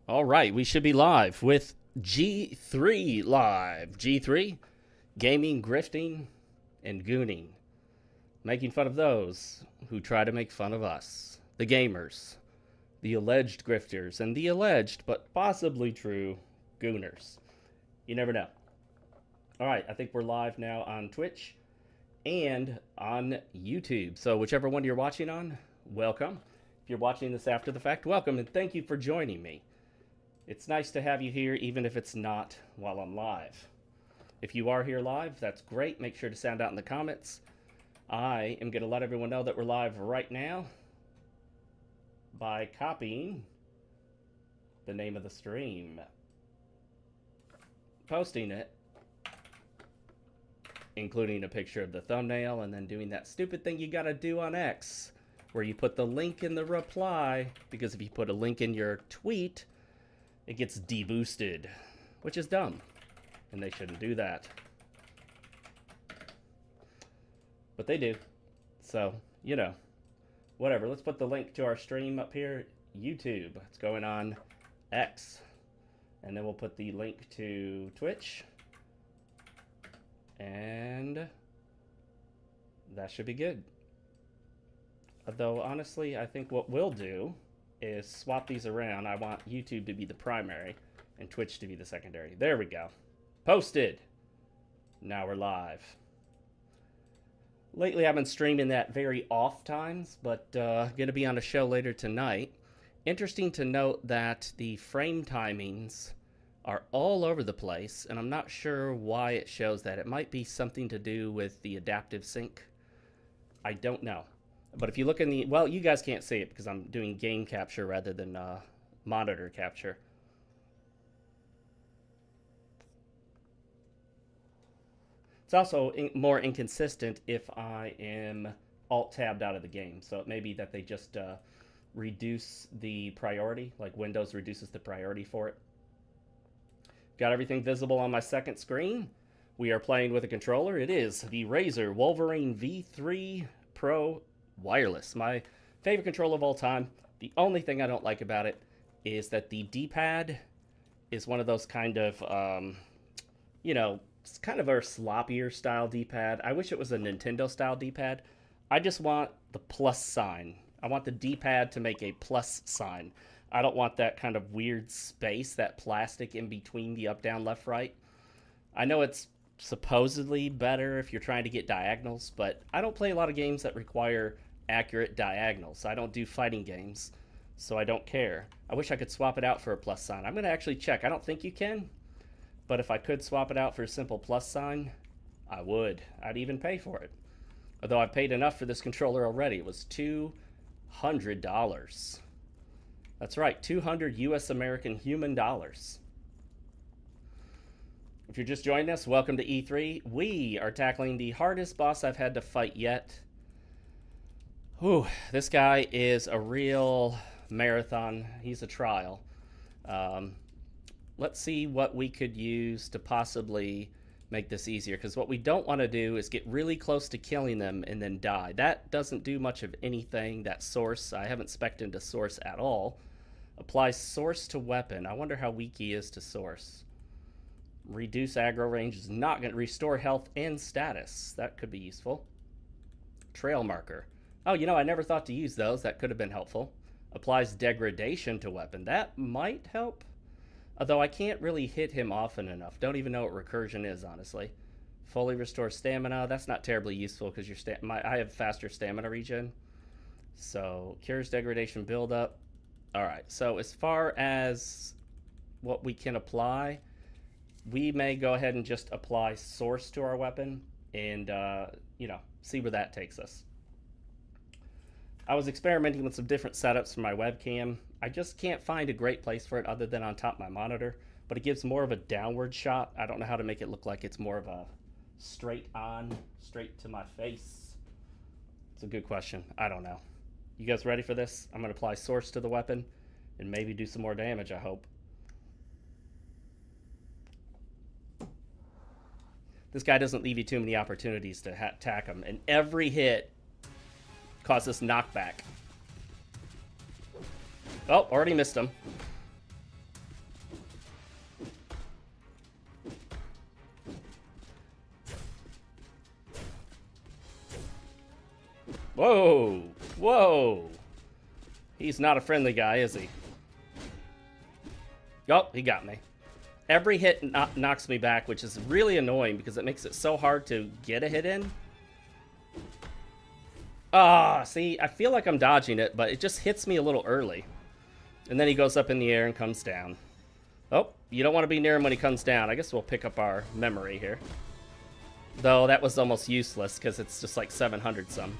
All right, we should be live with G3 Live. G3, gaming, grifting, and gooning. Making fun of those who try to make fun of us. The gamers, the alleged grifters, and the alleged, but possibly true, gooners. You never know. All right, I think we're live now on Twitch and on YouTube. So whichever one you're watching on, welcome. If you're watching this after the fact, welcome, and thank you for joining me. It's nice to have you here, even if it's not while I'm live. If you are here live, that's great. Make sure to sound out in the comments. I am going to let everyone know that we're live right now by copying the name of the stream, posting it, including a picture of the thumbnail, and then doing that stupid thing you got to do on X, where you put the link in the reply, because if you put a link in your tweet, it gets deboosted, which is dumb, and they shouldn't do that. But they do. So, you know, whatever. Let's put the link to our stream up here, YouTube. It's going on X. And then we'll put the link to Twitch. And that should be good. Although, honestly, I think what we'll do is swap these around. I want YouTube to be the primary and Twitch to be the secondary. There we go. Posted. Now we're live. Lately I've been streaming at very off times, but going to be on a show later tonight. Interesting to note that the frame timings are all over the place, and I'm not sure why it shows that. It might be something to do with the adaptive sync. I don't know. But if you look in the, well, you guys can't see it because I'm doing game capture rather than monitor capture. It's also more inconsistent if I am alt-tabbed out of the game. So it may be that they just reduce the priority, like Windows reduces the priority for it. Got everything visible on my second screen. We are playing with a controller. It is the Razer Wolverine V3 Pro Wireless, my favorite controller of all time. The only thing I don't like about it is that the D-pad is one of those kind of, you know, it's kind of a sloppier style D-pad. I wish it was a Nintendo style D-pad. I just want the plus sign. I want the D-pad to make a plus sign. I don't want that kind of weird space, that plastic in between the up, down, left, right. I know it's supposedly better if you're trying to get diagonals, but I don't play a lot of games that require accurate diagonals. I don't do fighting games, so I don't care. I wish I could swap it out for a plus sign. I'm going to actually check. I don't think you can, but if I could swap it out for a simple plus sign, I would. I'd even pay for it. Although I've paid enough for this controller already. It was $200. That's right, 200 US American human dollars. If you're just joining us, welcome to E3. We are tackling the hardest boss I've had to fight yet. Whew, this guy is a real marathon. He's a trial. Let's see what we could use to possibly make this easier, because what we don't want to do is get really close to killing them and then die. That doesn't do much of anything. That source, I haven't spec'd into source at all. Apply source to weapon. I wonder how weak he is to source. Reduce aggro range is not going to restore health and status. That could be useful. Trail marker. Oh, you know, I never thought to use those. That could have been helpful. Applies degradation to weapon. That might help. Although I can't really hit him often enough. Don't even know what recursion is, honestly. Fully restore stamina. That's not terribly useful because I have faster stamina regen. So, cures degradation buildup. Alright, so as far as what we can apply, we may go ahead and just apply source to our weapon and, you know, see where that takes us. I was experimenting with some different setups for my webcam. I just can't find a great place for it other than on top of my monitor, but it gives more of a downward shot. I don't know how to make it look like it's more of a straight on, straight to my face. It's a good question. I don't know. You guys ready for this? I'm going to apply source to the weapon and maybe do some more damage, I hope. This guy doesn't leave you too many opportunities to attack him, and every hit causes knockback. Oh, already missed him. Whoa! Whoa! He's not a friendly guy, is he? Oh, he got me. Every hit knocks me back, which is really annoying because it makes it so hard to get a hit in. Ah, see, I feel like I'm dodging it, but it just hits me a little early. And then he goes up in the air and comes down. Oh, you don't want to be near him when he comes down. I guess we'll pick up our memory here. Though that was almost useless because it's just like 700 some.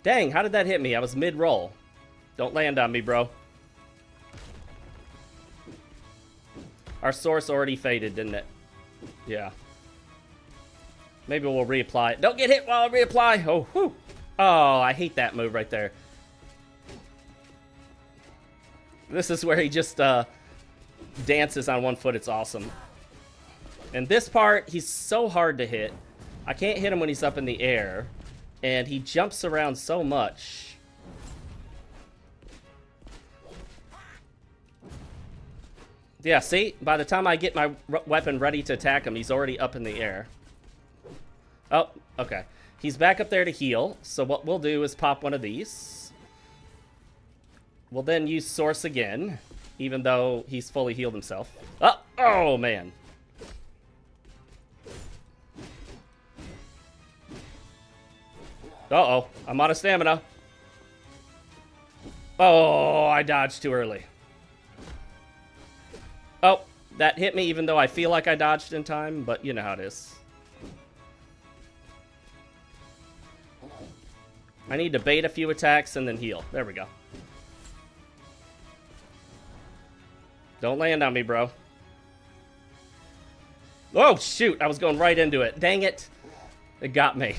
Dang, how did that hit me? I was mid-roll. Don't land on me, bro. Our source already faded, didn't it? Yeah. Maybe we'll reapply it. Don't get hit while I reapply. Oh, whew. Oh, I hate that move right there. This is where he just dances on one foot. It's awesome. And this part, he's so hard to hit. I can't hit him when he's up in the air. And he jumps around so much. Yeah, see? By the time I get my weapon ready to attack him, he's already up in the air. Oh, okay. He's back up there to heal. So what we'll do is pop one of these. We'll then use Source again, even though he's fully healed himself. Oh man. Uh-oh. I'm out of stamina. Oh, I dodged too early. Oh, that hit me even though I feel like I dodged in time, but you know how it is. I need to bait a few attacks and then heal. There we go. Don't land on me, bro. Oh, shoot. I was going right into it. Dang it. It got me.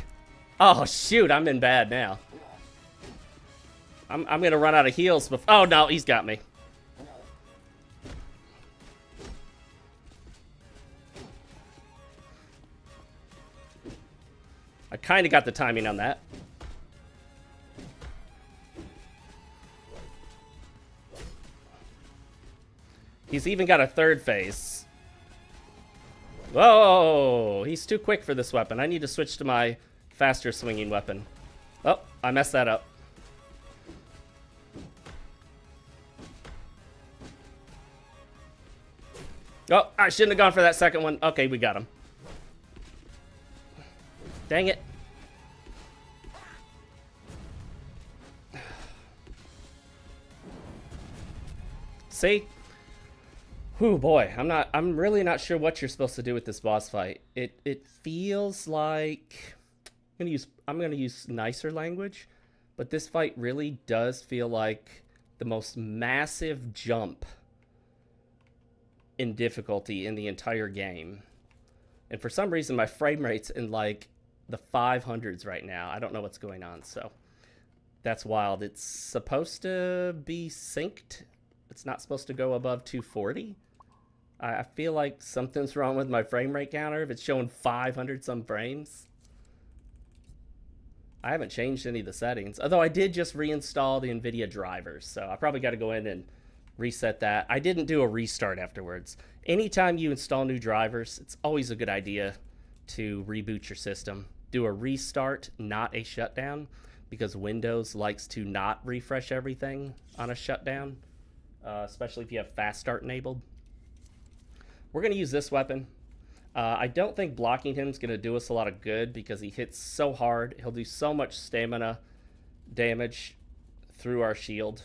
Oh, shoot. I'm in bad now. I'm going to run out of heals before... Oh, no. He's got me. I kind of got the timing on that. He's even got a third phase. Whoa! He's too quick for this weapon. I need to switch to my faster swinging weapon. Oh, I messed that up. Oh, I shouldn't have gone for that second one. Okay, we got him. Dang it. See? Whew, boy, I'm really not sure what you're supposed to do with this boss fight. It feels like I'm gonna use nicer language, but this fight really does feel like the most massive jump in difficulty in the entire game. And for some reason my frame rate's in like the 500s right now. I don't know what's going on, so that's wild. It's supposed to be synced. It's not supposed to go above 240. I feel like something's wrong with my frame rate counter if it's showing 500 some frames. I haven't changed any of the settings, although I did just reinstall the NVIDIA drivers, so I probably got to go in and reset that. I didn't do a restart afterwards. Anytime you install new drivers, it's always a good idea to reboot your system. Do a restart, not a shutdown, because Windows likes to not refresh everything on a shutdown, especially if you have fast start enabled. We're going to use this weapon. I don't think blocking him is going to do us a lot of good because he hits so hard. He'll do so much stamina damage through our shield.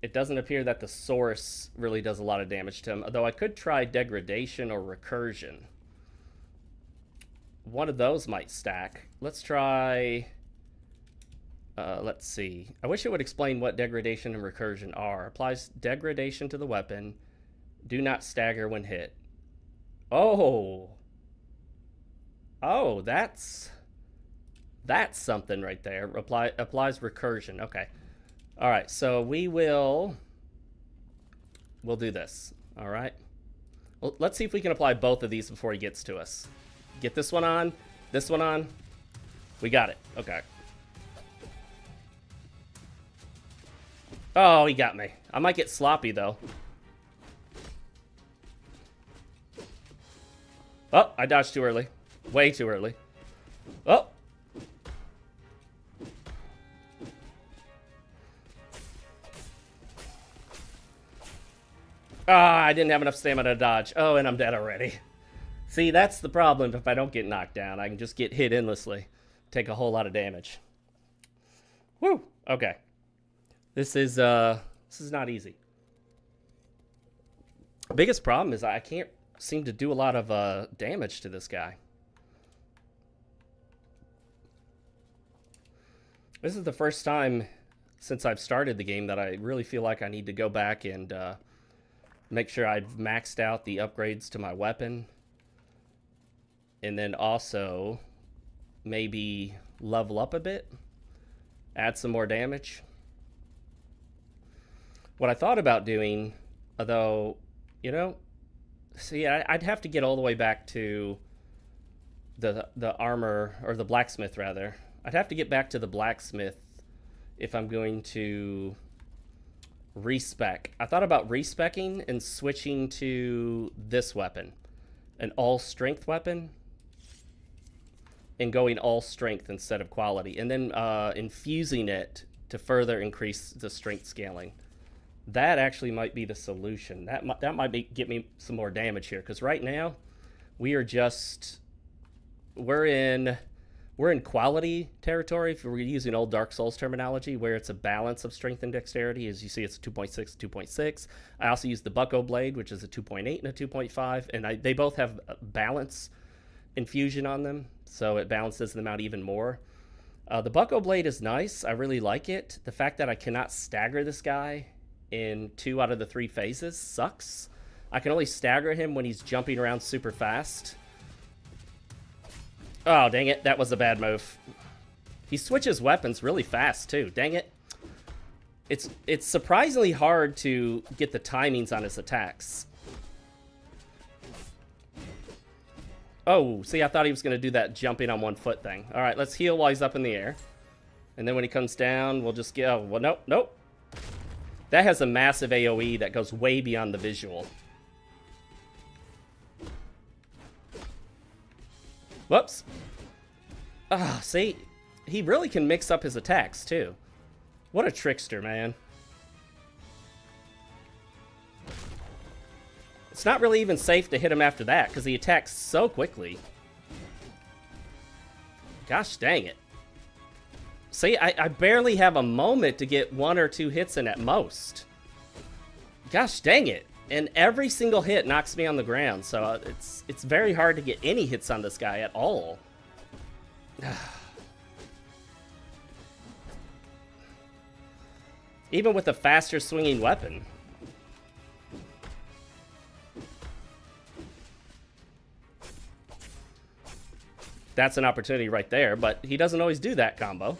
It doesn't appear that the source really does a lot of damage to him, although I could try degradation or recursion. One of those might stack. Let's try... let's see. I wish it would explain what degradation and recursion are. Applies degradation to the weapon. Do not stagger when hit. Oh. Oh, that's something right there. Applies recursion. Okay. All right, so we'll do this. All right. Well, let's see if we can apply both of these before he gets to us. Get this one on. This one on. We got it. Okay. Oh, he got me. I might get sloppy, though. Oh, I dodged too early. Way too early. Oh. Ah, I didn't have enough stamina to dodge. Oh, and I'm dead already. See, that's the problem. If I don't get knocked down, I can just get hit endlessly. Take a whole lot of damage. Woo! Okay. This is not easy. The biggest problem is I can't seem to do a lot of damage to this guy. This is the first time since I've started the game that I really feel like I need to go back and make sure I've maxed out the upgrades to my weapon. And then also maybe level up a bit. Add some more damage. What I thought about doing, although, you know, see, I'd have to get all the way back to the armor, or the blacksmith rather. I'd have to get back to the blacksmith if I'm going to respec. I thought about respecking and switching to this weapon, an all strength weapon, and going all strength instead of quality, and then infusing it to further increase the strength scaling. That actually might be the solution. That might get me some more damage here, because right now we are just we're in quality territory, if we're using old Dark Souls terminology, where it's a balance of strength and dexterity. As you see, it's 2.6, 2.6. I also use the Bucko Blade, which is a 2.8 and a 2.5, and they both have balance infusion on them, so it balances them out even more. The Bucko Blade is nice. I really like it. The fact that I cannot stagger this guy in 2 out of the 3 phases sucks. I can only stagger him when he's jumping around super fast. Oh, dang it. That was a bad move. He switches weapons really fast, too. Dang it. It's surprisingly hard to get the timings on his attacks. Oh, see, I thought he was going to do that jumping on 1 foot thing. All right, let's heal while he's up in the air. And then when he comes down, we'll just get... Oh, well, nope, nope. That has a massive AoE that goes way beyond the visual. Whoops. Ah, see? He really can mix up his attacks, too. What a trickster, man. It's not really even safe to hit him after that, because he attacks so quickly. Gosh dang it. See, I barely have a moment to get 1 or 2 hits in at most. Gosh dang it. And every single hit knocks me on the ground, so it's very hard to get any hits on this guy at all. Even with a faster swinging weapon. That's an opportunity right there, but he doesn't always do that combo.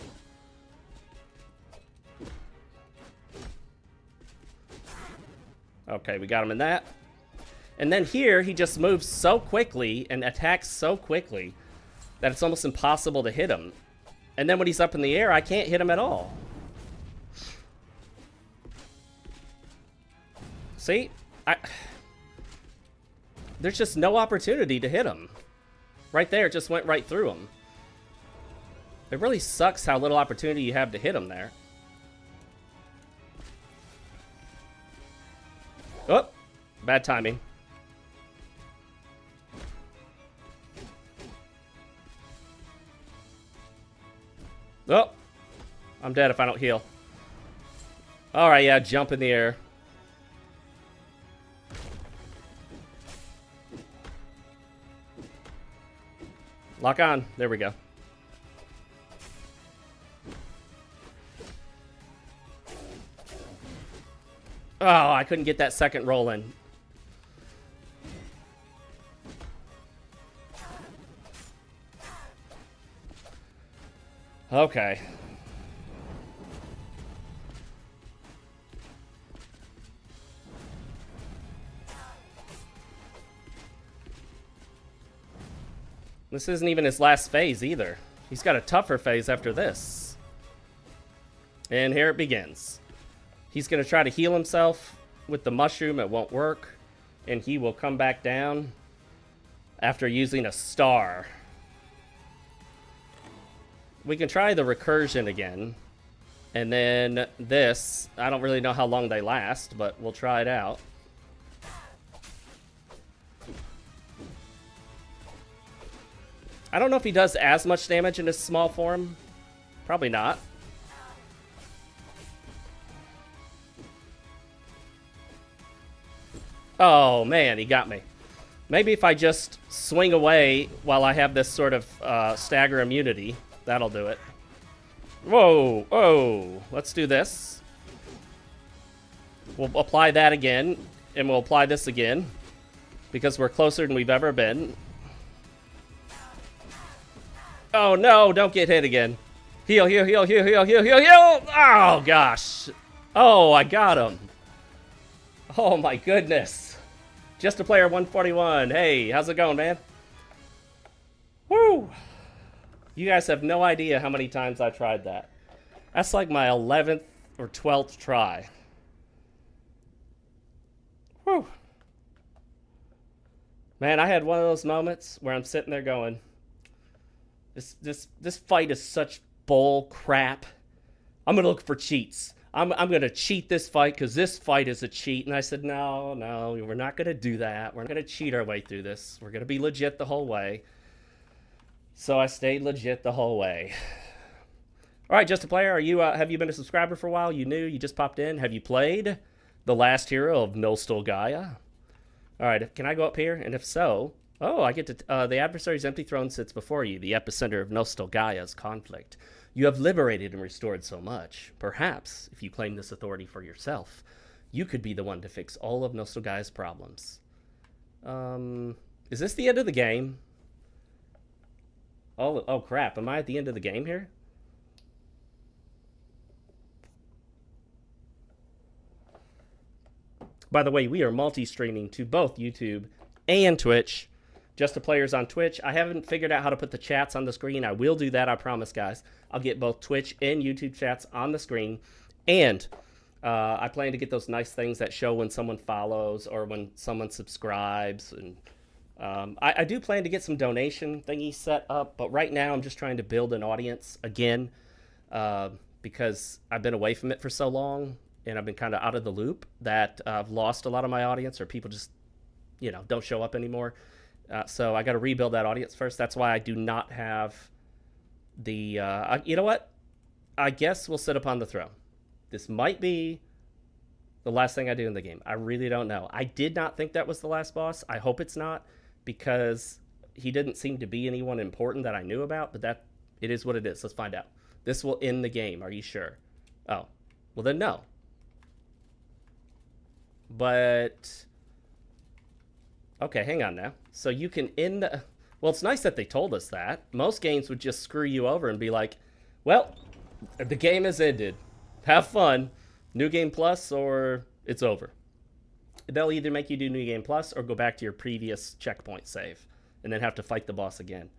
Okay, we got him in that. And then here, he just moves so quickly and attacks so quickly that it's almost impossible to hit him. And then when he's up in the air, I can't hit him at all. See? There's just no opportunity to hit him. Right there, it just went right through him. It really sucks how little opportunity you have to hit him there. Oh, bad timing. Oh, I'm dead if I don't heal. All right, yeah, jump in the air. Lock on. There we go. Oh, I couldn't get that second roll in. Okay. This isn't even his last phase either. He's got a tougher phase after this. And here it begins. He's going to try to heal himself with the mushroom. It won't work. And he will come back down. after using a star. We can try the recursion again. And then this, I don't really know how long they last, but we'll try it out. I don't know if he does as much damage in his small form. Probably not. Oh man, he got me. Maybe if I just swing away while I have this sort of stagger immunity, that'll do it. Whoa, whoa, let's do this. We'll apply that again, and we'll apply this again, because we're closer than we've ever been. Oh no, don't get hit again. Heal, heal, heal, heal, heal, heal, heal, heal! Oh gosh. Oh, I got him. Oh my goodness. Just a player 141. Hey, how's it going, man? Woo! You guys have no idea how many times I tried that. That's like my 11th or 12th try. Whew. Man, I had one of those moments where I'm sitting there going, this fight is such bull crap. I'm gonna look for cheats. I'm gonna cheat this fight because this fight is a cheat. And I said, no, we're not gonna do that. We're not gonna cheat our way through this. We're gonna be legit the whole way. So I stayed legit the whole way. All right, Just a Player, are you have you been a subscriber for a while? You new? You just popped in? Have you played The Last Hero of Nostalgaia? All right, can I go up here? And if so, oh, I get to. The adversary's empty throne sits before you, the epicenter of Nostalgaia's conflict. You have liberated and restored so much. Perhaps, if you claim this authority for yourself, you could be the one to fix all of Nostalgaia's problems. Is this the end of the game? Oh crap, am I at the end of the game here? By the way, we are multi-streaming to both YouTube and Twitch. Just the Players on Twitch. I haven't figured out how to put the chats on the screen. I will do that, I promise, guys. I'll get both Twitch and YouTube chats on the screen. And I plan to get those nice things that show when someone follows or when someone subscribes. And I do plan to get some donation thingies set up, but right now I'm just trying to build an audience again because I've been away from it for so long and I've been kind of out of the loop that I've lost a lot of my audience, or people just, you know, don't show up anymore. So I got to rebuild that audience first. That's why I do not have the, you know what? I guess we'll sit upon the throne. This might be the last thing I do in the game. I really don't know. I did not think that was the last boss. I hope it's not, because he didn't seem to be anyone important that I knew about, but that it is what it is. Let's find out. This will end the game. Are you sure? Oh, well then no. But okay, hang on now. So you can end the... Well, it's nice that they told us that. Most games would just screw you over and be like, well, the game has ended. Have fun. New Game Plus, or it's over. They'll either make you do New Game Plus or go back to your previous checkpoint save and then have to fight the boss again.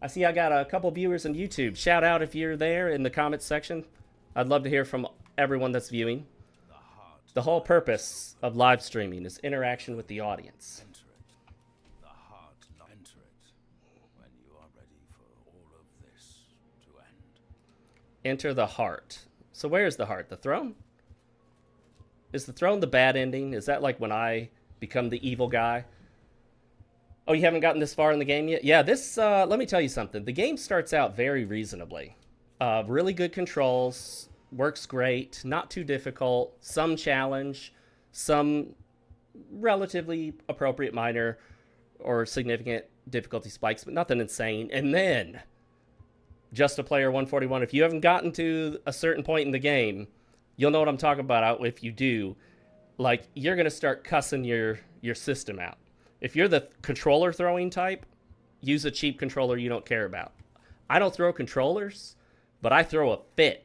I see I got a couple viewers on YouTube. Shout out if you're there in the comments section. I'd love to hear from everyone that's viewing. The whole purpose of live streaming is interaction with the audience. Enter it. The heart, enter it when you are ready for all of this to end. Enter the heart. So where's the heart? The throne? Is the throne the bad ending? Is that like when I become the evil guy? Oh, you haven't gotten this far in the game yet? Yeah, this, let me tell you something. The game starts out very reasonably. Really good controls. Works great, not too difficult, some challenge, some relatively appropriate minor or significant difficulty spikes, but nothing insane. And then, Just a Player 141, if you haven't gotten to a certain point in the game, you'll know what I'm talking about. If you do, like, you're going to start cussing your system out. If you're the controller throwing type, use a cheap controller you don't care about. I don't throw controllers, but I throw a fit.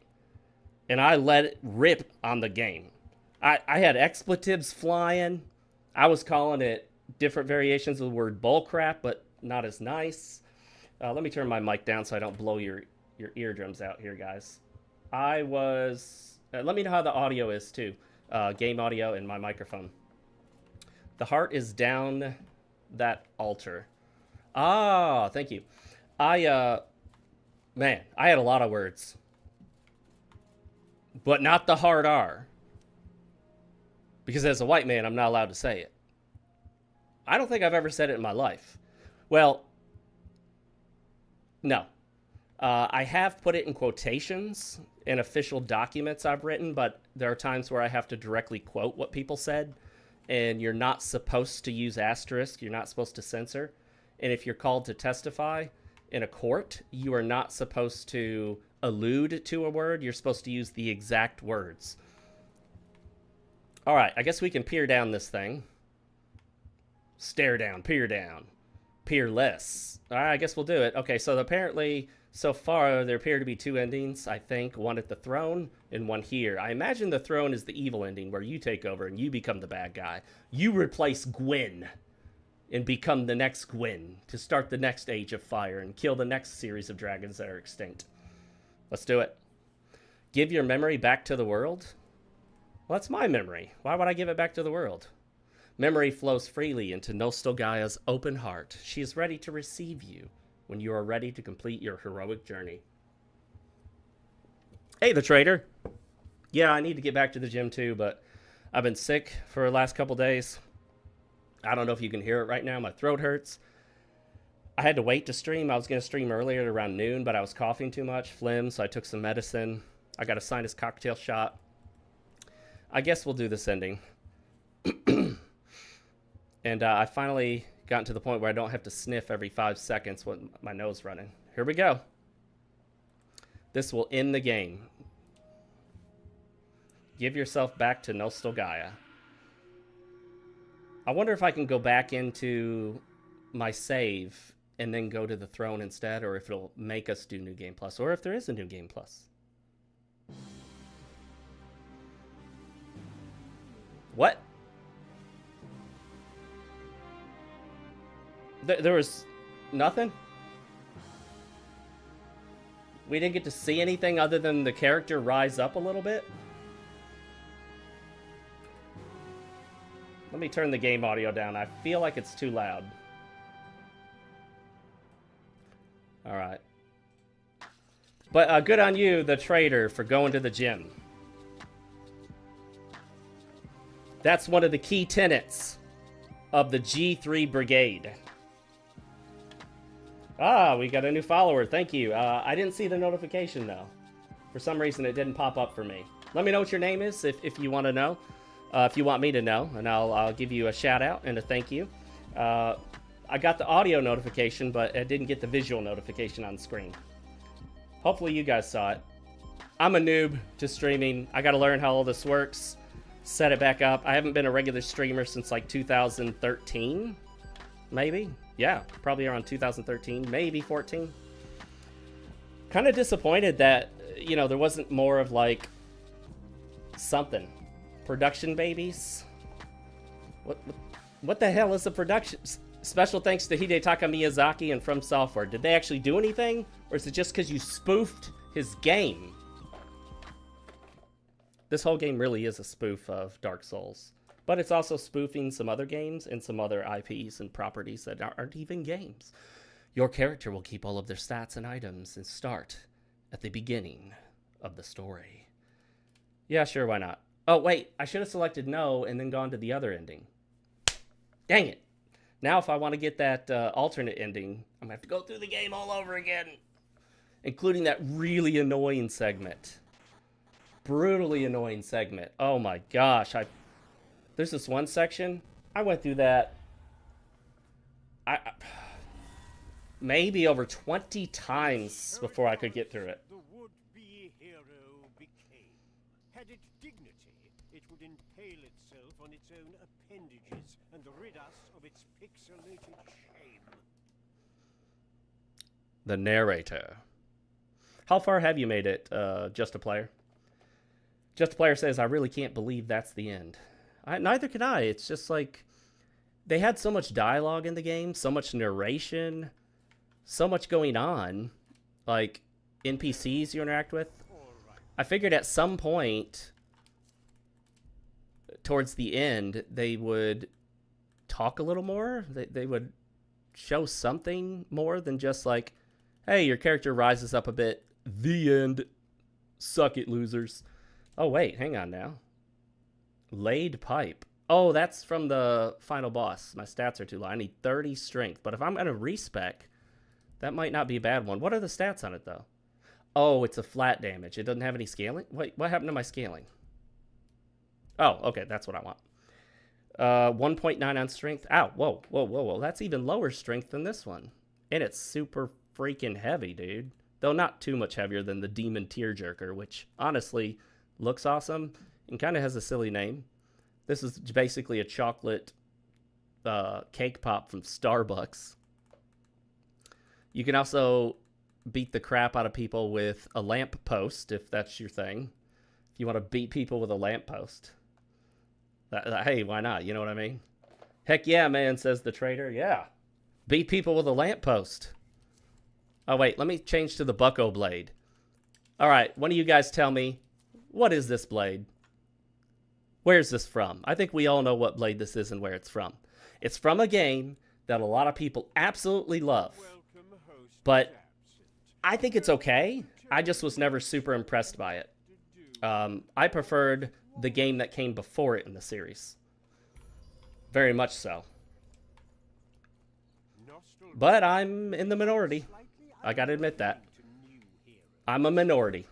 And I let it rip on the game. I had expletives flying. I was calling it different variations of the word bullcrap, but not as nice. Let me turn my mic down so I don't blow your eardrums out here, guys. I was... let me know how the audio is, too. Game audio and my microphone. The heart is down that altar. Ah, thank you. Man, I had a lot of words. But not the hard R. Because as a white man, I'm not allowed to say it. I don't think I've ever said it in my life. Well, no. I have put it in quotations in official documents I've written, but there are times where I have to directly quote what people said, and you're not supposed to use asterisk. You're not supposed to censor. And if you're called to testify in a court, you are not supposed to allude to a word. You're supposed to use the exact words. All right, I guess we can peer down this thing. Stare down, peerless. All right, I guess we'll do it. Okay, so apparently, so far, there appear to be two endings, I think. One at the throne and one here. I imagine the throne is the evil ending where you take over and you become the bad guy. You replace Gwyn and become the next Gwyn to start the next Age of Fire and kill the next series of dragons that are extinct. Let's do it. Give your memory back to the world? Well, that's my memory. Why would I give it back to the world? Memory flows freely into Nostalgaia's open heart. She is ready to receive you when you are ready to complete your heroic journey. Hey, the trader. Yeah, I need to get back to the gym too, but I've been sick for the last couple days. I don't know if you can hear it right now. My throat hurts. I had to wait to stream. I was going to stream earlier at around noon, but I was coughing too much, phlegm, so I took some medicine. I got a sinus cocktail shot. I guess we'll do this ending. And I finally gotten to the point where I don't have to sniff every 5 seconds with my nose running. Here we go. This will end the game. Give yourself back to Nostalgaia. I wonder if I can go back into my save and then go to the throne instead, or if it'll make us do New Game Plus, or if there is a New Game Plus. What? There was nothing? We didn't get to see anything other than the character rise up a little bit? Let me turn the game audio down. I feel like it's too loud. Alright. But good on you, the trader, for going to the gym. That's one of the key tenets of the G3 Brigade. Ah, we got a new follower. Thank you. I didn't see the notification, though. For some reason, it didn't pop up for me. Let me know what your name is if you want to know. If you want me to know, and I'll give you a shout-out and a thank you. I got the audio notification, but I didn't get the visual notification on screen. Hopefully, you guys saw it. I'm a noob to streaming. I got to learn how all this works. Set it back up. I haven't been a regular streamer since like 2013, maybe. Yeah, probably around 2013, maybe 14. Kind of disappointed that, you know, there wasn't more of like something. Production babies? What the hell is a production? Special thanks to Hidetaka Miyazaki and From Software. Did they actually do anything? Or is it just because you spoofed his game? This whole game really is a spoof of Dark Souls. But it's also spoofing some other games and some other IPs and properties that aren't even games. Your character will keep all of their stats and items and start at the beginning of the story. Yeah, sure, why not? Oh, wait, I should have selected no and then gone to the other ending. Dang it. Now if I want to get that alternate ending, I'm going to have to go through the game all over again. Including that really annoying segment. Brutally annoying segment. Oh my gosh, there's this one section. I went through that maybe over 20 times before I could get through it. The would-be hero became. Had it dignity, it would impale itself on its own appendages and rid us of its pixelated shame. The narrator. How far have you made it, Just a Player? Just a Player says, I really can't believe that's the end. Neither can I. It's just like, they had so much dialogue in the game, so much narration, so much going on, like NPCs you interact with. I figured at some point, towards the end, they would talk a little more. They would show something more than just like, hey, your character rises up a bit. The end. Suck it, losers. Oh, wait, hang on now. Laid pipe. Oh, that's from the final boss. My stats are too low. I need 30 strength. But if I'm going to respec, that might not be a bad one. What are the stats on it, though? Oh, it's a flat damage. It doesn't have any scaling? Wait, what happened to my scaling? Oh, okay, that's what I want. 1.9 on strength. Ow, whoa, whoa, whoa, whoa. That's even lower strength than this one. And it's super freaking heavy, dude. Though not too much heavier than the Demon Tearjerker, which honestly looks awesome and kind of has a silly name. This is basically a chocolate cake pop from Starbucks. You can also beat the crap out of people with a lamp post, if that's your thing. If you want to beat people with a lamp post. Hey, why not? You know what I mean? Heck yeah, man, says the trader. Yeah. Beat people with a lamp post. Oh, wait, let me change to the Bucko blade. All right, one of you guys tell me, what is this blade? Where's this from? I think we all know what blade this is and where it's from. It's from a game that a lot of people absolutely love. But I think it's okay. I just was never super impressed by it. I preferred the game that came before it in the series. Very much so. But I'm in the minority. I gotta admit that. I'm a minority.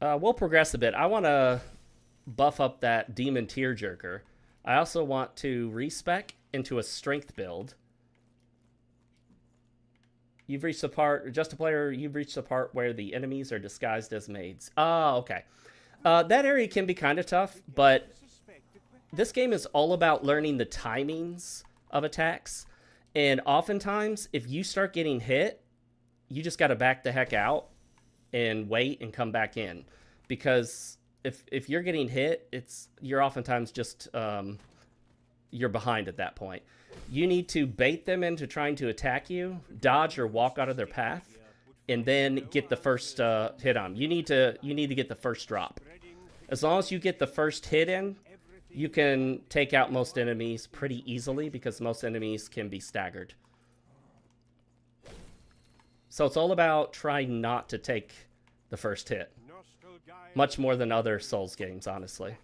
We'll progress a bit. I want to buff up that Demon Tearjerker. I also want to respec into a strength build. You've reached the part, just a player, you've reached the part where the enemies are disguised as maids. Oh, okay. That area can be kind of tough, but this game is all about learning the timings of attacks. And oftentimes, if you start getting hit, you just got to back the heck out and wait and come back in. Because if you're getting hit, you're oftentimes just, you're behind at that point. You need to bait them into trying to attack you, dodge or walk out of their path, and then get the first hit on them. You need to get the first drop. As long as you get the first hit in, you can take out most enemies pretty easily because most enemies can be staggered. So it's all about trying not to take the first hit. Much more than other Souls games, honestly.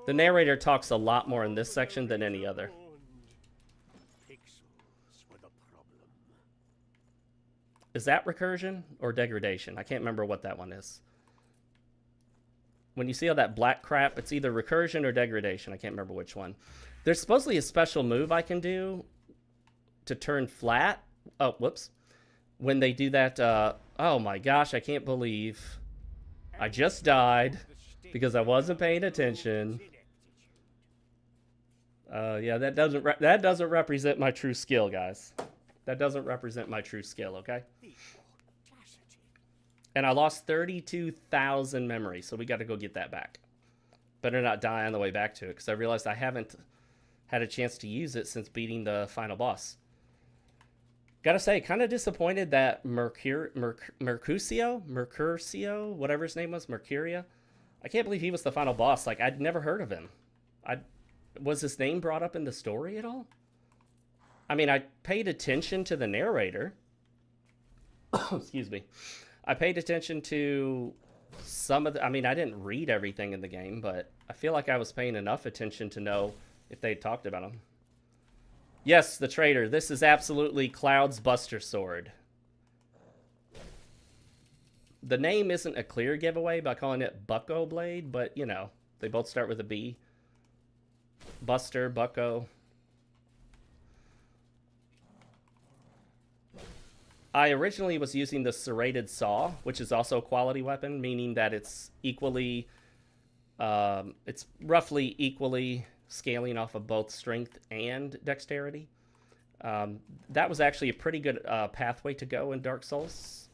The narrator talks a lot more in this section than any other. Is that recursion or degradation? I can't remember what that one is. When you see all that black crap, it's either recursion or degradation. I can't remember which one. There's supposedly a special move I can do to turn flat. Oh, whoops. When they do that, oh my gosh, I can't believe I just died because I wasn't paying attention. Yeah, that doesn't represent my true skill, guys. That doesn't represent my true skill, okay? And I lost 32,000 memory, so we got to go get that back. Better not die on the way back to it, because I realized I haven't had a chance to use it since beating the final boss. Gotta say, kind of disappointed that Mercutio, whatever his name was, Mercuria. I can't believe he was the final boss. Like, I'd never heard of him. Was his name brought up in the story at all? I mean, I paid attention to the narrator. Excuse me. I paid attention to some of the... I mean, I didn't read everything in the game, but I feel like I was paying enough attention to know if they talked about him. Yes, the trader. This is absolutely Cloud's Buster Sword. The name isn't a clear giveaway by calling it Bucko Blade, but, you know, they both start with a B. Buster, Bucko. I originally was using the serrated saw, which is also a quality weapon, meaning that it's equally, it's roughly equally scaling off of both strength and dexterity. That was actually a pretty good pathway to go in Dark Souls.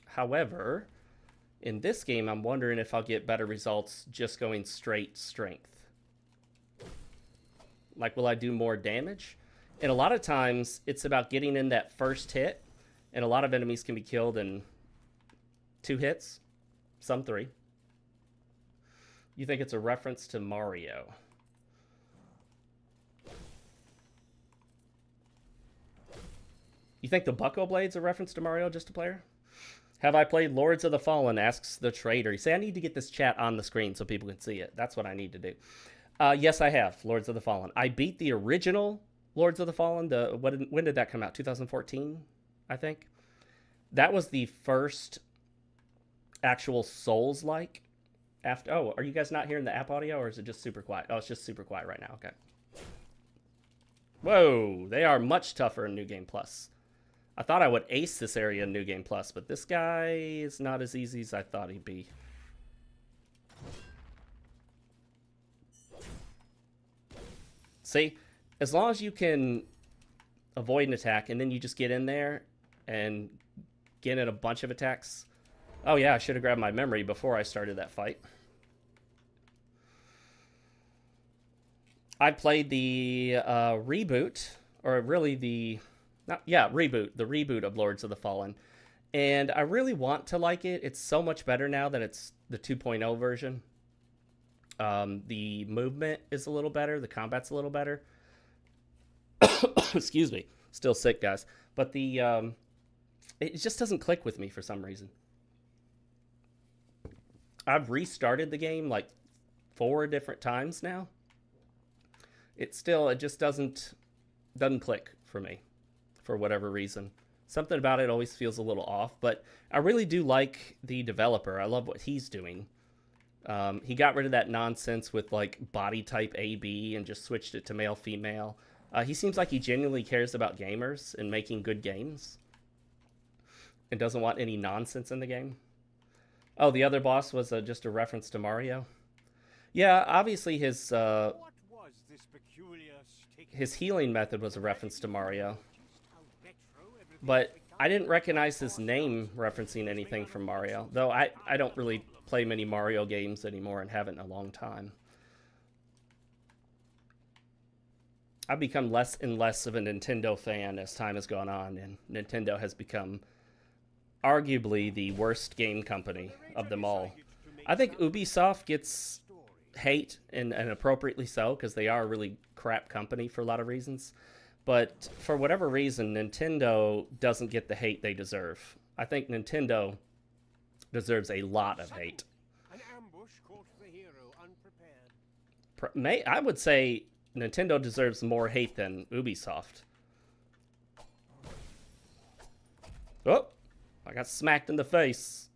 However, in this game, I'm wondering if I'll get better results just going straight strength. Like, will I do more damage? And a lot of times, it's about getting in that first hit, and a lot of enemies can be killed in 2 hits, some 3. You think it's a reference to Mario. You think the Bucko Blade's a reference to Mario, just a player? Have I played Lords of the Fallen, asks the trader. You say, I need to get this chat on the screen so people can see it. That's what I need to do. Yes, I have, Lords of the Fallen. I beat the original Lords of the Fallen. When did that come out? 2014, I think. That was the first actual Souls-like. Oh, are you guys not hearing the app audio, or is it just super quiet? Oh, it's just super quiet right now. Okay. Whoa, they are much tougher in New Game Plus. I thought I would ace this area in New Game Plus, but this guy is not as easy as I thought he'd be. See, as long as you can avoid an attack and then you just get in there and get in a bunch of attacks. Oh yeah, I should have grabbed my memory before I started that fight. I played the reboot, or really the reboot of Lords of the Fallen, and I really want to like it. It's so much better now that it's the 2.0 version. The movement is a little better, the combat's a little better. Excuse me, still sick, guys. But the it just doesn't click with me for some reason. I've restarted the game like 4 different times now. It just doesn't click for me for whatever reason. Something about it always feels a little off, but I really do like the developer. I love what he's doing. He got rid of that nonsense with like body type AB and just switched it to male female. He seems like he genuinely cares about gamers and making good games and doesn't want any nonsense in the game. Oh, the other boss was just a reference to Mario. Yeah, obviously his healing method was a reference to Mario. But I didn't recognize his name referencing anything from Mario. Though I don't really play many Mario games anymore and haven't in a long time. I've become less and less of a Nintendo fan as time has gone on, and Nintendo has become arguably the worst game company of them all. I think Ubisoft gets hate, and appropriately so, because they are a really crap company for a lot of reasons. But for whatever reason, Nintendo doesn't get the hate they deserve. I think Nintendo deserves a lot of hate. An ambush caught the hero unprepared. I would say Nintendo deserves more hate than Ubisoft. Oh, I got smacked in the face.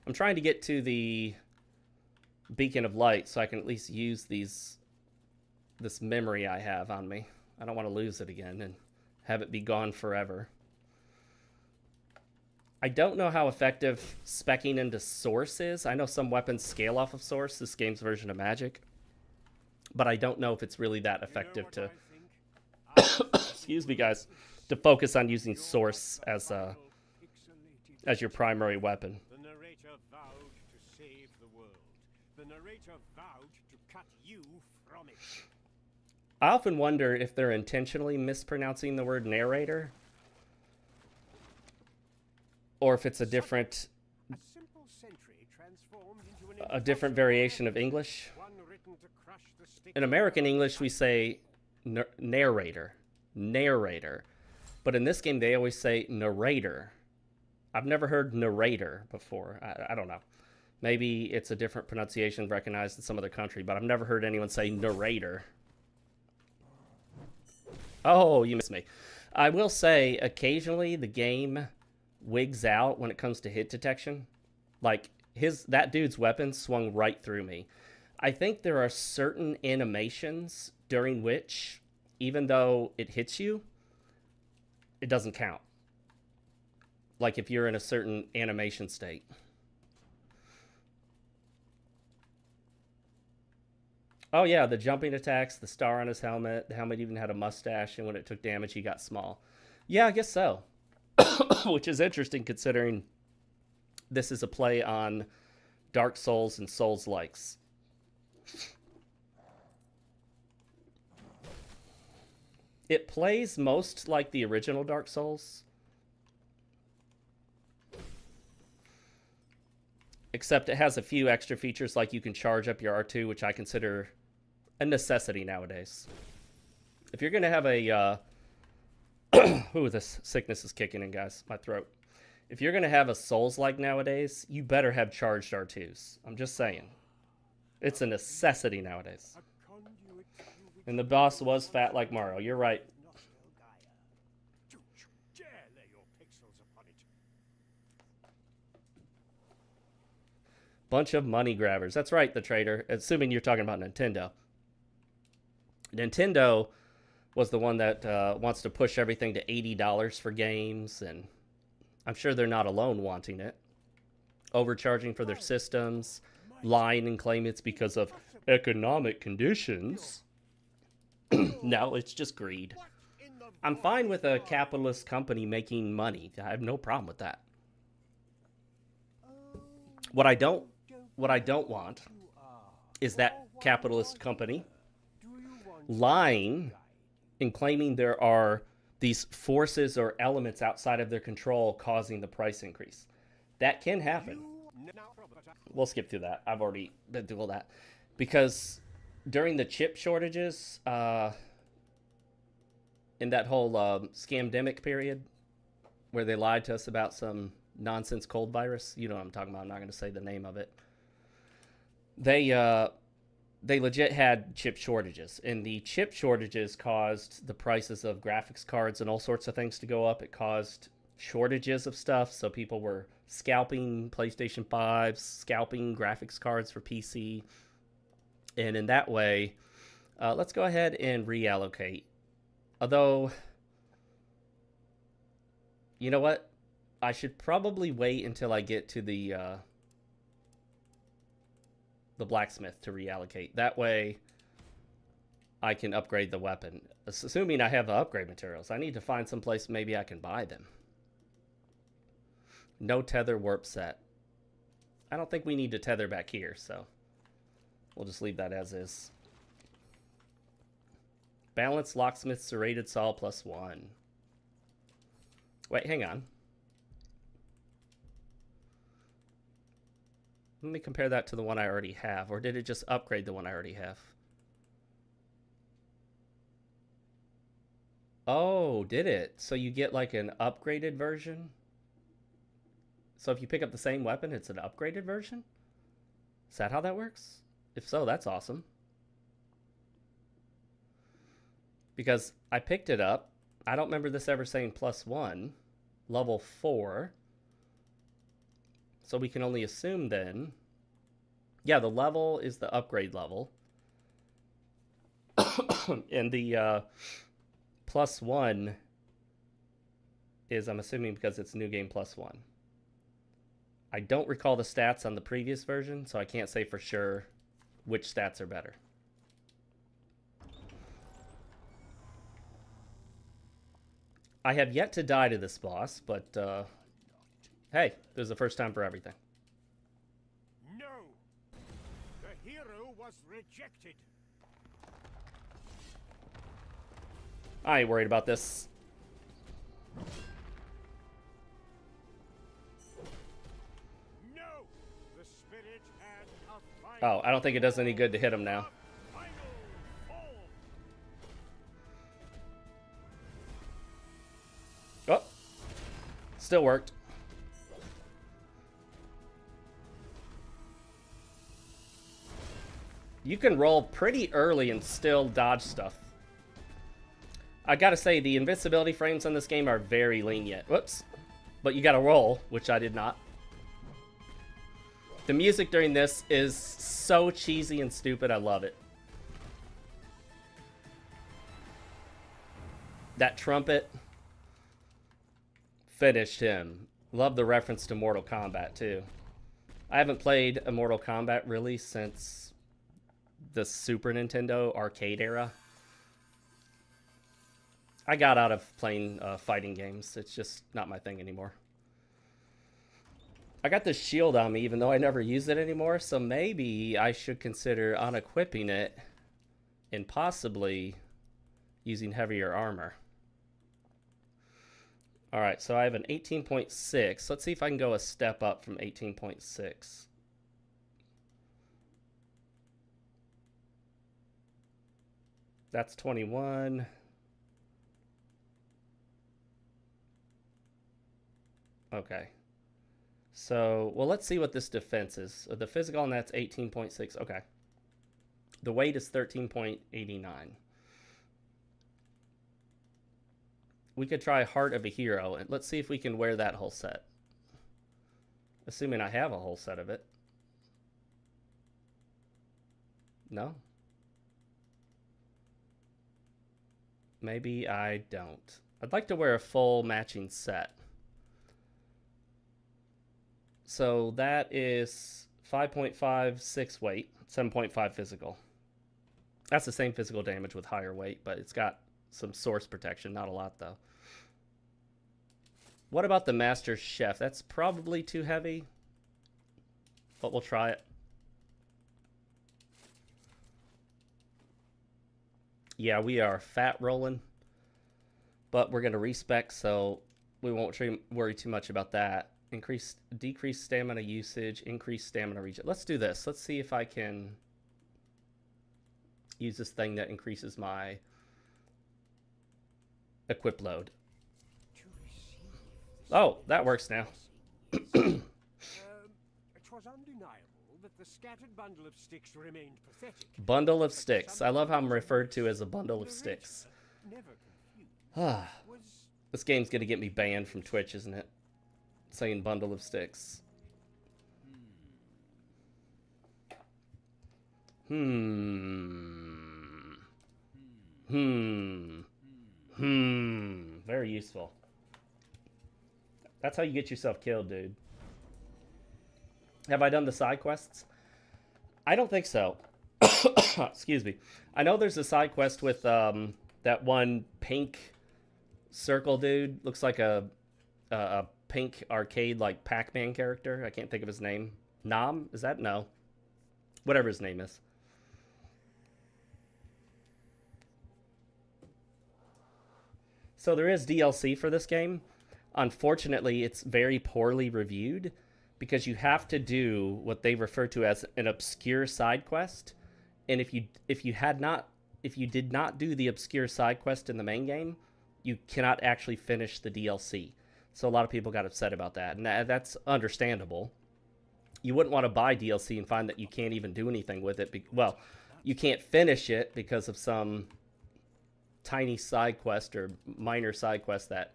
I'm trying to get to the beacon of light so I can at least use this memory I have on me. I don't want to lose it again and have it be gone forever. I don't know how effective speccing into source is. I know some weapons scale off of source, this game's version of Magic. But I don't know if it's really that effective to... excuse me, guys. To focus on using source as your primary weapon. The narrator vowed to save the world. The narrator vowed to cut you from it. I often wonder if they're intentionally mispronouncing the word narrator, or if it's a different variation of English. In American English, we say narrator, but in this game, they always say narrator. I've never heard narrator before. I don't know. Maybe it's a different pronunciation recognized in some other country, but I've never heard anyone say narrator. Oh, you missed me. I will say, occasionally the game wigs out when it comes to hit detection. Like, that dude's weapon swung right through me. I think there are certain animations during which, even though it hits you, it doesn't count. Like if you're in a certain animation state. Oh yeah, the jumping attacks, the star on his helmet. The helmet even had a mustache, and when it took damage, he got small. Yeah, I guess so. Which is interesting considering this is a play on Dark Souls and Souls-likes. It plays most like the original Dark Souls, except it has a few extra features like you can charge up your R2, which I consider a necessity nowadays. If you're going to have a... ooh, this sickness is kicking in, guys. My throat. If you're going to have a Souls-like nowadays, you better have charged R2s. I'm just saying. It's a necessity nowadays. And the boss was fat like Mario. You're right. Nostalgaia. Don't you dare lay your pixels upon it. Bunch of money grabbers. That's right, the trader. Assuming you're talking about Nintendo. Nintendo was the one that wants to push everything to $80 for games, and I'm sure they're not alone wanting it. Overcharging for their systems, lying and claim it's because of economic conditions. No, it's just greed. I'm fine with a capitalist company making money. I have no problem with that. What I don't want is that capitalist company lying and claiming there are these forces or elements outside of their control causing the price increase. That can happen. We'll skip through that. I've already been through all that. Because during the chip shortages, in that whole scamdemic period, where they lied to us about some nonsense cold virus, you know what I'm talking about. I'm not going to say the name of it. They legit had chip shortages, and the chip shortages caused the prices of graphics cards and all sorts of things to go up. It caused shortages of stuff, so people were scalping PlayStation 5s, scalping graphics cards for PC, and in that way, let's go ahead and reallocate. Although, you know what? I should probably wait until I get to the blacksmith to reallocate. That way, I can upgrade the weapon. Assuming I have the upgrade materials. I need to find some place maybe I can buy them. No tether warp set. I don't think we need to tether back here, so we'll just leave that as is. Balanced locksmith serrated saw +1. Wait, hang on. Let me compare that to the one I already have. Or did it just upgrade the one I already have? Oh, did it? So you get like an upgraded version? So if you pick up the same weapon, it's an upgraded version? Is that how that works? If so, that's awesome. Because I picked it up. I don't remember this ever saying +1. Level 4. So we can only assume then. Yeah, the level is the upgrade level. And the +1 is, I'm assuming, because it's new game +1. I don't recall the stats on the previous version, so I can't say for sure which stats are better. I have yet to die to this boss, but hey, there's a first time for everything. No! The hero was rejected. I ain't worried about this. No! The spirit had a final Oh, I don't think it does any good to hit him now. final form. Oh, still worked. You can roll pretty early and still dodge stuff. I gotta say, the invincibility frames on this game are very lenient. Whoops. But you gotta roll, which I did not. The music during this is so cheesy and stupid, I love it. That trumpet finished him. Love the reference to Mortal Kombat, too. I haven't played a Mortal Kombat, really, since the Super Nintendo arcade era. I got out of playing fighting games. It's just not my thing anymore. I got this shield on me, even though I never use it anymore, so maybe I should consider unequipping it and possibly using heavier armor. Alright, so I have an 18.6. Let's see if I can go a step up from 18.6. That's 21. Okay. So, well, let's see what this defense is. So the physical on that's 18.6. Okay. The weight is 13.89. We could try Heart of a Hero, and let's see if we can wear that whole set. Assuming I have a whole set of it. No? Maybe I don't. I'd like to wear a full matching set. So that is 5.56 weight, 7.5 physical. That's the same physical damage with higher weight, but it's got some source protection. Not a lot, though. What about the Master Chef? That's probably too heavy, but we'll try it. Yeah, we are fat rolling, but we're going to respec, so we won't worry too much about that. Decrease stamina usage, increase stamina regen. Let's do this. Let's see if I can use this thing that increases my equip load. Oh, that works now. It was undeniable that the scattered bundle of sticks remained pathetic. Bundle of sticks. I love how I'm referred to as a bundle of sticks. This game's gonna get me banned from Twitch, isn't it? Saying bundle of sticks. Very useful. That's how you get yourself killed, dude. Have I done the side quests? I don't think so. Excuse me. I know there's a side quest with that one pink circle dude. Looks like a pink arcade like Pac-Man character. I can't think of his name. Nam? Is that? No. Whatever his name is. So there is DLC for this game. Unfortunately, it's very poorly reviewed because you have to do what they refer to as an obscure side quest. And if you did not do the obscure side quest in the main game, you cannot actually finish the DLC. So a lot of people got upset about that, and that's understandable. You wouldn't want to buy DLC and find that you can't even do anything with it. Well, you can't finish it because of some tiny side quest or minor side quest that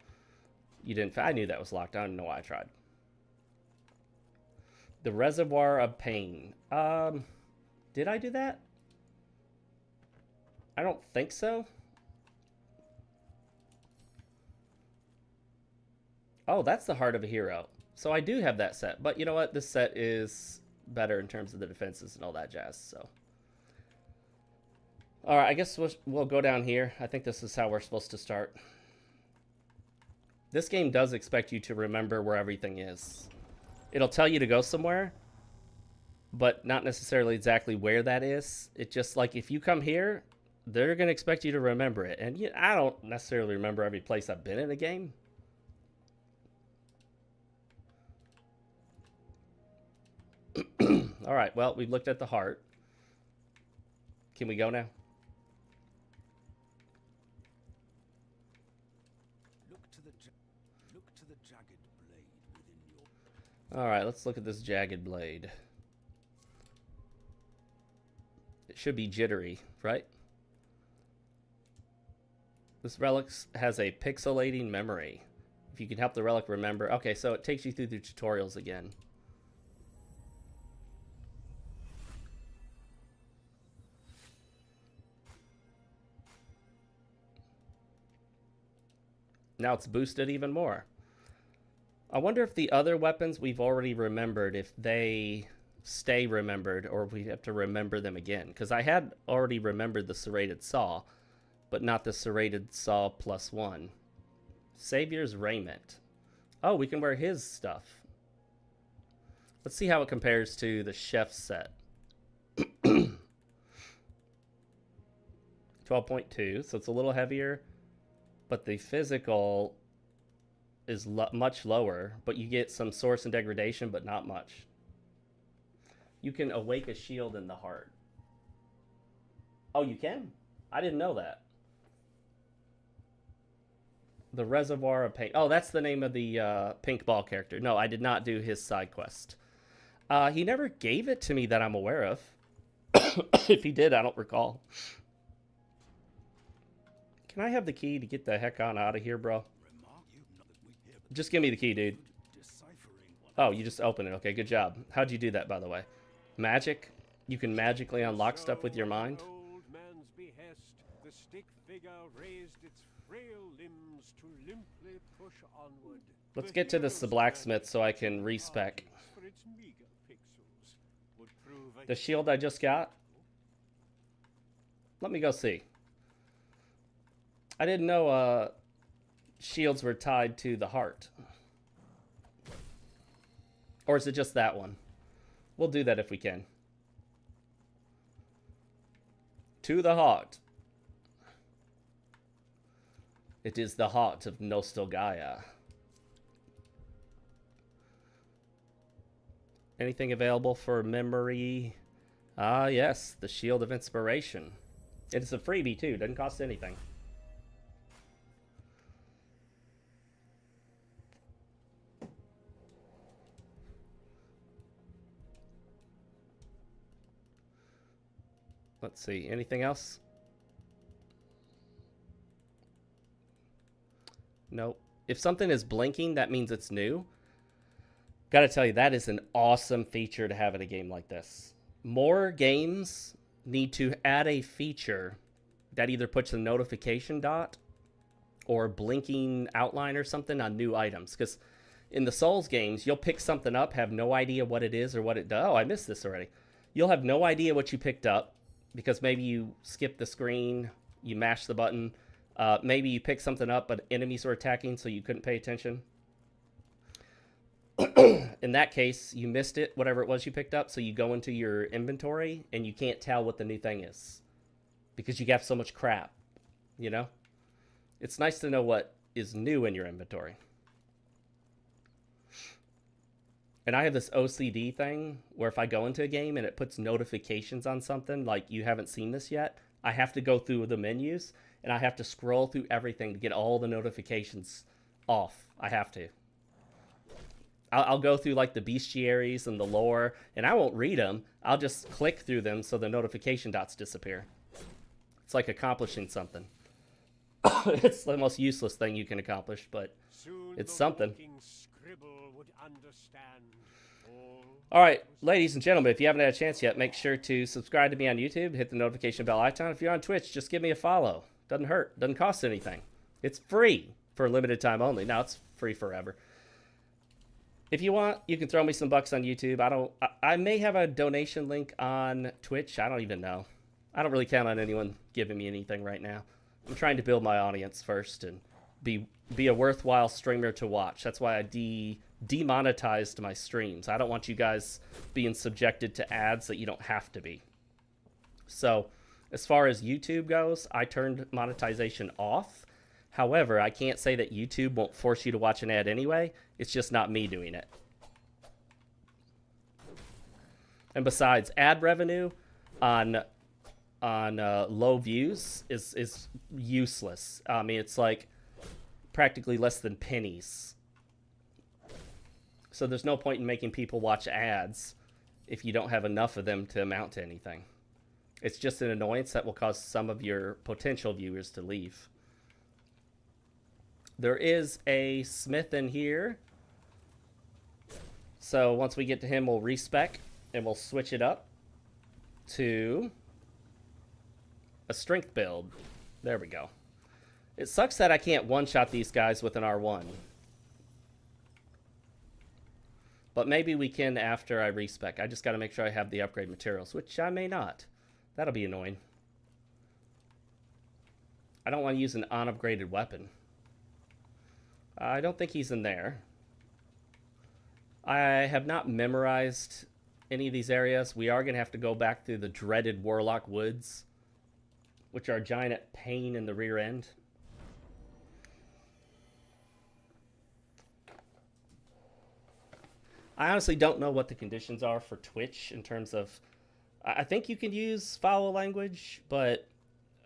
you didn't. I knew that was locked. I don't know why I tried. The Reservoir of Pain. Did I do that? I don't think so. Oh, that's the Heart of a Hero. So I do have that set. But you know what? This set is better in terms of the defenses and all that jazz. So, all right, I guess we'll go down here. I think this is how we're supposed to start. This game does expect you to remember where everything is. It'll tell you to go somewhere, but not necessarily exactly where that is. It's just like if you come here, they're going to expect you to remember it. And I don't necessarily remember every place I've been in a game. All right, well, we've looked at the heart. Can we go now? Look to the jagged blade within your... All right, let's look at this jagged blade. It should be jittery, right? This relic has a pixelating memory. If you can help the relic remember... Okay, so it takes you through the tutorials again. Now it's boosted even more. I wonder if the other weapons we've already remembered, if they stay remembered, or if we have to remember them again. Because I had already remembered the serrated saw, but not the serrated saw +1. Savior's raiment. Oh, we can wear his stuff. Let's see how it compares to the chef's set. 12.2, so it's a little heavier. But the physical is much lower, but you get some source and degradation, but not much. You can awake a shield in the heart. Oh, you can? I didn't know that. The Reservoir of Pain. Oh, that's the name of the pink ball character. No, I did not do his side quest. He never gave it to me that I'm aware of. If he did, I don't recall. Can I have the key to get the heck on out of here, bro? Just give me the key, dude. Oh, you just open it. Okay, good job. How'd you do that, by the way? Magic? You can magically unlock stuff with your mind? Old man's behest, the stick figure raised its frail limbs to limply push onward. Let's get to this, the blacksmith, so I can respec. For its meager pixels would prove a The shield I just got? Let me go see. I didn't know shields were tied to the heart. Or is it just that one? We'll do that if we can. To the heart. It is the heart of Nostalgaia. Anything available for memory? Ah, yes, the Shield of Inspiration. It's a freebie too, doesn't cost anything. Let's see, anything else? Nope. If something is blinking, that means it's new. Gotta tell you, that is an awesome feature to have in a game like this. More games need to add a feature that either puts a notification dot or blinking outline or something on new items. Because in the Souls games, you'll pick something up, have no idea what it is or what it does. Oh, I missed this already. You'll have no idea what you picked up because maybe you skipped the screen, you mashed the button. Maybe you picked something up, but enemies were attacking, so you couldn't pay attention. In that case, you missed it, whatever it was you picked up, so you go into your inventory, and you can't tell what the new thing is. Because you have so much crap, you know? It's nice to know what is new in your inventory. And I have this OCD thing, where if I go into a game and it puts notifications on something, like you haven't seen this yet, I have to go through the menus, and I have to scroll through everything to get all the notifications off. I have to. I'll go through like the bestiaries and the lore, and I won't read them. I'll just click through them so the notification dots disappear. It's like accomplishing something. It's the most useless thing you can accomplish, but soon it's the something. walking scribble would understand All right, ladies and gentlemen, if you haven't had a chance yet, make sure to subscribe to me on YouTube, hit the notification bell icon. If you're on Twitch, just give me a follow. Doesn't hurt, doesn't cost anything. It's free for a limited time only. Now it's free forever. If you want, you can throw me some bucks on YouTube. I may have a donation link on Twitch. I don't even know. I don't really count on anyone giving me anything right now. I'm trying to build my audience first and be a worthwhile streamer to watch. That's why I demonetized my streams. I don't want you guys being subjected to ads that you don't have to be. So, as far as YouTube goes, I turned monetization off. However, I can't say that YouTube won't force you to watch an ad anyway. It's just not me doing it. And besides, ad revenue on low views is useless. I mean, it's like practically less than pennies. So there's no point in making people watch ads if you don't have enough of them to amount to anything. It's just an annoyance that will cause some of your potential viewers to leave. There is a smith in here. So once we get to him, we'll respec and we'll switch it up to a strength build. There we go. It sucks that I can't one-shot these guys with an R1. But maybe we can after I respec. I just got to make sure I have the upgrade materials, which I may not. That'll be annoying. I don't want to use an unupgraded weapon. I don't think he's in there. I have not memorized any of these areas. We are going to have to go back through the dreaded Warlock Woods, which are a giant pain in the rear end. I honestly don't know what the conditions are for Twitch in terms of... I think you can use foul language, but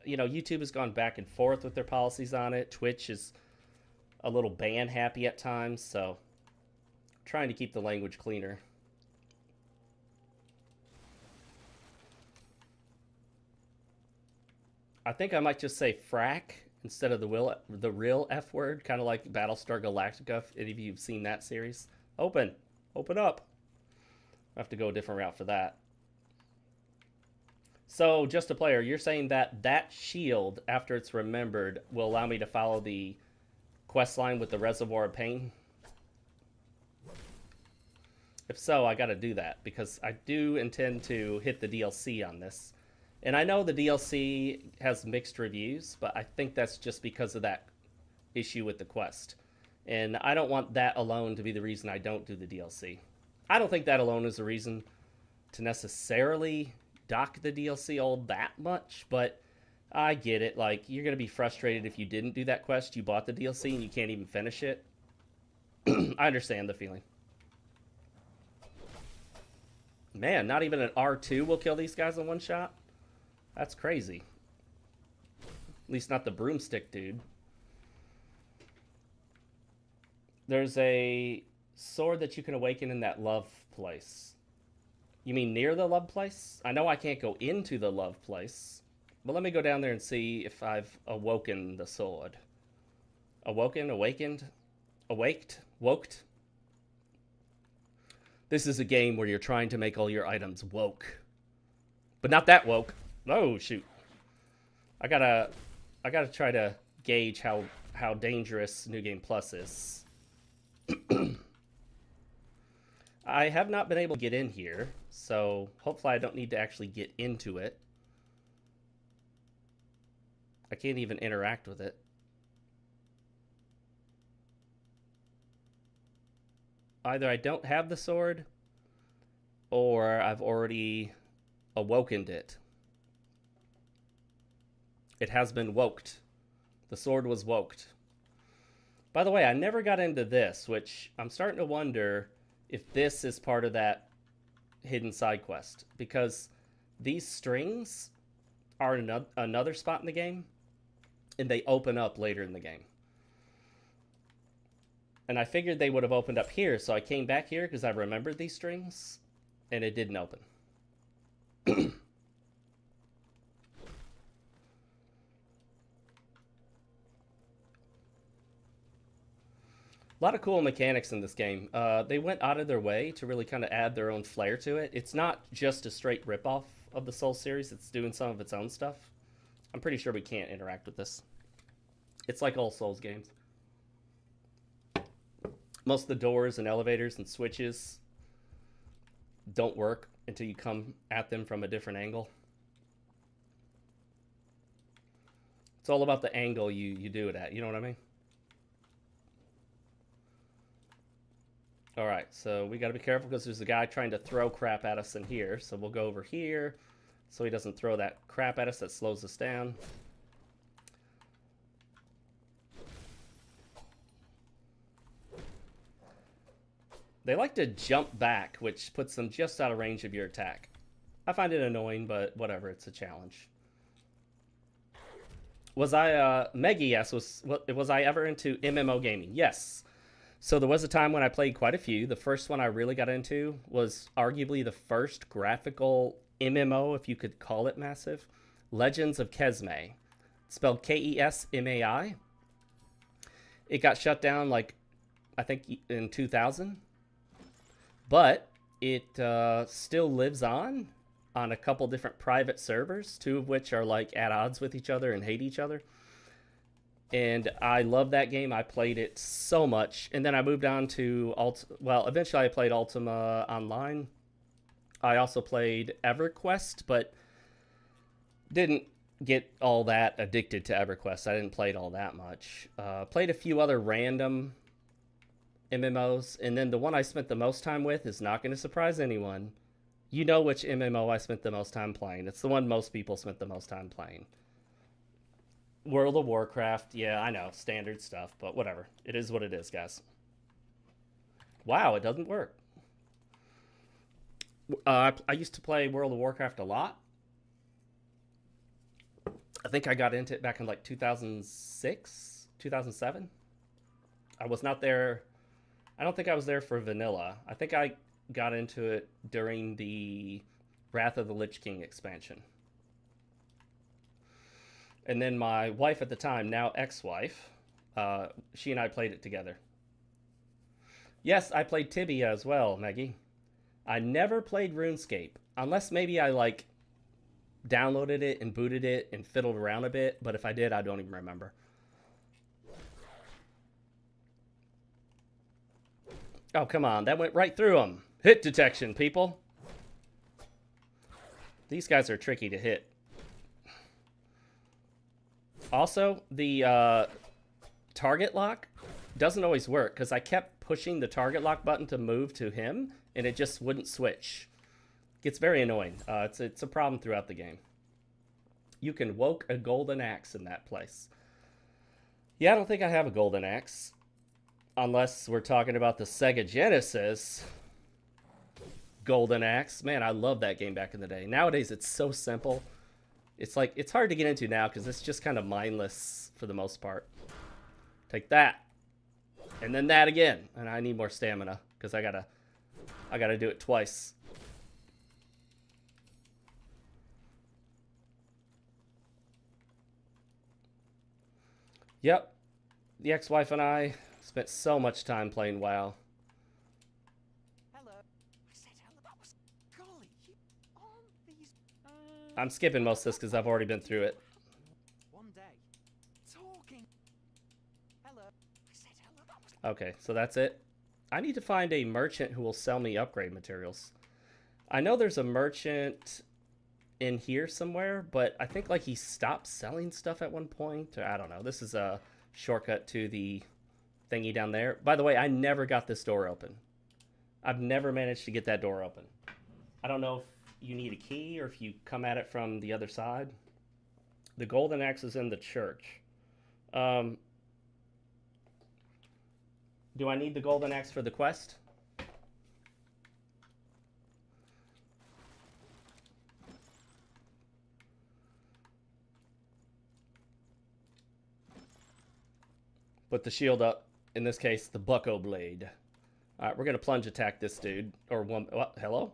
you know, YouTube has gone back and forth with their policies on it. Twitch is a little ban happy at times, so trying to keep the language cleaner. I think I might just say frack instead of the real F word, kind of like Battlestar Galactica, if any of you have seen that series. Open up. I have to go a different route for that. So, just a player, you're saying that that shield, after it's remembered, will allow me to follow the quest line with the Reservoir of Pain? If so, I gotta do that, because I do intend to hit the DLC on this. And I know the DLC has mixed reviews, but I think that's just because of that issue with the quest. And I don't want that alone to be the reason I don't do the DLC. I don't think that alone is a reason to necessarily dock the DLC all that much, but I get it. Like, you're going to be frustrated if you didn't do that quest, you bought the DLC, and you can't even finish it. I understand the feeling. Man, not even an R2 will kill these guys in one shot? That's crazy. At least not the broomstick dude. There's a sword that you can awaken in that love place. You mean near the love place? I know I can't go into the love place, but let me go down there and see if I've awoken the sword. Awoken? Awakened? Awaked? Woked? This is a game where you're trying to make all your items woke. But not that woke. Oh, shoot. I gotta try to gauge how dangerous New Game Plus is. I have not been able to get in here, so hopefully I don't need to actually get into it. I can't even interact with it. Either I don't have the sword, or I've already awokened it. It has been woked. The sword was woked. By the way, I never got into this, which I'm starting to wonder if this is part of that hidden side quest, because these strings are another spot in the game, and they open up later in the game. And I figured they would have opened up here, so I came back here because I remembered these strings, and it didn't open. A lot of cool mechanics in this game. They went out of their way to really kind of add their own flair to it. It's not just a straight ripoff of the Souls series. It's doing some of its own stuff. I'm pretty sure we can't interact with this. It's like all Souls games. Most of the doors and elevators and switches don't work until you come at them from a different angle. It's all about the angle you do it at. You know what I mean? All right, so we got to be careful because there's a guy trying to throw crap at us in here. So we'll go over here so he doesn't throw that crap at us that slows us down. They like to jump back, which puts them just out of range of your attack. I find it annoying, but whatever, it's a challenge. Was I, Meggie asks, was I ever into MMO gaming? Yes. So there was a time when I played quite a few. The first one I really got into was arguably the first graphical MMO, if you could call it massive. Legends of Kesmai. Spelled Kesmai. It got shut down, like, I think in 2000. But it still lives on a couple different private servers, two of which are like at odds with each other and hate each other. And I love that game. I played it so much. And then I moved on to, eventually I played Ultima Online. I also played EverQuest, but didn't get all that addicted to EverQuest. I didn't play it all that much. Played a few other random MMOs. And then the one I spent the most time with is not going to surprise anyone. You know which MMO I spent the most time playing. It's the one most people spent the most time playing. World of Warcraft. Yeah, I know. Standard stuff, but whatever. It is what it is, guys. Wow, it doesn't work. I used to play World of Warcraft a lot. think I got into it back in like 2006, 2007. I was not there. I don't think I was there for vanilla. I think I got into it during the Wrath of the Lich King expansion. And then my wife at the time, now ex-wife, she and I played it together. Yes, I played Tibia as well, Maggie. I never played RuneScape, unless maybe I like downloaded it and booted it and fiddled around a bit, but if I did, I don't even remember. Oh, come on, that went right through them. Hit detection, people. These guys are tricky to hit. Also, the target lock doesn't always work, because I kept pushing the target lock button to move to him, and it just wouldn't switch. Gets very annoying. It's a problem throughout the game. You can woke a golden axe in that place. Yeah, I don't think I have a golden axe. Unless we're talking about the Sega Genesis golden axe. Man, I love that game back in the day. Nowadays, it's so simple. It's like, it's hard to get into now because it's just kind of mindless for the most part. Take that. And then that again. And I need more stamina because I gotta do it twice. Yep. The ex-wife and I spent so much time playing WoW. Hello. I said hello. That was golly. You aren't these. I'm skipping most of this because I've already been through it. One day. Talking. Hello. I said hello. That was. Okay, so that's it. I need to find a merchant who will sell me upgrade materials. I know there's a merchant in here somewhere, but I think like he stopped selling stuff at one point. Or I don't know. This is a shortcut to the thingy down there. By the way, I never got this door open. I've never managed to get that door open. I don't know if you need a key or if you come at it from the other side. The golden axe is in the church. Do I need the golden axe for the quest? Put the shield up. In this case, the bucko blade. All right, we're going to plunge attack this dude. Or one... What? Hello?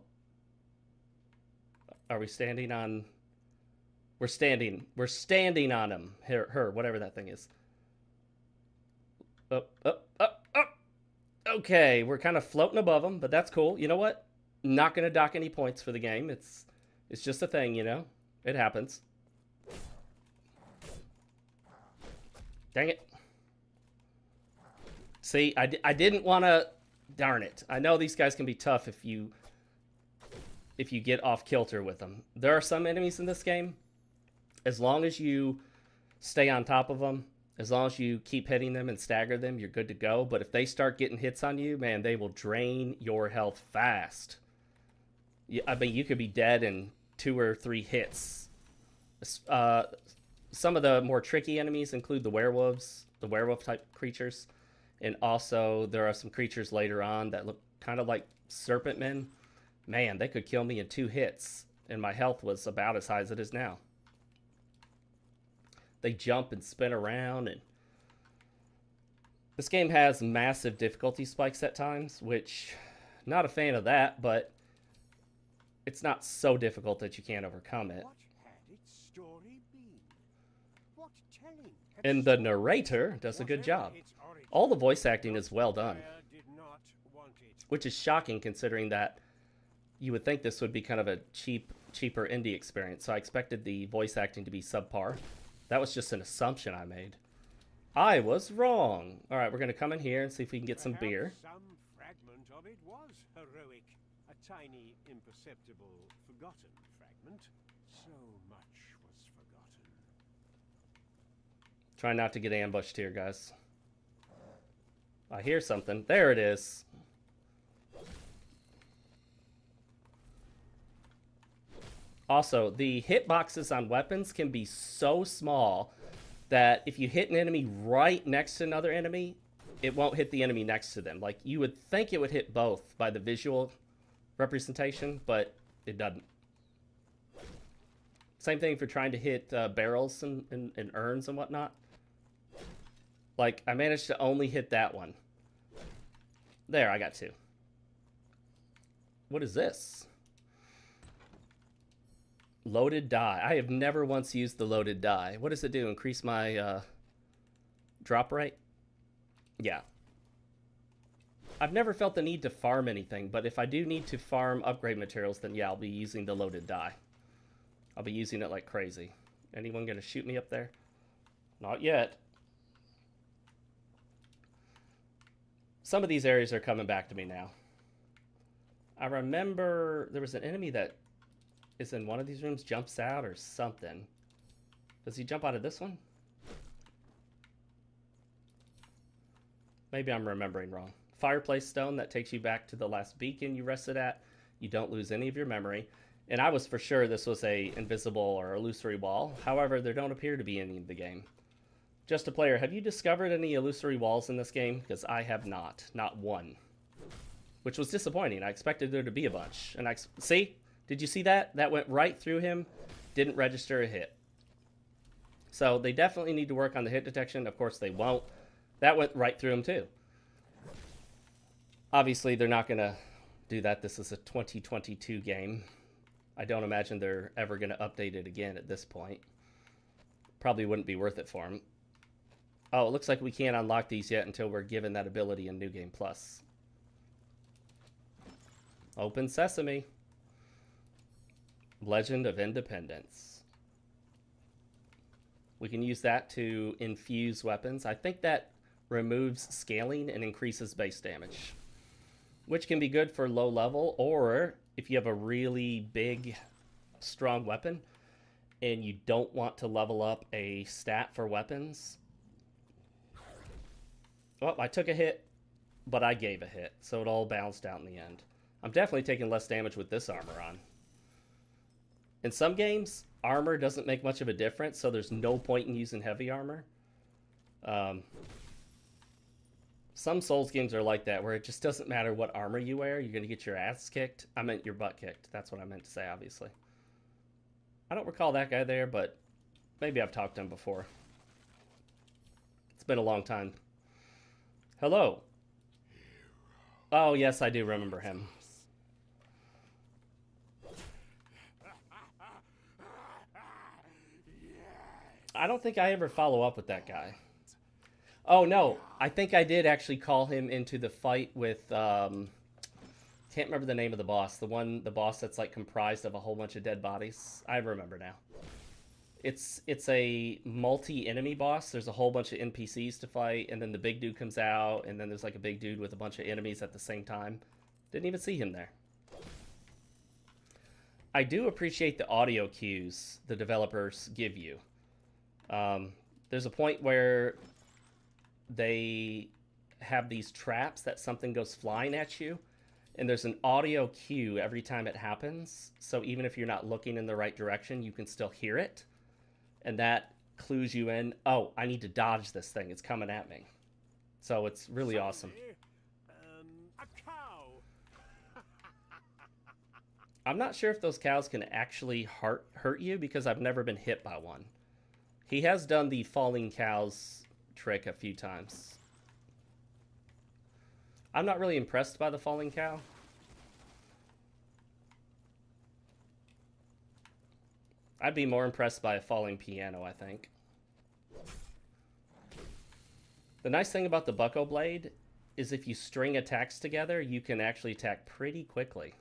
Are we standing on... We're standing on him. Her, whatever that thing is. Up. Okay, we're kind of floating above him, but that's cool. You know what? Not going to dock any points for the game. It's just a thing, you know? It happens. Dang it. See, I didn't want to... Darn it. I know these guys can be tough if you get off kilter with them. There are some enemies in this game. As long as you stay on top of them, as long as you keep hitting them and stagger them, you're good to go. But if they start getting hits on you, man, they will drain your health fast. I mean, you could be dead in 2 or 3 hits. Some of the more tricky enemies include the werewolves, the werewolf-type creatures. And also, there are some creatures later on that look kind of like serpent men. Man, they could kill me in 2 hits. And my health was about as high as it is now. They jump and spin around. And this game has massive difficulty spikes at times, which, not a fan of that, but it's not so difficult that you can't overcome it. What had its story been? What telling had And the narrator does a good job. All the voice acting is well done, did not want it. which is shocking considering that you would think this would be kind of a cheaper indie experience. So I expected the voice acting to be subpar. That was just an assumption I made. I was wrong. All right, we're going to come in here and see if we can get some beer. Some fragment of it was heroic. A tiny, imperceptible, forgotten fragment. So much was forgotten. Try not to get ambushed here, guys. I hear something. There it is. Also, the hitboxes on weapons can be so small that if you hit an enemy right next to another enemy, it won't hit the enemy next to them. Like, you would think it would hit both by the visual representation, but it doesn't. Same thing for trying to hit barrels and urns and whatnot. Like, I managed to only hit that one. There, I got 2. What is this? Loaded die. I have never once used the loaded die. What does it do? Increase my drop rate? Yeah. I've never felt the need to farm anything, but if I do need to farm upgrade materials, then yeah, I'll be using the loaded die. I'll be using it like crazy. Anyone gonna shoot me up there? Not yet. Some of these areas are coming back to me now. I remember there was an enemy that is in one of these rooms, jumps out or something. Does he jump out of this one? Maybe I'm remembering wrong. Fireplace stone, that takes you back to the last beacon you rested at. You don't lose any of your memory. And I was for sure this was a invisible or illusory wall. However, there don't appear to be any in the game. Just a player, have you discovered any illusory walls in this game? Because I have not. Not one. Which was disappointing. I expected there to be a bunch. And see? Did you see that? That went right through him. Didn't register a hit. So they definitely need to work on the hit detection. Of course they won't. That went right through him too. Obviously they're not going to do that. This is a 2022 game. I don't imagine they're ever going to update it again at this point. Probably wouldn't be worth it for them. Oh, it looks like we can't unlock these yet until we're given that ability in New Game Plus. Open Sesame. Legend of Independence. We can use that to infuse weapons. I think that removes scaling and increases base damage, which can be good for low level, or if you have a really big, strong weapon and you don't want to level up a stat for weapons. Well, I took a hit, but I gave a hit, so it all balanced out in the end. I'm definitely taking less damage with this armor on. In some games, armor doesn't make much of a difference, so there's no point in using heavy armor. Some Souls games are like that, where it just doesn't matter what armor you wear, you're going to get your ass kicked. I meant your butt kicked. That's what I meant to say, obviously. I don't recall that guy there, but maybe I've talked to him before. It's been a long time. Hello. Oh, yes, I do remember him. I don't think I ever follow up with that guy. Oh, no. I think I did actually call him into the fight with, can't remember the name of the boss. The boss that's like comprised of a whole bunch of dead bodies. I remember now. It's a multi-enemy boss. There's a whole bunch of NPCs to fight, and then the big dude comes out, and then there's like a big dude with a bunch of enemies at the same time. Didn't even see him there. I do appreciate the audio cues the developers give you. There's a point where they have these traps that something goes flying at you, and there's an audio cue every time it happens. So even if you're not looking in the right direction, you can still hear it. And that clues you in, oh, I need to dodge this thing. It's coming at me. So it's really awesome. A cow. I'm not sure if those cows can actually hurt you because I've never been hit by one. He has done the falling cows trick a few times. I'm not really impressed by the falling cow. I'd be more impressed by a falling piano, I think. The nice thing about the Bucko Blade is if you string attacks together, you can actually attack pretty quickly.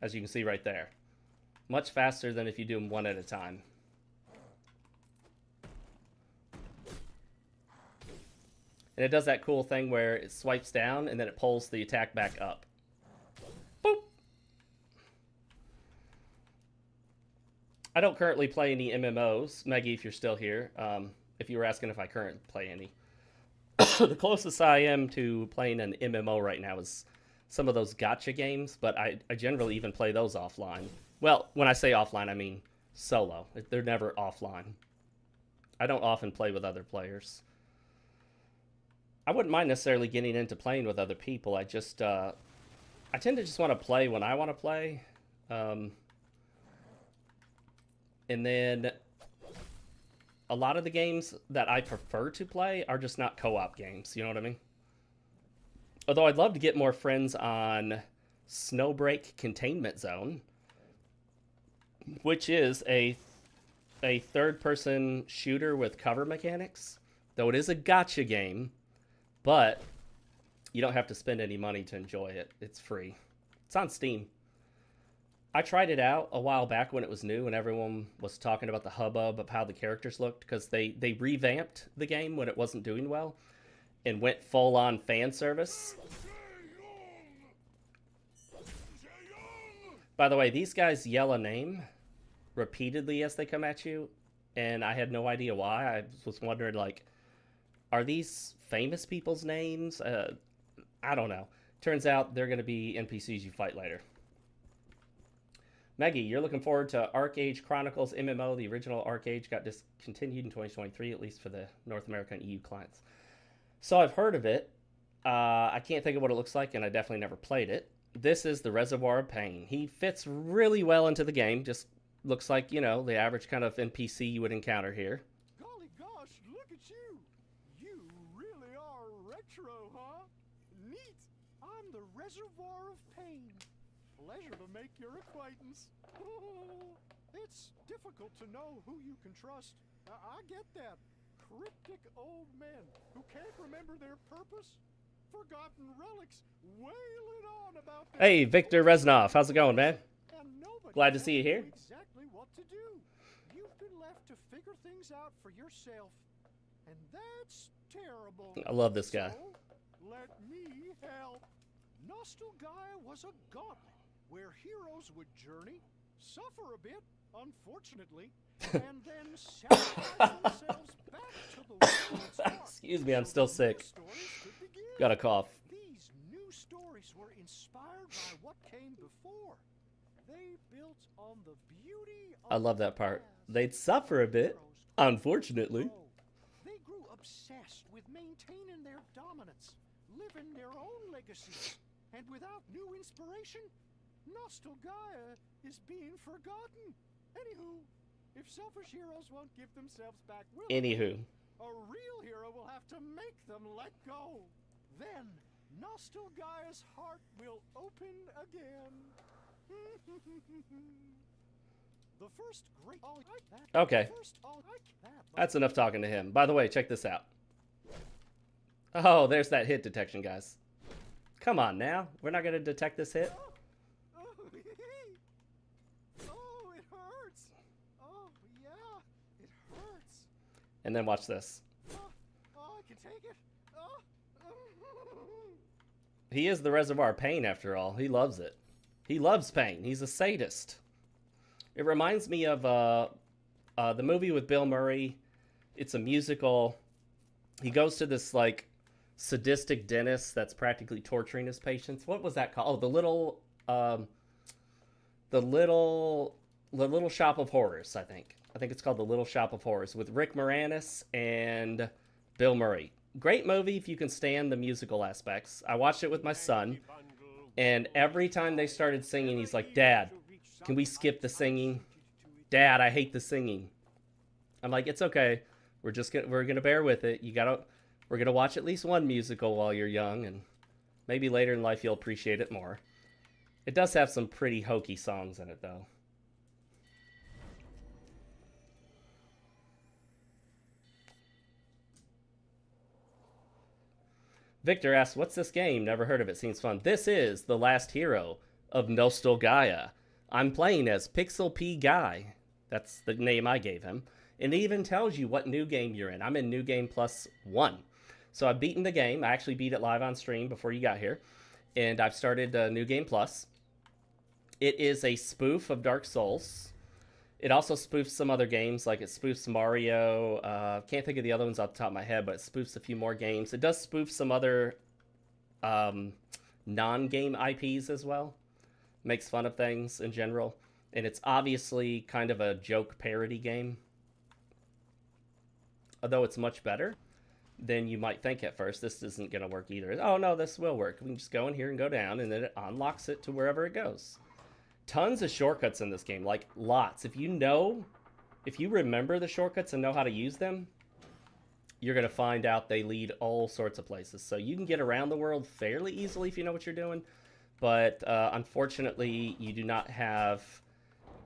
As you can see right there. Much faster than if you do them one at a time. And it does that cool thing where it swipes down and then it pulls the attack back up. Boop! I don't currently play any MMOs. Maggie, if you're still here, if you were asking if I currently play any. The closest I am to playing an MMO right now is some of those gacha games, but I generally even play those offline. Well, when I say offline, I mean solo. They're never offline. I don't often play with other players. I wouldn't mind necessarily getting into playing with other people. I just, I tend to just want to play when I want to play. And then a lot of the games that I prefer to play are just not co-op games. You know what I mean? Although I'd love to get more friends on Snowbreak Containment Zone, which is a third-person shooter with cover mechanics. Though it is a gacha game, but you don't have to spend any money to enjoy it. It's free. It's on Steam. I tried it out a while back when it was new and everyone was talking about the hubbub of how the characters looked, because they revamped the game when it wasn't doing well and went full-on fan service. By the way, these guys yell a name repeatedly as they come at you, and I had no idea why. I was wondering, like, are these famous people's names? I don't know. Turns out they're going to be NPCs you fight later. Maggie, you're looking forward to Arcade Chronicles MMO. The original Arcade got discontinued in 2023, at least for the North America and EU clients. So I've heard of it. I can't think of what it looks like, and I definitely never played it. This is the Reservoir of Pain. He fits really well into the game. Just looks like, you know, the average kind of NPC you would encounter here. Golly gosh, look at you! You really are retro, huh? Neat! I'm the Reservoir of Pain. Pleasure to make your acquaintance. It's difficult to know who you can trust. I get that. Cryptic old men who can't remember their purpose. Forgotten relics wailing on about their... Hey, Victor Reznov. How's it going, man? And nobody Glad to see you here. knows exactly what to do. You've been left to figure things out for yourself. And that's terrible. I love this guy. So, let me help. Nostalgaia was a gauntlet where heroes would journey, suffer a bit, unfortunately, and then sacrifice themselves back to the world's heart. Excuse me, I'm still sick. Got a cough. These new stories were inspired by what came before. They built on the beauty of I love that part. the They'd suffer a bit, unfortunately. They grew obsessed with maintaining their dominance, living their own legacies, and without new inspiration, Nostalgaia is being forgotten. Anywho, if selfish heroes won't give themselves back willingly, Anywho. a real hero will have to make them let go. Then, Nostalgaia's heart will open again. The first great... Okay. That's enough talking to him. By the way, check this out. Oh, there's that hit detection, guys. Come on now. We're not going to detect this hit? Oh, it hurts. Oh, yeah, it hurts. And then watch this. Oh, I can take it. Oh. He is the Reservoir of Pain, after all. He loves it. He loves pain. He's a sadist. It reminds me of the movie with Bill Murray. It's a musical. He goes to this, like, sadistic dentist that's practically torturing his patients. What was that called? Oh, the Little Shop of Horrors, I think. I think it's called The Little Shop of Horrors, with Rick Moranis and Bill Murray. Great movie if you can stand the musical aspects. I watched it with my son, and every time they started singing, he's like, "Dad, can we skip the singing? Dad, I hate the singing." I'm like, "It's okay. We're gonna bear with it. We're gonna watch at least one musical while you're young, and maybe later in life you'll appreciate it more." It does have some pretty hokey songs in it, though. Victor asks, "What's this game? Never heard of it. Seems fun." This is the last hero of Nostalgaia. I'm playing as Pixel P Guy. That's the name I gave him. And it even tells you what new game you're in. I'm in New Game Plus 1. So I've beaten the game. I actually beat it live on stream before you got here. And I've started New Game Plus. It is a spoof of Dark Souls. It also spoofs some other games, like it spoofs Mario. Can't think of the other ones off the top of my head, but it spoofs a few more games. It does spoof some other non-game IPs as well. Makes fun of things in general. And it's obviously kind of a joke parody game. Although it's much better. then you might think at first this isn't going to work either. Oh no, this will work. We can just go in here and go down, and then it unlocks it to wherever it goes. Tons of shortcuts in this game, like lots. If you remember the shortcuts and know how to use them, you're going to find out they lead all sorts of places. So you can get around the world fairly easily if you know what you're doing. But unfortunately, you do not have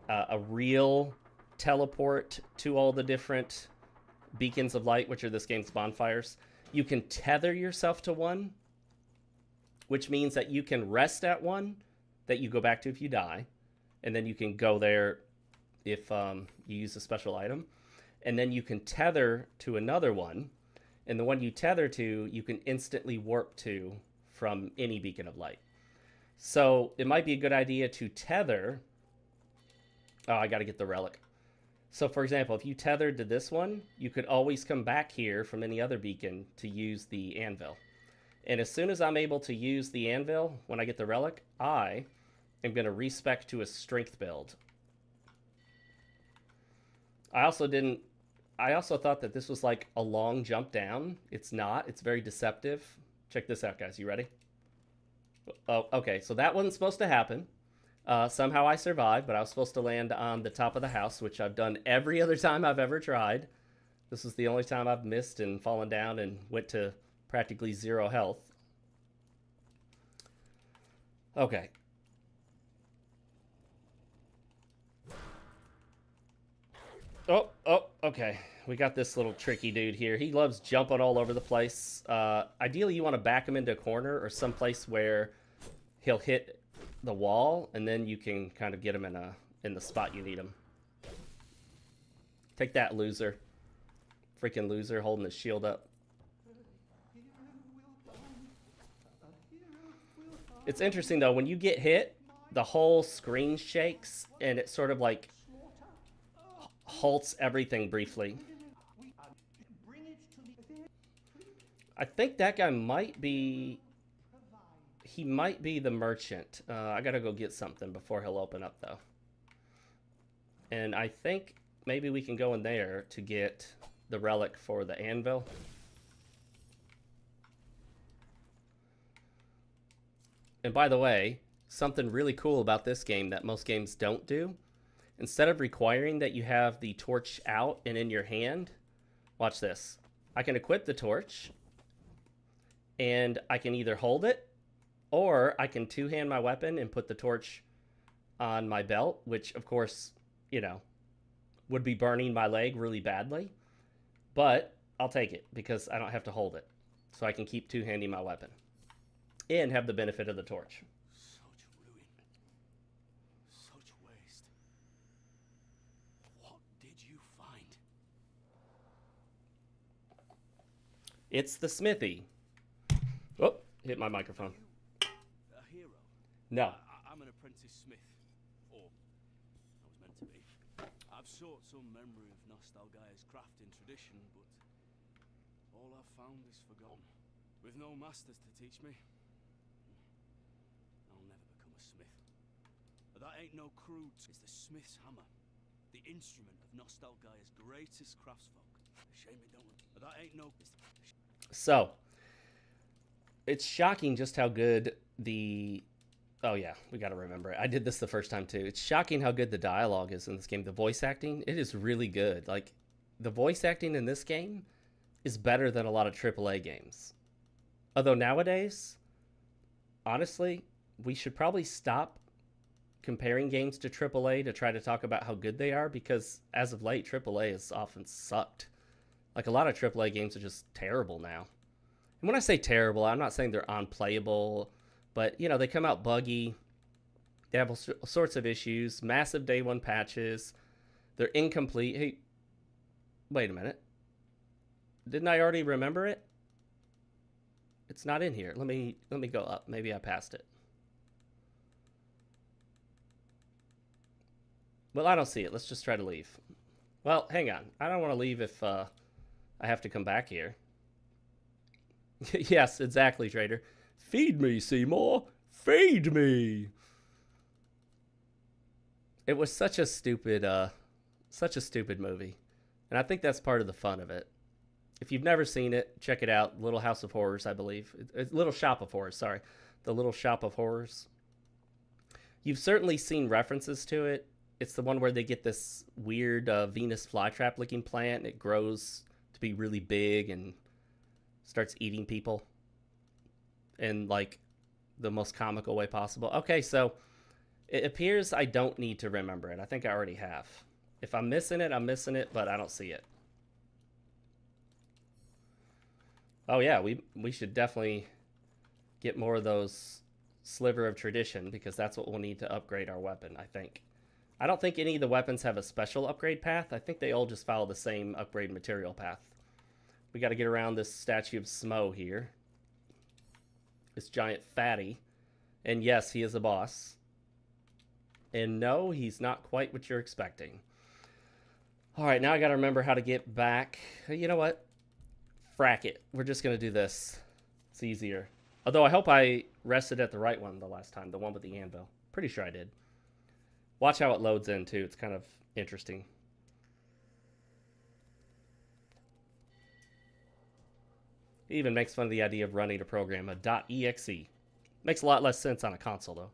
a real teleport to all the different beacons of light, which are this game's bonfires. You can tether yourself to one, which means that you can rest at one that you go back to if you die. And then you can go there if you use a special item. And then you can tether to another one. And the one you tether to, you can instantly warp to from any beacon of light. So it might be a good idea to tether. Oh, I got to get the relic. So for example, if you tethered to this one, you could always come back here from any other beacon to use the anvil. And as soon as I'm able to use the anvil, when I get the relic, I am going to respec to a strength build. I also thought that this was like a long jump down. It's not. It's very deceptive. Check this out, guys. You ready? Oh, okay. So that wasn't supposed to happen. Somehow I survived, but I was supposed to land on the top of the house, which I've done every other time I've ever tried. This was the only time I've missed and fallen down and went to practically 0 health. Okay. Oh, okay. We got this little tricky dude here. He loves jumping all over the place. Ideally, you want to back him into a corner or someplace where he'll hit the wall, and then you can kind of get him in the spot you need him. Take that, loser. Freaking loser holding his shield up. It's interesting, though. When you get hit, the whole screen shakes, and it sort of like halts everything briefly. I think that guy might be... He might be the merchant. I gotta go get something before he'll open up, though. And I think maybe we can go in there to get the relic for the anvil. And by the way, something really cool about this game that most games don't do, instead of requiring that you have the torch out and in your hand, watch this. I can equip the torch, and I can either hold it, or I can two-hand my weapon and put the torch on my belt, which, of course, you know, would be burning my leg really badly. But I'll take it because I don't have to hold it. So I can keep two-handing my weapon and have the benefit of the torch. Such ruin. Such waste. What did you find? It's the smithy. Oh, hit my microphone. A hero? No. I'm an apprentice smith. Or, I was meant to be. I've sought some memory of Nostalgaia's crafting tradition, but all I've found is forgotten. With no masters to teach me, I'll never become a smith. But that ain't no crude. It's the smith's hammer, the instrument of Nostalgaia's greatest craftsfolk. Shame it don't. But that ain't no. So, it's shocking just how good the... Oh yeah, we gotta remember it. I did this the first time too. It's shocking how good the dialogue is in this game. The voice acting, it is really good. Like, the voice acting in this game is better than a lot of AAA games. Although nowadays, honestly, we should probably stop comparing games to AAA to try to talk about how good they are, because as of late, AAA has often sucked. Like, a lot of AAA games are just terrible now. And when I say terrible, I'm not saying they're unplayable, but, you know, they come out buggy. They have all sorts of issues, massive day one patches. They're incomplete. Hey, wait a minute. Didn't I already remember it? It's not in here. Let me go up. Maybe I passed it. Well, I don't see it. Let's just try to leave. Well, hang on. I don't want to leave if I have to come back here. Yes, exactly, Trader. Feed me, Seymour. Feed me. It was such a stupid movie. And I think that's part of the fun of it, If you've never seen it, check it out. Little House of Horrors, I believe. Little Shop of Horrors, sorry. The Little Shop of Horrors. You've certainly seen references to it. It's the one where they get this weird Venus flytrap looking plant, and it grows to be really big and starts eating people in like the most comical way possible. Okay, so it appears I don't need to remember it. I think I already have. If I'm missing it, I'm missing it, but I don't see it. Oh yeah, we should definitely get more of those Sliver of Tradition, because that's what we'll need to upgrade our weapon, I think. I don't think any of the weapons have a special upgrade path. I think they all just follow the same upgrade material path. We got to get around this statue of Smo here. This giant fatty. And yes, he is a boss. And no, he's not quite what you're expecting. Alright, now I got to remember how to get back. You know what? Frack it. We're just going to do this. It's easier. Although I hope I rested at the right one the last time. The one with the anvil. Pretty sure I did. Watch how it loads in, too. It's kind of interesting. It even makes fun of the idea of running a program, a .exe. Makes a lot less sense on a console, though.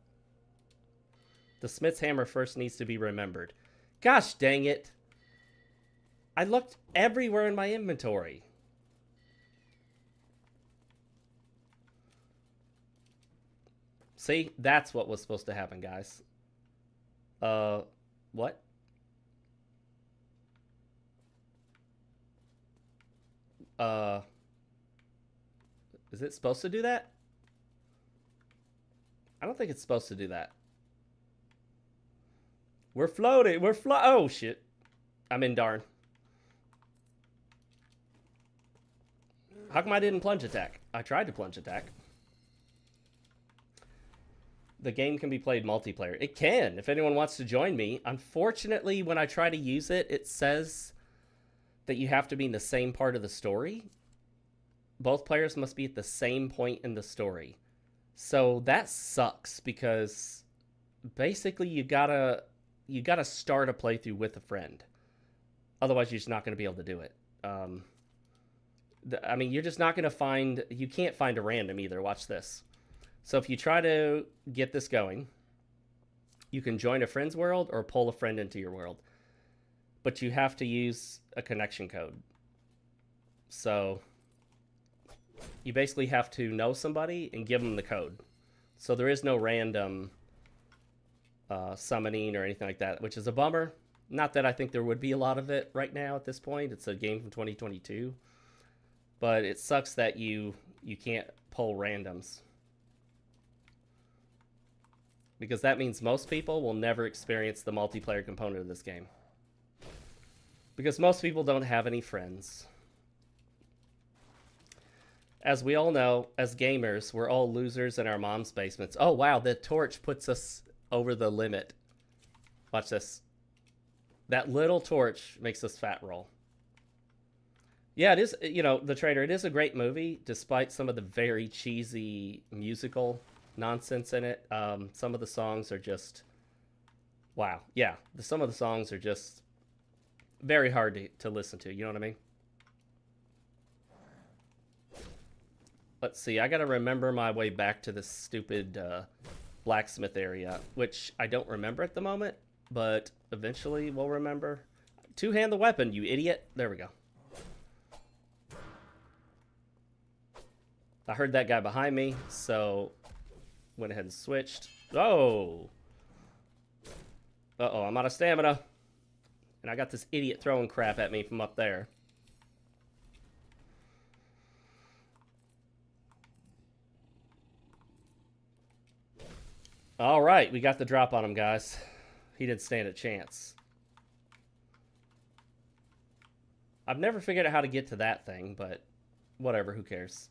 The Smith's Hammer first needs to be remembered. Gosh dang it. I looked everywhere in my inventory. See? That's what was supposed to happen, guys. What? Is it supposed to do that? I don't think it's supposed to do that. We're floating. Oh, shit. I'm in darn. How come I didn't plunge attack? I tried to plunge attack. The game can be played multiplayer. It can, if anyone wants to join me. Unfortunately, when I try to use it, it says that you have to be in the same part of the story. Both players must be at the same point in the story. So that sucks, because basically you gotta start a playthrough with a friend. Otherwise, you're just not going to be able to do it. I mean, you're just not going to find... You can't find a random either. Watch this. So if you try to get this going, you can join a friend's world or pull a friend into your world. But you have to use a connection code. So you basically have to know somebody and give them the code. So there is no random summoning or anything like that, which is a bummer. Not that I think there would be a lot of it right now at this point. It's a game from 2022. But it sucks that you can't pull randoms. Because that means most people will never experience the multiplayer component of this game. Because most people don't have any friends. As we all know, as gamers, we're all losers in our mom's basements. Oh, wow, the torch puts us over the limit. Watch this. That little torch makes us fat roll. Yeah, it is, you know, The Traitor, it is a great movie, despite some of the very cheesy musical nonsense in it. Some of the songs are just, wow. Yeah, some of the songs are just very hard to listen to, you know what I mean? Let's see, I gotta remember my way back to this stupid blacksmith area, which I don't remember at the moment, but eventually we'll remember. Two-hand the weapon, you idiot. There we go. I heard that guy behind me, so went ahead and switched. Oh! Uh-oh, I'm out of stamina. And I got this idiot throwing crap at me from up there. All right, we got the drop on him, guys. He didn't stand a chance. I've never figured out how to get to that thing, but whatever, who cares?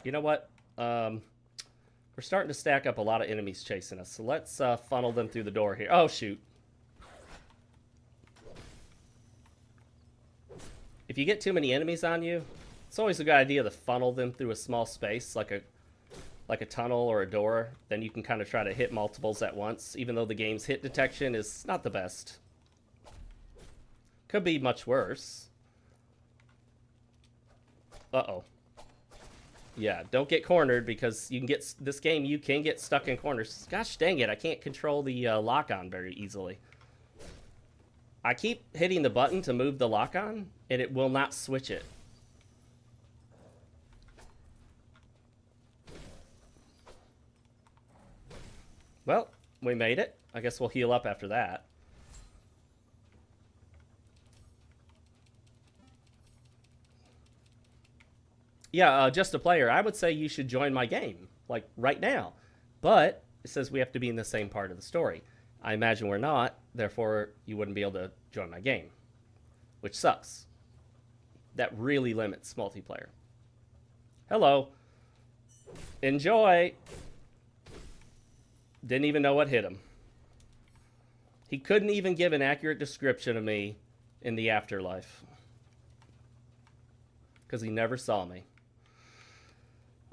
You know what? We're starting to stack up a lot of enemies chasing us, so let's funnel them through the door here. Oh, shoot. If you get too many enemies on you, it's always a good idea to funnel them through a small space, like like a tunnel or a door, then you can kind of try to hit multiples at once, even though the game's hit detection is not the best. Could be much worse. Uh-oh. Yeah, don't get cornered, because you can get this game. You can get stuck in corners. Gosh dang it! I can't control the lock-on very easily. I keep hitting the button to move the lock-on, and it will not switch it. Well, we made it. I guess we'll heal up after that. Yeah, just a player. I would say you should join my game, like, right now. But it says we have to be in the same part of the story. I imagine we're not, therefore you wouldn't be able to join my game. Which sucks. That really limits multiplayer. Hello. Enjoy. Didn't even know what hit him. He couldn't even give an accurate description of me in the afterlife. Because he never saw me.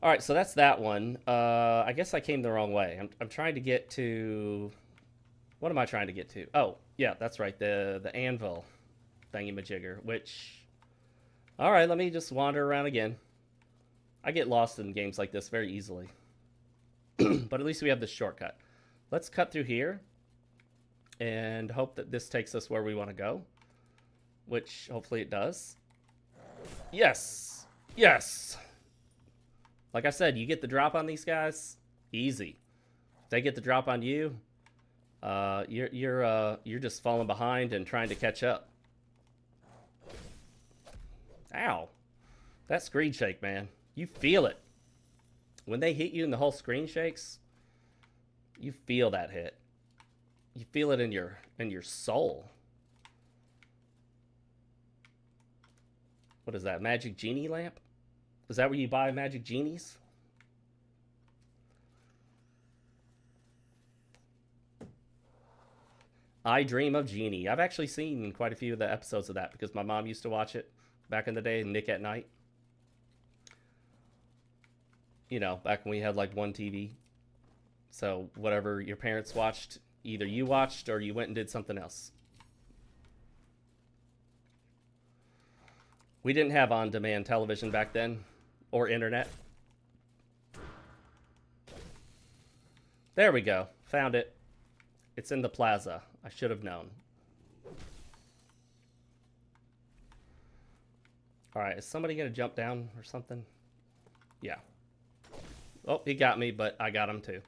Alright, so that's that one. I guess I came the wrong way. I'm trying to get to... What am I trying to get to? Oh, yeah, that's right. The anvil thingy-majigger, which... Alright, let me just wander around again. I get lost in games like this very easily. But at least we have this shortcut. Let's cut through here. And hope that this takes us where we want to go. Which, hopefully it does. Yes! Yes! Like I said, you get the drop on these guys, easy. If they get the drop on you, you're just falling behind and trying to catch up. Ow. That screen shake, man. You feel it. When they hit you and the whole screen shakes, you feel that hit. You feel it in your soul. What is that? Magic genie lamp? Is that where you buy magic genies? I Dream of Genie. I've actually seen quite a few of the episodes of that because my mom used to watch it back in the day, Nick at Night. You know, back when we had like one TV. So whatever your parents watched, either you watched or you went and did something else. We didn't have on-demand television back then, or internet. There we go. Found it. It's in the plaza. I should have known. Alright, is somebody going to jump down or something? Yeah. Oh, he got me, but I got him too.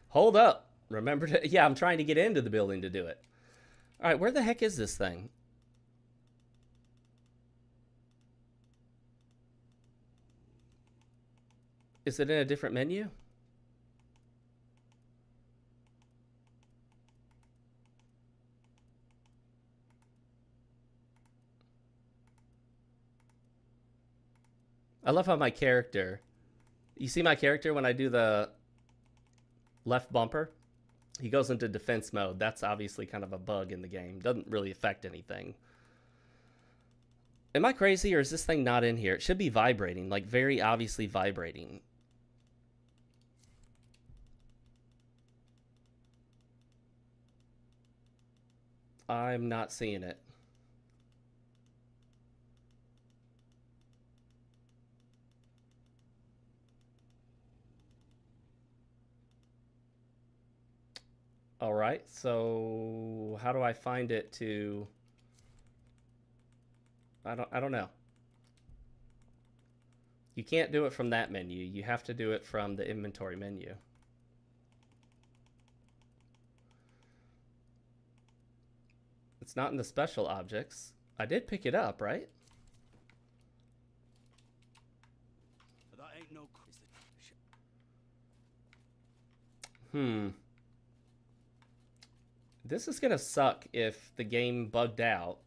Hold up. Remember to... Yeah, I'm trying to get into the building to do it. Alright, where the heck is this thing? Is it in a different menu? I love how my character... You see my character when I do the left bumper? He goes into defense mode. That's obviously kind of a bug in the game. Doesn't really affect anything. Am I crazy or is this thing not in here? It should be vibrating, like very obviously vibrating. I'm not seeing it. All right, so how do I find it to... I don't know. You can't do it from that menu. You have to do it from the inventory menu. It's not in the special objects. I did pick it up, right? That ain't no... This is gonna suck if the game bugged out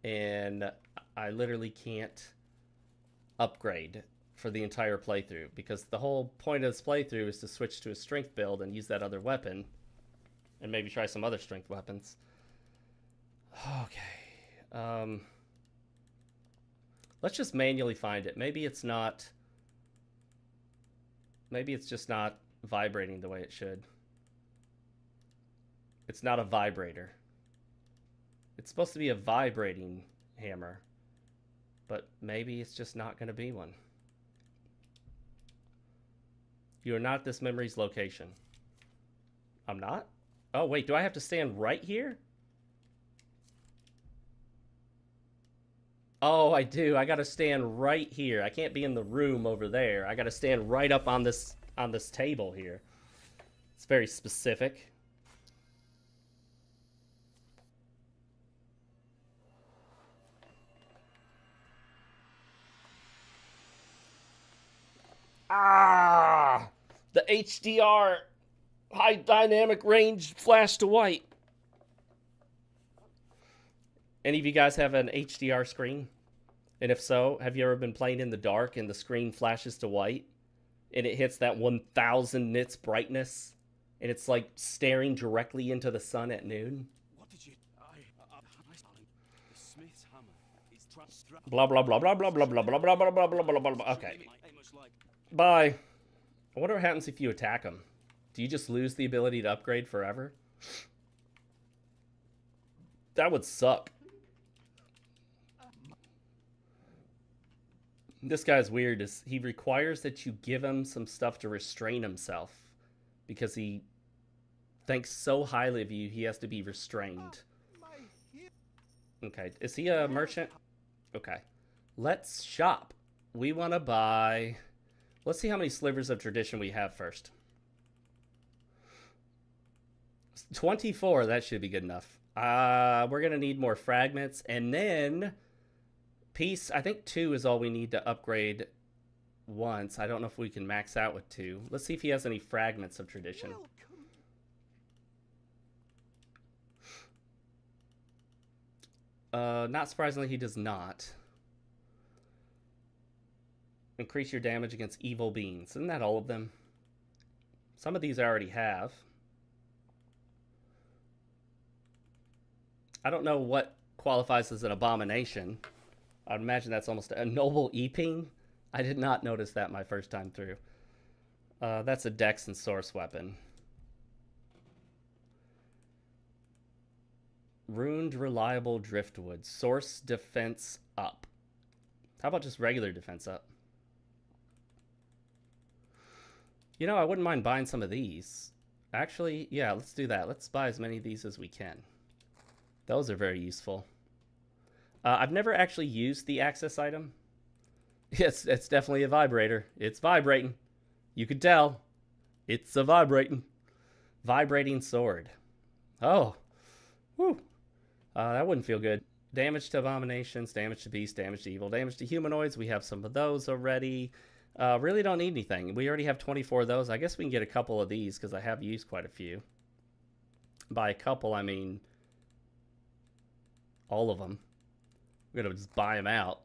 and I literally can't upgrade for the entire playthrough, because the whole point of this playthrough is to switch to a strength build and use that other weapon and maybe try some other strength weapons. Okay. Let's just manually find it. Maybe it's not... Maybe it's just not vibrating the way it should. It's not a vibrator. It's supposed to be a vibrating hammer, but maybe it's just not going to be one. You are not at this memory's location. I'm not? Oh, wait, do I have to stand right here? Oh, I do. I got to stand right here. I can't be in the room over there. I got to stand right up on this table here. It's very specific. Ah! The HDR high dynamic range flash to white. Any of you guys have an HDR screen? And if so, have you ever been playing in the dark and the screen flashes to white and it hits that 1000 nits brightness and it's like staring directly into the sun at noon? What did you... The Smith's hammer is strapped... Blah, blah, blah, blah, blah, blah, blah, blah, blah, blah, blah, blah, blah, blah, blah. Okay. Bye. I wonder what happens if you attack them. Do you just lose the ability to upgrade forever? That would suck. This guy's weird. He requires that you give him some stuff to restrain himself because he thinks so highly of you, he has to be restrained. Okay, is he a merchant? Okay, let's shop. We want to buy... Let's see how many slivers of tradition we have first. 24, that should be good enough. We're going to need more fragments, and then... Peace, I think 2 is all we need to upgrade once. I don't know if we can max out with 2. Let's see if he has any fragments of tradition. Not surprisingly, he does not. Increase your damage against evil beings. Isn't that all of them? Some of these I already have. I don't know what qualifies as an abomination. I'd imagine that's almost a noble eeping. I did not notice that my first time through. That's a dex and source weapon. Ruined reliable driftwood. Source defense up. How about just regular defense up? You know, I wouldn't mind buying some of these. Actually, yeah, let's do that. Let's buy as many of these as we can. Those are very useful. I've never actually used the access item. Yes, it's definitely a vibrator. It's vibrating. You could tell. It's a vibrating sword. Oh. Whew. That wouldn't feel good. Damage to abominations, damage to beasts, damage to evil, damage to humanoids. We have some of those already. Really don't need anything. We already have 24 of those. I guess we can get a couple of these because I have used quite a few. By a couple, I mean all of them. We're going to just buy them out.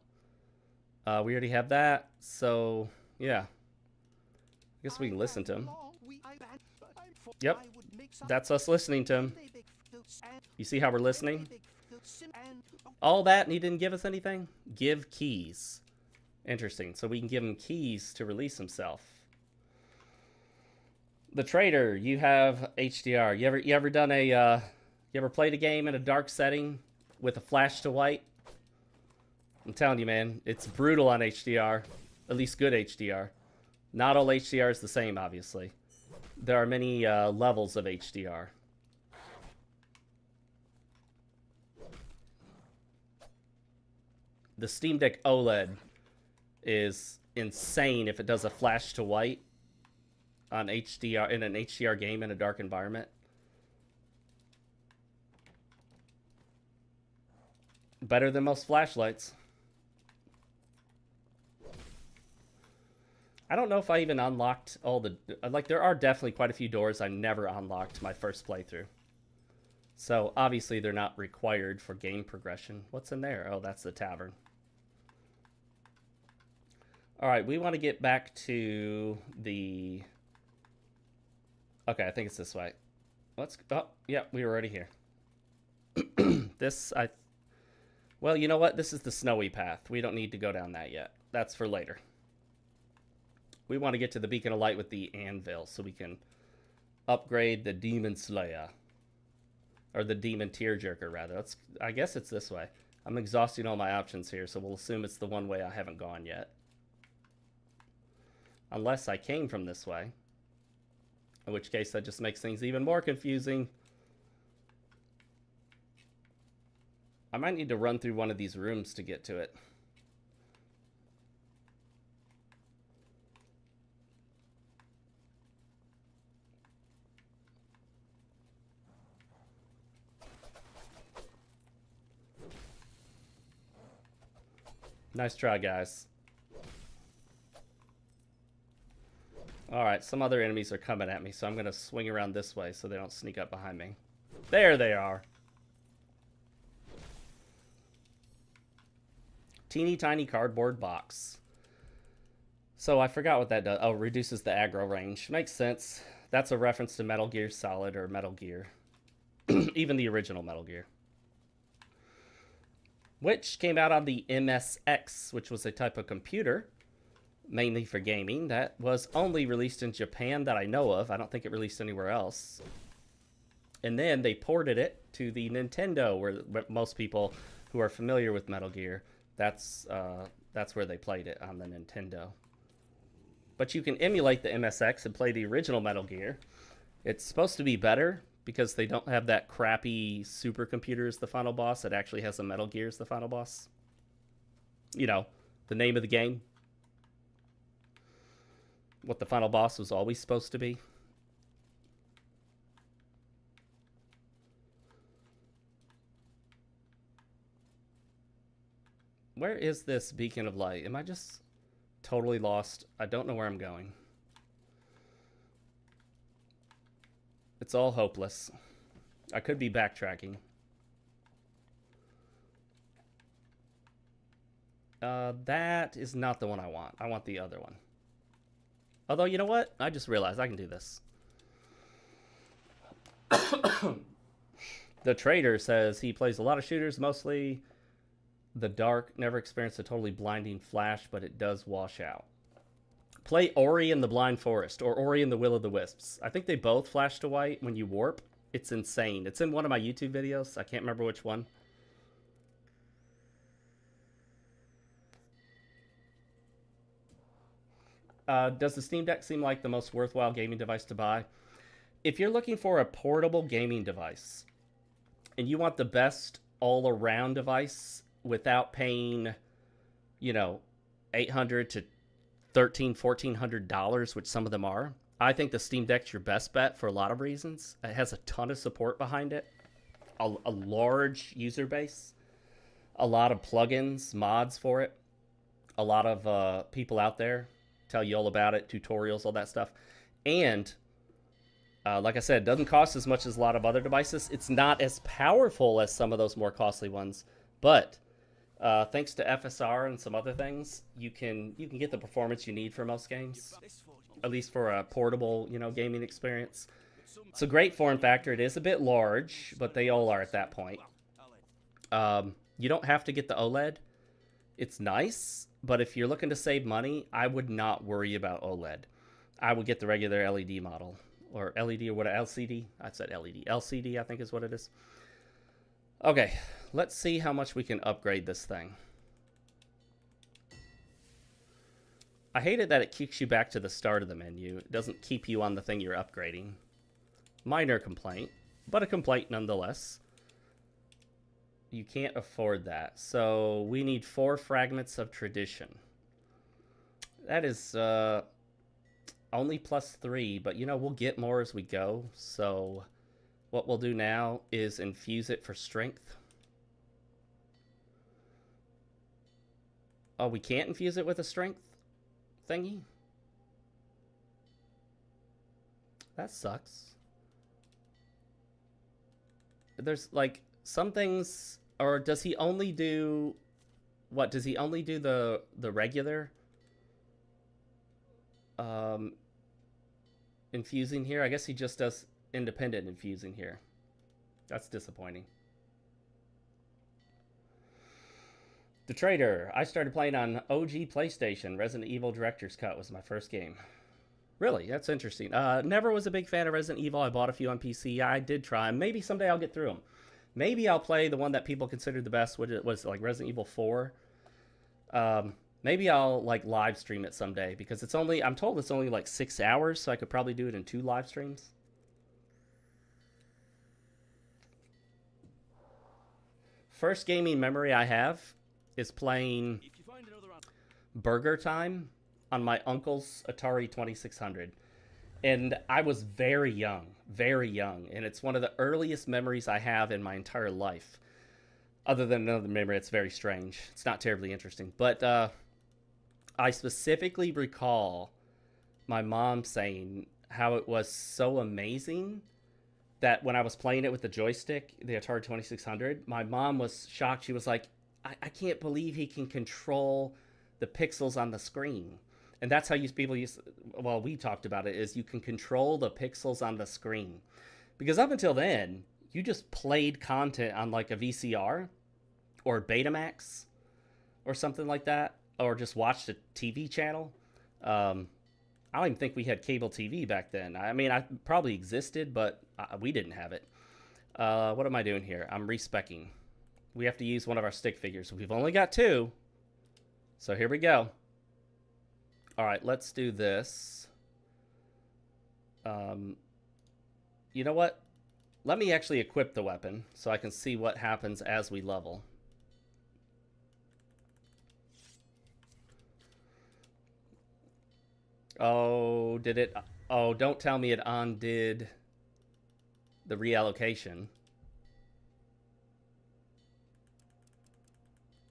We already have that, so yeah. I guess we can listen to him. Yep, that's us listening to him. You see how we're listening? All that and he didn't give us anything? Give keys. Interesting, so we can give him keys to release himself. The trader, you have HDR. You ever done a, you ever played a game in a dark setting with a flash to white? I'm telling you, man, it's brutal on HDR. At least good HDR. Not all HDR is the same, obviously. There are many levels of HDR. The Steam Deck OLED is insane if it does a flash to white on HDR in an HDR game in a dark environment. Better than most flashlights. I don't know if I even unlocked all the... Like, there are definitely quite a few doors I never unlocked my first playthrough. So, obviously, they're not required for game progression. What's in there? Oh, that's the tavern. Alright, we want to get back to the... Okay, I think it's this way. Let's... Oh, yeah, we were already here. This, Well, you know what? This is the snowy path. We don't need to go down that yet. That's for later. We want to get to the Beacon of Light with the Anvil so we can upgrade the Demon Slayer. Or the Demon Tearjerker, rather. I guess it's this way. I'm exhausting all my options here, so we'll assume it's the one way I haven't gone yet. Unless I came from this way. In which case, that just makes things even more confusing. I might need to run through one of these rooms to get to it. Nice try, guys. Alright, some other enemies are coming at me, so I'm going to swing around this way so they don't sneak up behind me. There they are. Teeny tiny cardboard box. So I forgot what that does. Oh, reduces the aggro range. Makes sense. That's a reference to Metal Gear Solid or Metal Gear. Even the original Metal Gear. Which came out on the MSX, which was a type of computer, mainly for gaming, that was only released in Japan that I know of. I don't think it released anywhere else. And then they ported it to the Nintendo, where most people who are familiar with Metal Gear, that's where they played it, on the Nintendo. But you can emulate the MSX and play the original Metal Gear. It's supposed to be better, because they don't have that crappy supercomputer as the final boss. It actually has a Metal Gear as the final boss. You know, the name of the game. What the final boss was always supposed to be. Where is this Beacon of Light? Am I just totally lost? I don't know where I'm going. It's all hopeless. I could be backtracking. That is not the one I want. I want the other one. Although, you know what? I just realized I can do this. The trader says he plays a lot of shooters, mostly the dark, never experienced a totally blinding flash, but it does wash out. Play Ori in the Blind Forest or Ori in the Will of the Wisps. I think they both flash to white when you warp. It's insane. It's in one of my YouTube videos. I can't remember which one. Does the Steam Deck seem like the most worthwhile gaming device to buy? If you're looking for a portable gaming device and you want the best all-around device without paying, you know, $800 to $1,400, which some of them are, I think the Steam Deck's your best bet for a lot of reasons. It has a ton of support behind it, a large user base, a lot of plugins, mods for it, a lot of people out there tell you all about it, tutorials, all that stuff. And like I said, it doesn't cost as much as a lot of other devices. It's not as powerful as some of those more costly ones, but thanks to FSR and some other things, you can get the performance you need for most games, at least for a portable, you know, gaming experience. It's a great form factor. It is a bit large, but they all are at that point. You don't have to get the OLED. It's nice, but if you're looking to save money, I would not worry about OLED. I would get the regular LED model, or LED or what, LCD? I said LED. LCD, I think is what it is. Okay, let's see how much we can upgrade this thing. I hate it that it kicks you back to the start of the menu. It doesn't keep you on the thing you're upgrading. Minor complaint, but a complaint nonetheless. You can't afford that. So we need 4 fragments of tradition. That is only +3, but you know, we'll get more as we go. So what we'll do now is infuse it for strength. Oh, we can't infuse it with a strength thingy? That sucks. There's like some things, or does he only do, what, does he only do the regular infusing here? I guess he just does independent infusing here. That's disappointing. The Trader. I started playing on OG PlayStation. Resident Evil Director's Cut was my first game. Really? That's interesting. Never was a big fan of Resident Evil. I bought a few on PC. I did try them. Maybe someday I'll get through them. Maybe I'll play the one that people considered the best, which was like Resident Evil 4. Maybe I'll like live stream it someday because it's only, I'm told it's only like 6 hours, so I could probably do it in 2 live streams. First gaming memory I have is playing Burger Time on my uncle's Atari 2600. And I was very young, and it's one of the earliest memories I have in my entire life. Other than another memory, it's very strange. It's not terribly interesting. But I specifically recall my mom saying how it was so amazing that when I was playing it with the joystick, the Atari 2600, my mom was shocked. She was like, I can't believe he can control the pixels on the screen. And that's how people use, well, we talked about it, is you can control the pixels on the screen. Because up until then, you just played content on like a VCR or Betamax or something like that, or just watched a TV channel. I don't even think we had cable TV back then. I mean, I probably existed, but we didn't have it. What am I doing here? I'm respecking. We have to use one of our stick figures. We've only got 2. So here we go. All right, let's do this. You know what? Let me actually equip the weapon so I can see what happens as we level. Oh, did it? Oh, don't tell me it undid the reallocation.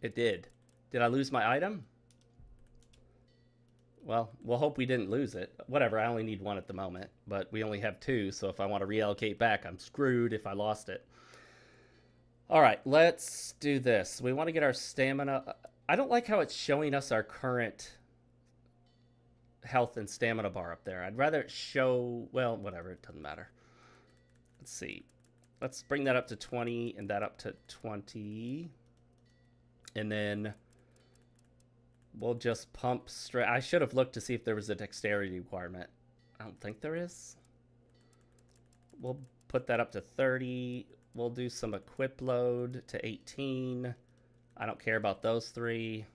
It did. Did I lose my item? Well, we'll hope we didn't lose it. Whatever, I only need 1 at the moment, but we only have 2, so if I want to reallocate back, I'm screwed if I lost it. All right, let's do this. We want to get our stamina. I don't like how it's showing us our current health and stamina bar up there. I'd rather it show, well, whatever, it doesn't matter. Let's see. Let's bring that up to 20 and that up to 20. And then we'll just pump straight. I should have looked to see if there was a dexterity requirement. I don't think there is. We'll put that up to 30. We'll do some equip load to 18. I don't care about those 3.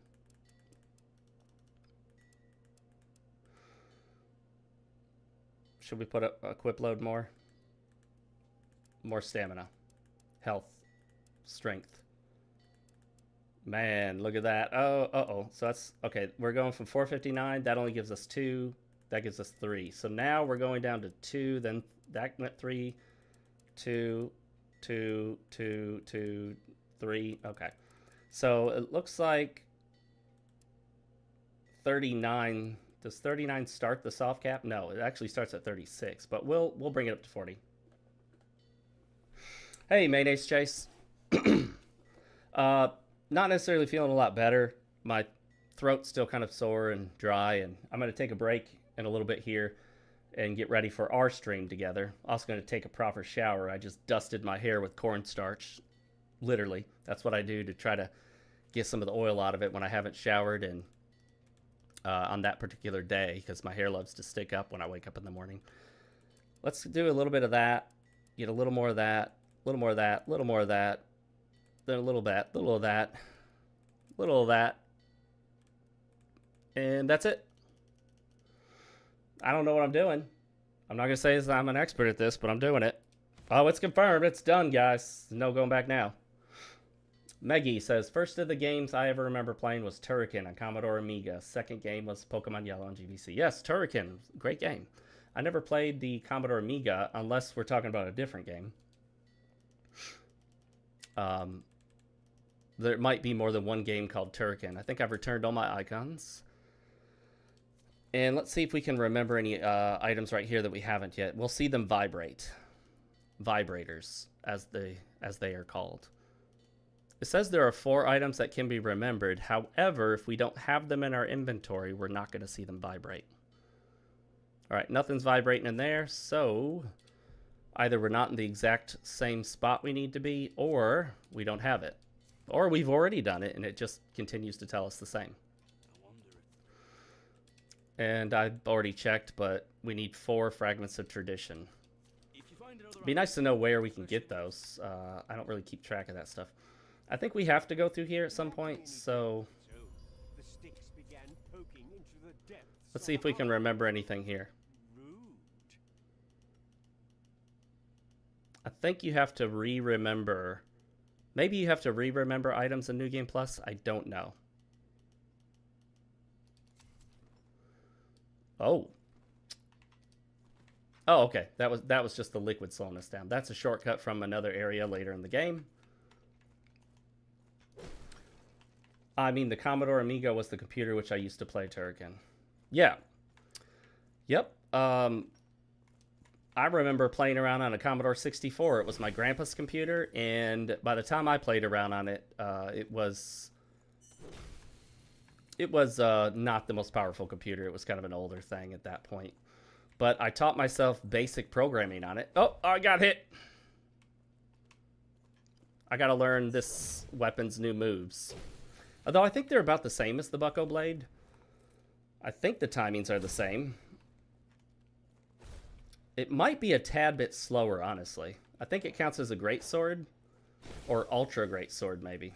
Should we put up equip load more? More stamina. Health. Strength. Man, look at that. Oh, uh-oh. So that's, okay, we're going from 459. That only gives us 2. That gives us 3. So now we're going down to 2. Then that went 3, 2, 2, 2, 2, 3. Okay. So it looks like 39. Does 39 start the soft cap? No, it actually starts at 36, but we'll bring it up to 40. Hey, Mayonnaise Chase. Not necessarily feeling a lot better. My throat's still kind of sore and dry, and I'm going to take a break in a little bit here and get ready for our stream together. Also going to take a proper shower. I just dusted my hair with cornstarch. Literally. That's what I do to try to get some of the oil out of it when I haven't showered and on that particular day, because my hair loves to stick up when I wake up in the morning. Let's do a little bit of that. Get a little more of that. A little more of that. A little more of that. Then a little bit, little of that, little of that, and that's it. I don't know what I'm doing. I'm not going to say I'm an expert at this, but I'm doing it. Oh, it's confirmed. It's done, guys. No going back now. Meggie says, first of the games I ever remember playing was Turrican on Commodore Amiga. Second game was Pokemon Yellow on GBC. Yes, Turrican. Great game. I never played the Commodore Amiga unless we're talking about a different game. There might be more than one game called Turrican. I think I've returned all my icons. And let's see if we can remember any items right here that we haven't yet. We'll see them vibrate. Vibrators, as they are called. It says there are 4 items that can be remembered. However, if we don't have them in our inventory, we're not going to see them vibrate. All right, nothing's vibrating in there, so either we're not in the exact same spot we need to be, or we don't have it. Or we've already done it, and it just continues to tell us the same. I wonder if... And I've already checked, but we need 4 fragments of tradition. If you find another It'd be nice to know where we can get those. I don't really keep track of that stuff. I think we have to go through here at some point, so So, the sticks began poking into the depths. let's see if we can remember anything here. Rude. I think you have to re-remember. Maybe you have to re-remember items in New Game Plus. I don't know. Oh. Oh, okay. That was just the liquid slowing us down. That's a shortcut from another area later in the game. I mean, the Commodore Amiga was the computer which I used to play Turrican. Yeah. Yep. I remember playing around on a Commodore 64. It was my grandpa's computer, and by the time I played around on it, it was not the most powerful computer. It was kind of an older thing at that point. But I taught myself basic programming on it. Oh, I got hit. I got to learn this weapon's new moves. Although I think they're about the same as the Bucko Blade. I think the timings are the same. It might be a tad bit slower, honestly. I think it counts as a great sword, or ultra great sword, maybe.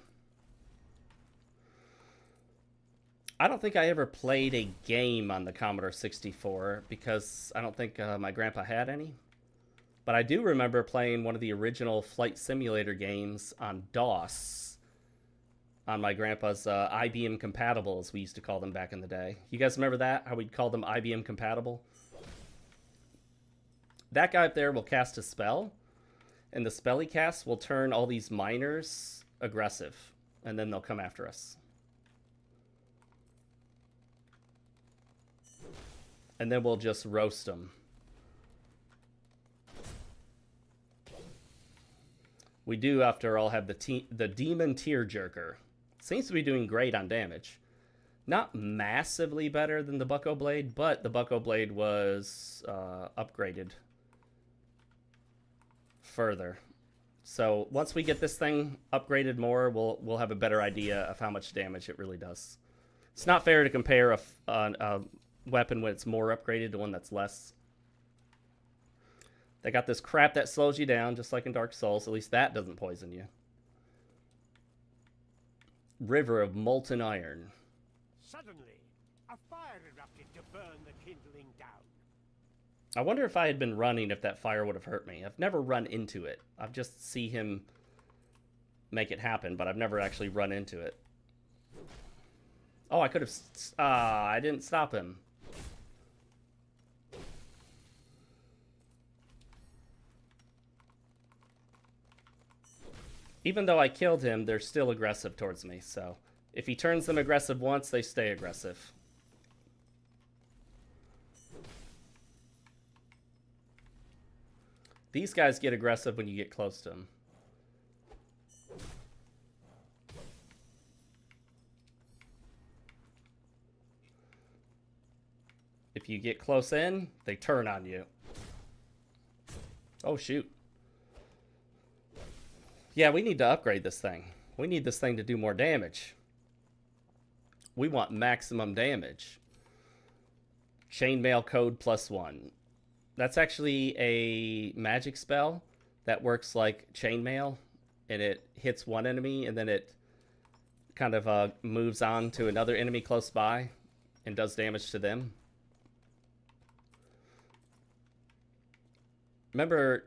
I don't think I ever played a game on the Commodore 64 because I don't think my grandpa had any. But I do remember playing one of the original flight simulator games on DOS on my grandpa's IBM compatible, as we used to call them back in the day. You guys remember that? How we'd call them IBM compatible? That guy up there will cast a spell, and the spell he casts will turn all these miners aggressive, and then they'll come after us. And then we'll just roast them. We do, after all, have the Demon Tearjerker. Seems to be doing great on damage. Not massively better than the Bucko Blade, but the Bucko Blade was upgraded further. So once we get this thing upgraded more, we'll have a better idea of how much damage it really does. It's not fair to compare a weapon when it's more upgraded to one that's less. They got this crap that slows you down, just like in Dark Souls. At least that doesn't poison you. River of Molten Iron. Suddenly, a fire erupted to burn the kindling down. I wonder if I had been running, if that fire would have hurt me. I've never run into it. I've just see him make it happen, but I've never actually run into it. Oh, I could have... I didn't stop him. Even though I killed him, they're still aggressive towards me, so... If he turns them aggressive once, they stay aggressive. These guys get aggressive when you get close to them. If you get close in, they turn on you. Oh, shoot. Yeah, we need to upgrade this thing. We need this thing to do more damage. We want maximum damage. Chainmail code +1. That's actually a magic spell that works like chainmail, and it hits one enemy, and then it kind of moves on to another enemy close by and does damage to them. Remember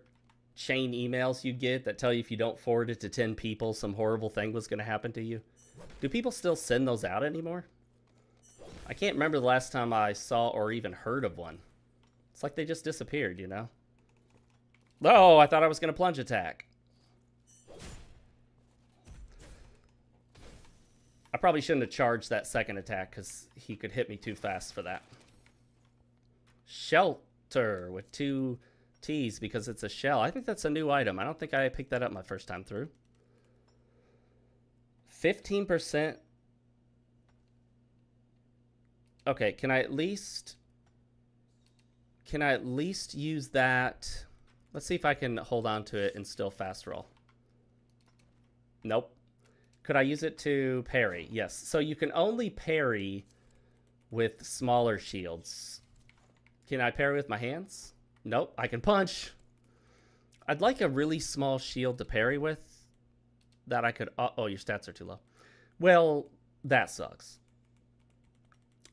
chain emails you get that tell you if you don't forward it to 10 people, some horrible thing was going to happen to you? Do people still send those out anymore? I can't remember the last time I saw or even heard of one. It's like they just disappeared, you know? Oh, I thought I was going to plunge attack. I probably shouldn't have charged that second attack because he could hit me too fast for that. Shelter with 2 T's because it's a shell. I think that's a new item. I don't think I picked that up my first time through. 15%. Okay, can I at least use that? Let's see if I can hold on to it and still fast roll. Nope. Could I use it to parry? Yes. So you can only parry with smaller shields. Can I parry with my hands? Nope. I can punch. I'd like a really small shield to parry with that I could... Oh, your stats are too low. Well, that sucks.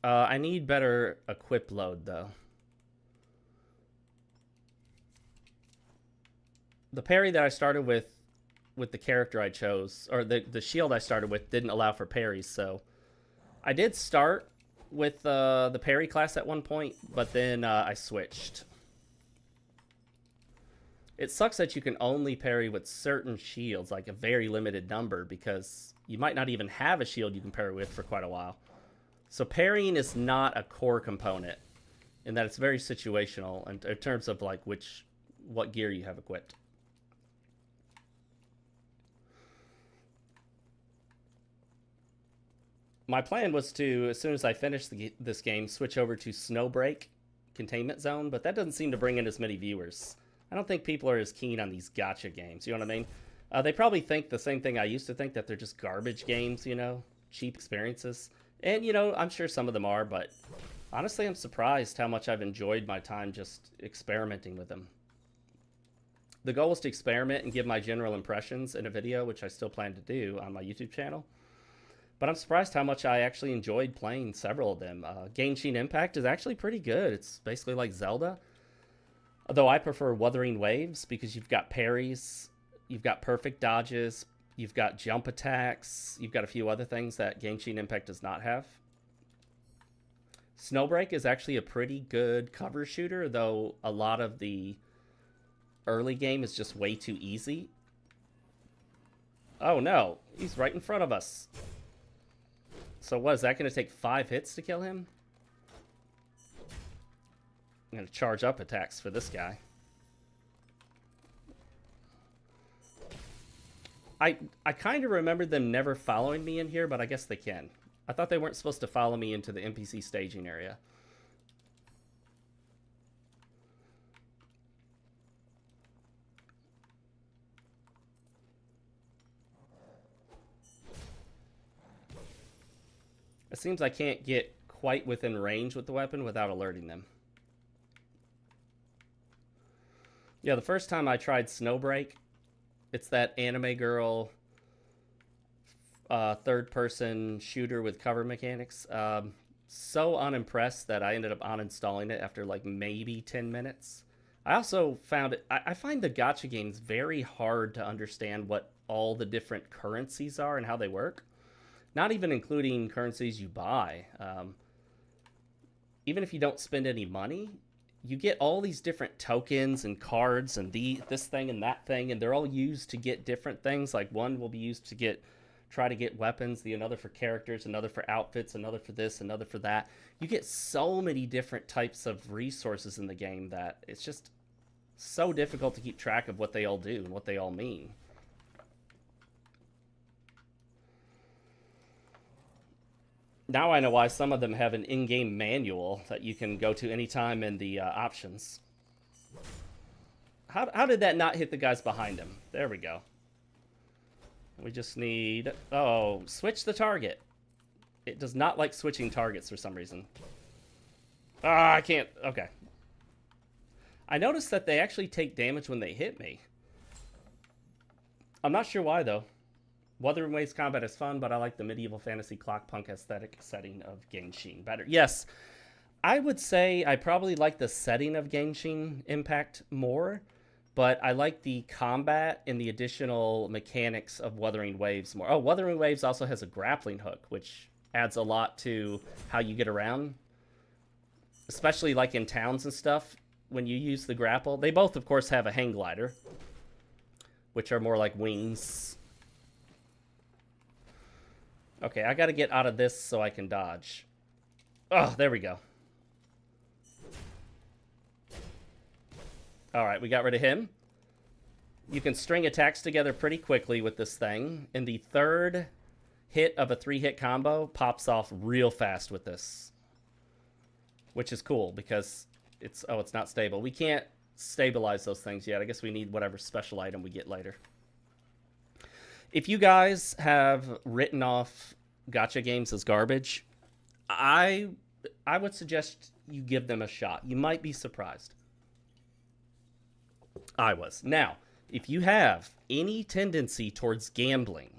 I need better equip load, though. The parry that I started with the character I chose, or the shield I started with, didn't allow for parries, so... I did start with the parry class at one point, but then I switched. It sucks that you can only parry with certain shields, like a very limited number, because you might not even have a shield you can parry with for quite a while. So parrying is not a core component, in that it's very situational in terms of like what gear you have equipped. My plan was to, as soon as I finish this game, switch over to Snowbreak Containment Zone, but that doesn't seem to bring in as many viewers. I don't think people are as keen on these gacha games, you know what I mean? They probably think the same thing I used to think, that they're just garbage games, you know? Cheap experiences. And, you know, I'm sure some of them are, but honestly, I'm surprised how much I've enjoyed my time just experimenting with them. The goal was to experiment and give my general impressions in a video, which I still plan to do on my YouTube channel. But I'm surprised how much I actually enjoyed playing several of them. Genshin Impact is actually pretty good. It's basically like Zelda. Though I prefer Wuthering Waves because you've got parries, you've got perfect dodges, you've got jump attacks, you've got a few other things that Genshin Impact does not have. Snowbreak is actually a pretty good cover shooter, though a lot of the early game is just way too easy. Oh no, he's right in front of us. So what, is that going to take 5 hits to kill him? I'm going to charge up attacks for this guy. I kind of remembered them never following me in here, but I guess they can. I thought they weren't supposed to follow me into the NPC staging area. It seems I can't get quite within range with the weapon without alerting them. Yeah, the first time I tried Snowbreak, it's that anime girl third-person shooter with cover mechanics. So unimpressed that I ended up uninstalling it after like maybe 10 minutes. I also found it... I find the gacha games very hard to understand what all the different currencies are and how they work. Not even including currencies you buy. Even if you don't spend any money, you get all these different tokens and cards and this thing and that thing, and they're all used to get different things. Like one will be used to try to get weapons, another for characters, another for outfits, another for this, another for that. You get so many different types of resources in the game that it's just so difficult to keep track of what they all do and what they all mean. Now I know why some of them have an in-game manual that you can go to anytime in the options. How did that not hit the guys behind him? There we go. We just need... Oh, switch the target. It does not like switching targets for some reason. Ah, I can't... Okay. I noticed that they actually take damage when they hit me. I'm not sure why, though. Wuthering Waves combat is fun, but I like the medieval fantasy clockpunk aesthetic setting of Genshin better. Yes, I would say I probably like the setting of Genshin Impact more, but I like the combat and the additional mechanics of Wuthering Waves more. Oh, Wuthering Waves also has a grappling hook, which adds a lot to how you get around, especially like in towns and stuff when you use the grapple. They both, of course, have a hang glider, which are more like wings. Okay, I gotta get out of this so I can dodge. Oh, there we go. Alright, we got rid of him. You can string attacks together pretty quickly with this thing. And the third hit of a 3-hit combo pops off real fast with this. Which is cool, because it's... Oh, it's not stable. We can't stabilize those things yet. I guess we need whatever special item we get later. If you guys have written off gacha games as garbage, I would suggest you give them a shot. You might be surprised. I was. Now, if you have any tendency towards gambling,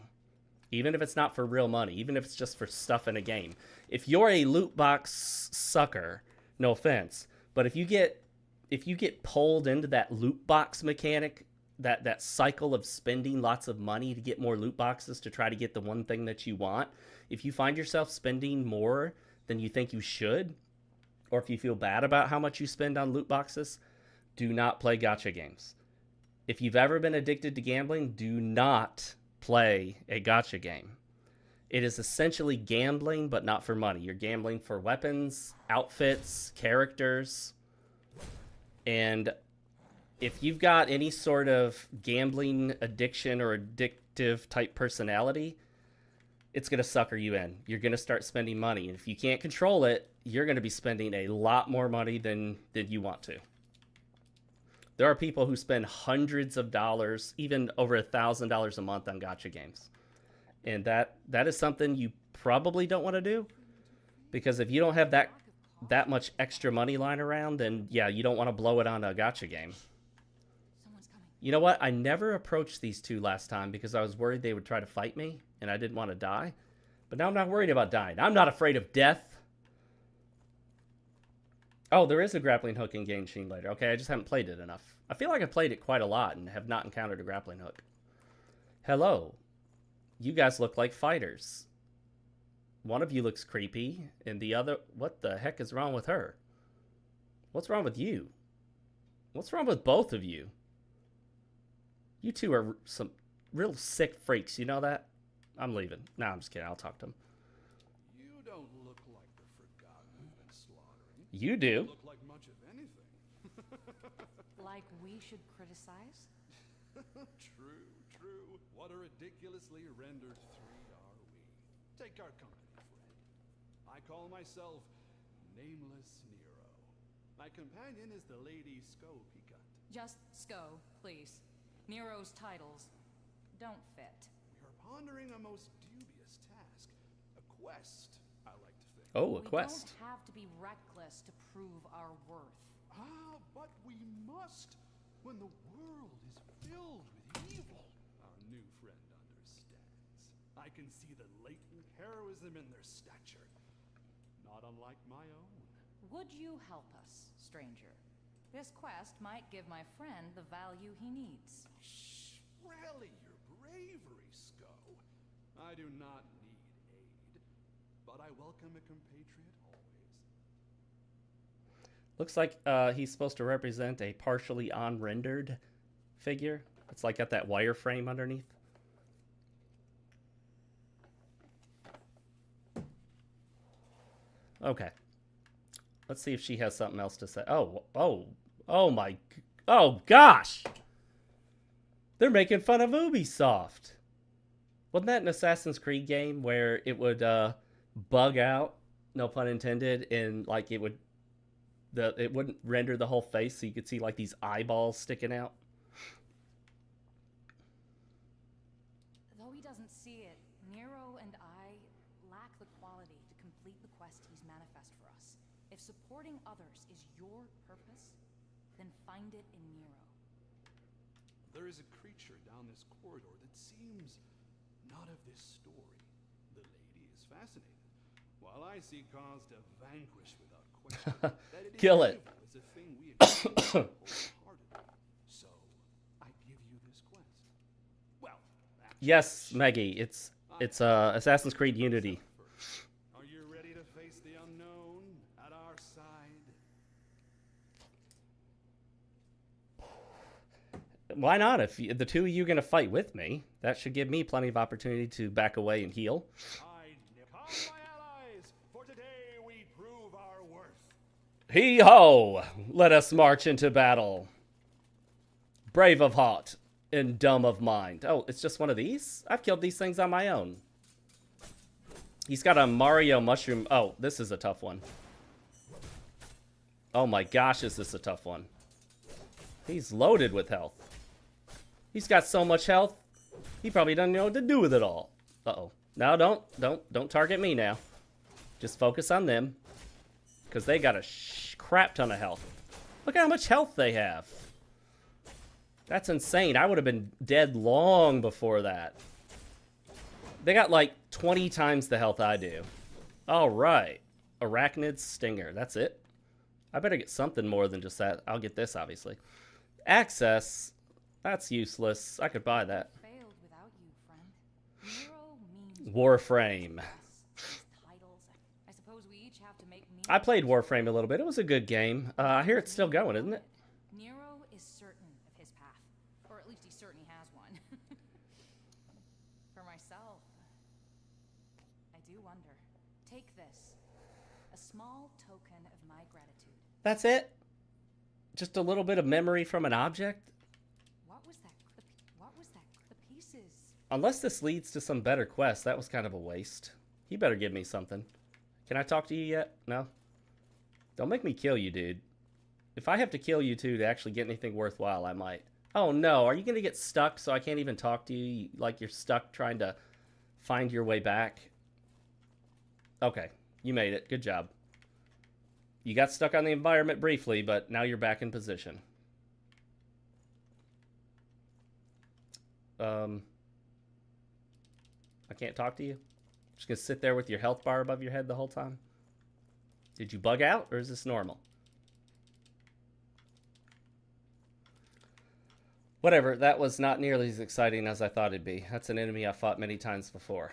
even if it's not for real money, even if it's just for stuff in a game, if you're a loot box sucker, no offense, but if you get pulled into that loot box mechanic, that cycle of spending lots of money to get more loot boxes to try to get the one thing that you want, if you find yourself spending more than you think you should, or if you feel bad about how much you spend on loot boxes, do not play gacha games. If you've ever been addicted to gambling, do not play a gacha game. It is essentially gambling, but not for money. You're gambling for weapons, outfits, characters. And if you've got any sort of gambling addiction or addictive type personality, it's going to sucker you in. You're going to start spending money. And if you can't control it, you're going to be spending a lot more money than you want to. There are people who spend hundreds of dollars, even over $1,000 a month on gacha games. And that is something you probably don't want to do. Because if you don't have that much extra money lying around, then yeah, you don't want to blow it on a gacha game. You know what? I never approached these two last time because I was worried they would try to fight me and I didn't want to die. But now I'm not worried about dying. I'm not afraid of death. Oh, there is a grappling hook in Genshin later. Okay, I just haven't played it enough. I feel like I played it quite a lot and have not encountered a grappling hook. Hello. You guys look like fighters. One of you looks creepy and the other... What the heck is wrong with her? What's wrong with you? What's wrong with both of you? You two are some real sick freaks, you know that? I'm leaving. No, I'm just kidding. I'll talk to them. You don't look like the forgotten who've been slaughtering. You do. Look like much of anything. Like we should criticize? True, true. What a ridiculously rendered three are we. Take our company, friend. I call myself Nameless Nero. My companion is the Lady Scopicant. Just Sko, please. Nero's titles don't fit. We are pondering a most dubious task. A quest, I like to think. Oh, a quest. We don't have to be reckless to prove our worth. Ah, but we must, when the world is filled with evil. Our new friend understands. I can see the latent heroism in their stature. Not unlike my own. Would you help us, stranger? This quest might give my friend the value he needs. Shh, rally your bravery, Sko. I do not need aid, but I welcome a compatriot always. Looks like he's supposed to represent a partially on-rendered figure. It's like got that wireframe underneath. Okay. Let's see if she has something else to say. Oh gosh! They're making fun of Ubisoft. Wasn't that an Assassin's Creed game where it would bug out, no pun intended, and like it wouldn't render the whole face, so you could see like these eyeballs sticking out? Though he doesn't see it, Nero and I lack the quality to complete the quest he's manifest for us. If supporting others is your purpose, then find it in Nero. There is a creature down this corridor that seems not of this story. The lady is fascinated, while I see cause to vanquish without question. That it is Kill it. evil is a thing we experience wholeheartedly. So, I give you this quest. Well, Yes, Maggie, it's Assassin's Creed Unity. are you ready to face the unknown at our side? Why not? If the two of you are going to fight with me, that should give me plenty of opportunity to back away and heal. Come, my allies, for today we prove our worth. Hee-ho! Let us march into battle. Brave of heart and dumb of mind. Oh, it's just one of these? I've killed these things on my own. He's got a Mario mushroom. Oh, this is a tough one. Oh my gosh, is this a tough one. He's loaded with health. He's got so much health. He probably doesn't know what to do with it all. Uh-oh. No, don't target me now. Just focus on them. Because they got a crap ton of health. Look how much health they have. That's insane. I would have been dead long before that. They got like 20 times the health I do. Alright. Arachnid Stinger. That's it? I better get something more than just that. I'll get this, obviously. Access. That's useless. I could buy that. Failed without you, friend. Nero means Warframe. titles. I suppose we each have to make I played Warframe a little bit. It was a good game. I hear it's still going, isn't it? Nero is certain of his path. Or at least he's certain he has one. For myself, I do wonder. Take this. A small token of my gratitude. That's it? Just a little bit of memory from an object? What was that? What was that? The pieces. Unless this leads to some better quest, that was kind of a waste. He better give me something. Can I talk to you yet? No? Don't make me kill you, dude. If I have to kill you, too, to actually get anything worthwhile, I might. Oh, no. Are you going to get stuck so I can't even talk to you? Like you're stuck trying to find your way back? Okay. You made it. Good job. You got stuck on the environment briefly, but now you're back in position. I can't talk to you? Just gonna sit there with your health bar above your head the whole time? Did you bug out, or is this normal? Whatever, that was not nearly as exciting as I thought it'd be. That's an enemy I've fought many times before.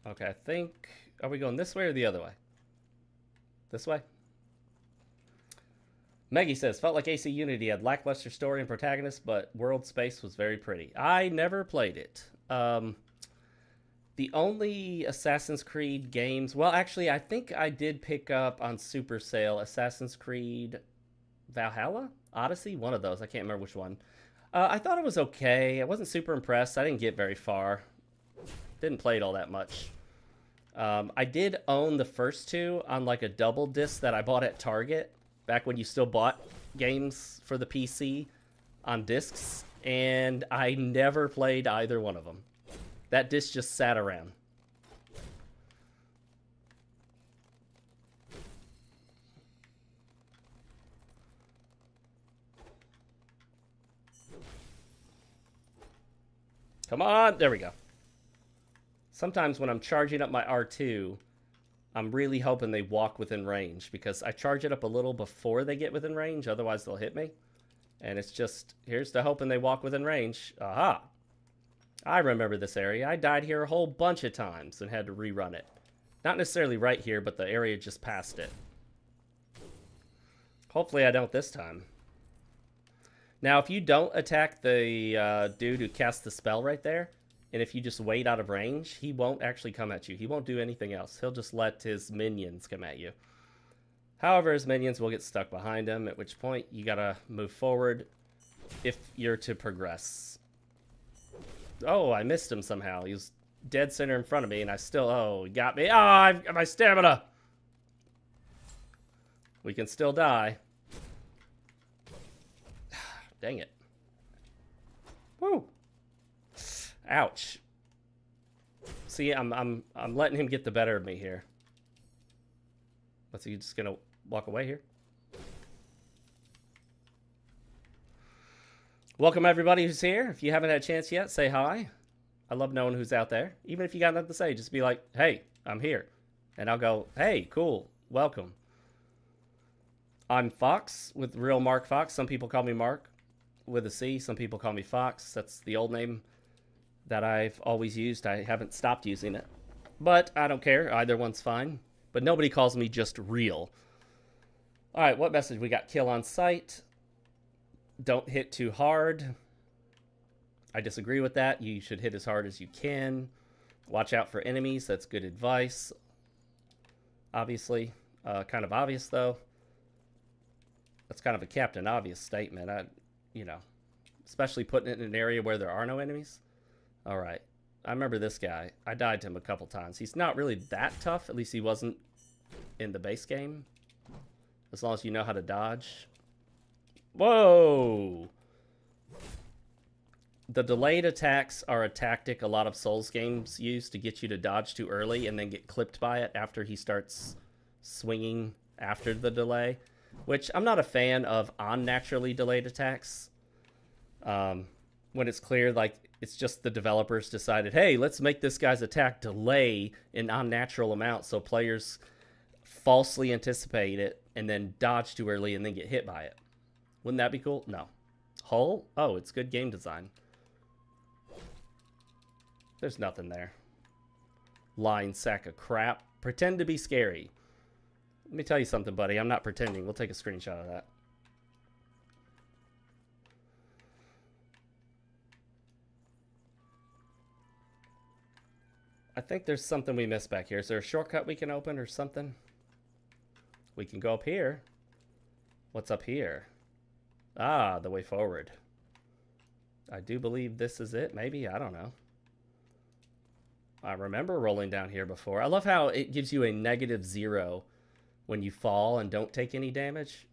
Okay, I think... Are we going this way or the other way? This way? Maggie says, felt like AC Unity had lackluster story and protagonist, but world space was very pretty. I never played it. The only Assassin's Creed games... Well, actually, I think I did pick up on Super Sale Assassin's Creed Valhalla? Odyssey? One of those. I can't remember which one. I thought it was okay. I wasn't super impressed. I didn't get very far. Didn't play it all that much. I did own the first two on like a double disc that I bought at Target. Back when you still bought games for the PC on discs. And I never played either one of them. That disc just sat around. Come on, there we go. Sometimes when I'm charging up my R2, I'm really hoping they walk within range, because I charge it up a little before they get within range, otherwise they'll hit me. And it's just, here's to hoping they walk within range. Aha! I remember this area. I died here a whole bunch of times and had to rerun it. Not necessarily right here, but the area just past it. Hopefully I don't this time. Now, if you don't attack the dude who cast the spell right there, and if you just wait out of range, he won't actually come at you. He won't do anything else. He'll just let his minions come at you. However, his minions will get stuck behind him, at which point you gotta move forward if you're to progress. Oh, I missed him somehow. He was dead center in front of me, and I still... Oh, he got me. Oh, I've got my stamina! We can still die. Dang it. Woo! Ouch. See, I'm letting him get the better of me here. What's he just gonna walk away here? Welcome everybody who's here. If you haven't had a chance yet, say hi. I love knowing who's out there. Even if you got nothing to say, just be like, hey, I'm here. And I'll go, hey, cool, welcome. I'm Fox with RealMarcFoxx. Some people call me Mark with a C. Some people call me Fox. That's the old name that I've always used. I haven't stopped using it. But I don't care. Either one's fine. But nobody calls me just Real. All right, what message we got? Kill on sight. Don't hit too hard. I disagree with that. You should hit as hard as you can. Watch out for enemies. That's good advice. Obviously. Kind of obvious, though. That's kind of a Captain Obvious statement. You know, especially putting it in an area where there are no enemies. All right. I remember this guy. I died to him a couple times. He's not really that tough. At least he wasn't in the base game. as long as you know how to dodge. Whoa! The delayed attacks are a tactic a lot of Souls games use to get you to dodge too early and then get clipped by it after he starts swinging after the delay, which I'm not a fan of unnaturally delayed attacks. When it's clear, like, it's just the developers decided, hey, let's make this guy's attack delay in unnatural amounts so players falsely anticipate it and then dodge too early and then get hit by it. Wouldn't that be cool? No. Hull? Oh, it's good game design. There's nothing there. Lying sack of crap. Pretend to be scary. Let me tell you something, buddy. I'm not pretending. We'll take a screenshot of that. I think there's something we missed back here. Is there a shortcut we can open or something? We can go up here. What's up here? Ah, the way forward. I do believe this is it. Maybe. I don't know. I remember rolling down here before. I love how it gives you a -0 when you fall and don't take any damage.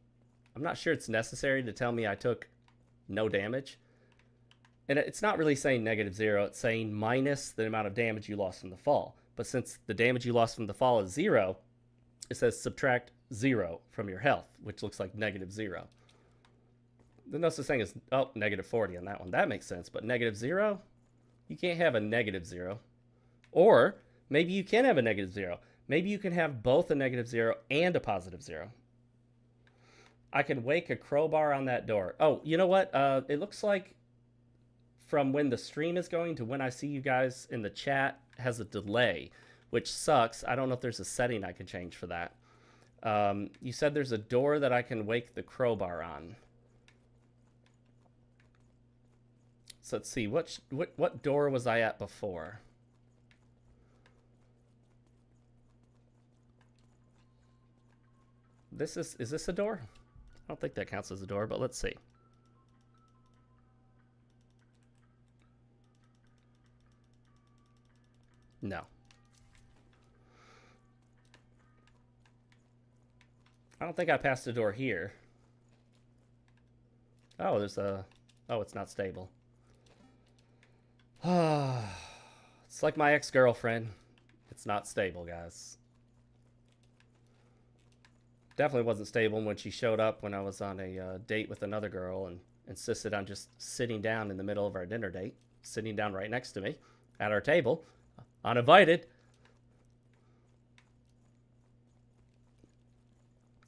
I'm not sure it's necessary to tell me I took no damage. And it's not really saying -0. It's saying minus the amount of damage you lost from the fall. But since the damage you lost from the fall is 0, it says subtract 0 from your health, which looks like -0. The no such thing as, oh, -40 on that one. That makes sense. But -0? You can't have a -0. Or maybe you can have a -0. Maybe you can have both a -0 and a +0. I can wake a crowbar on that door. Oh, you know what? It looks like from when the stream is going to when I see you guys in the chat has a delay, which sucks. I don't know if there's a setting I can change for that. You said there's a door that I can wake the crowbar on. So let's see. What door was I at before? Is this a door? I don't think that counts as a door, but let's see. No. I don't think I passed the door here. Oh, there's a... Oh, it's not stable. It's like my ex-girlfriend. It's not stable, guys. Definitely wasn't stable when she showed up when I was on a date with another girl and insisted on just sitting down in the middle of our dinner date. Sitting down right next to me at our table. Uninvited.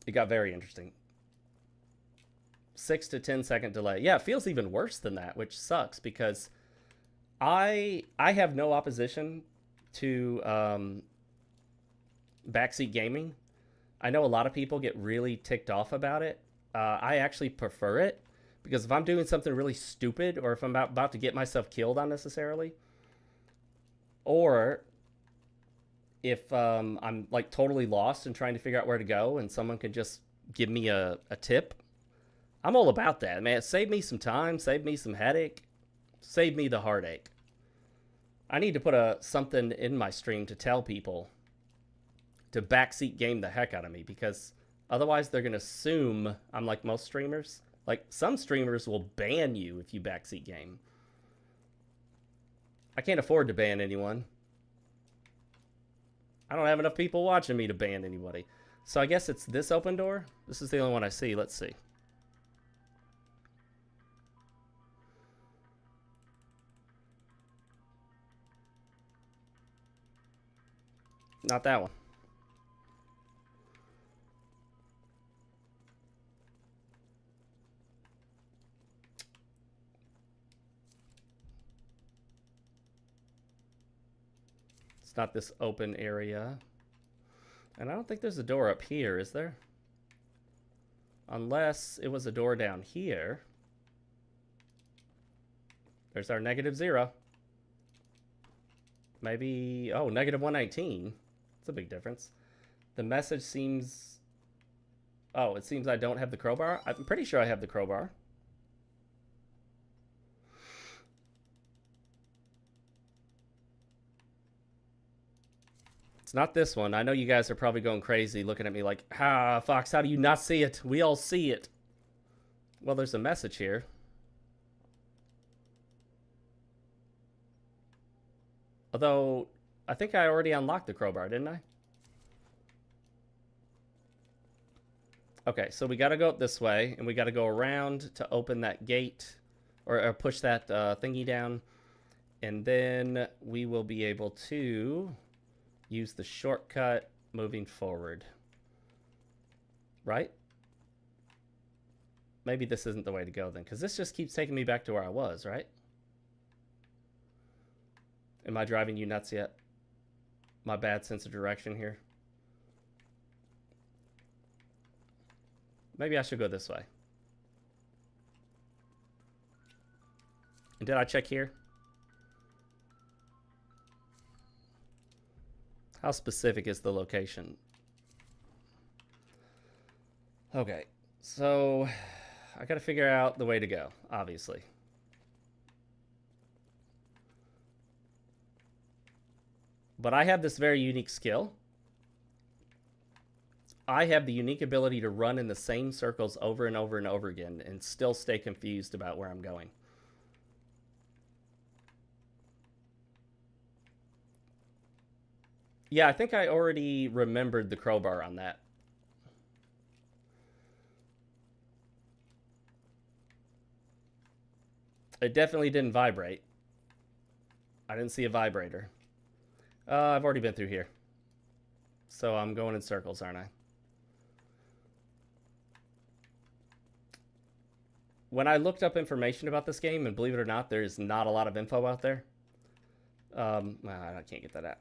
It got very interesting. 6 to 10 second delay. Yeah, it feels even worse than that, which sucks because I have no opposition to backseat gaming. I know a lot of people get really ticked off about it. I actually prefer it because if I'm doing something really stupid or if I'm about to get myself killed unnecessarily, or if I'm like totally lost and trying to figure out where to go and someone can just give me a tip, I'm all about that, man. Save me some time, save me some headache, save me the heartache. I need to put something in my stream to tell people to backseat game the heck out of me because otherwise they're going to assume I'm like most streamers. Like some streamers will ban you if you backseat game. I can't afford to ban anyone. I don't have enough people watching me to ban anybody. So I guess it's this open door. This is the only one I see. Let's see. Not that one. It's not this open area. And I don't think there's a door up here, is there? Unless it was a door down here. There's our -0. Maybe, oh, -119. That's a big difference. The message seems, oh, it seems I don't have the crowbar. I'm pretty sure I have the crowbar. It's not this one. I know you guys are probably going crazy looking at me like, Fox, how do you not see it? We all see it. Well, there's a message here. Although, I think I already unlocked the crowbar, didn't I? Okay, so we got to go up this way, and we got to go around to open that gate, or push that thingy down, and then we will be able to use the shortcut moving forward. Right? Maybe this isn't the way to go then, because this just keeps taking me back to where I was, right? Am I driving you nuts yet? My bad sense of direction here. Maybe I should go this way. And did I check here? How specific is the location? Okay, so I gotta figure out the way to go, obviously. But I have this very unique skill. I have the unique ability to run in the same circles over and over and over again and still stay confused about where I'm going. Yeah, I think I already remembered the crowbar on that. It definitely didn't vibrate. I didn't see a vibrator. I've already been through here. So I'm going in circles, aren't I? When I looked up information about this game, and believe it or not, there's not a lot of info out there. I can't get that out.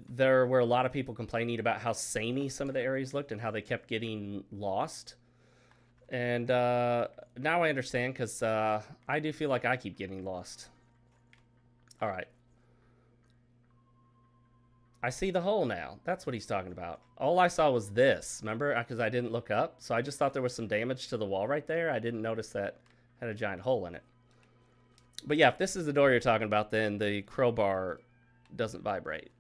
There were a lot of people complaining about how samey some of the areas looked and how they kept getting lost. And now I understand, because I do feel like I keep getting lost. All right. I see the hole now. That's what he's talking about. All I saw was this, remember? Because I didn't look up. So I just thought there was some damage to the wall right there. I didn't notice that had a giant hole in it. But yeah, if this is the door you're talking about, then the crowbar doesn't vibrate.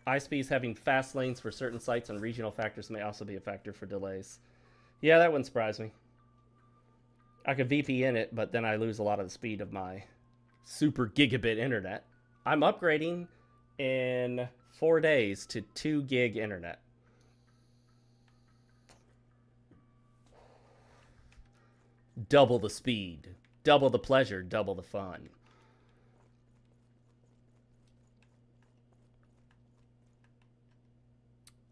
ISPs having fast lanes for certain sites and regional factors may also be a factor for delays. Yeah, that wouldn't surprise me. I could VPN it, but then I lose a lot of the speed of my super gigabit internet. I'm upgrading in 4 days to 2 gig internet. Double the speed, double the pleasure, double the fun.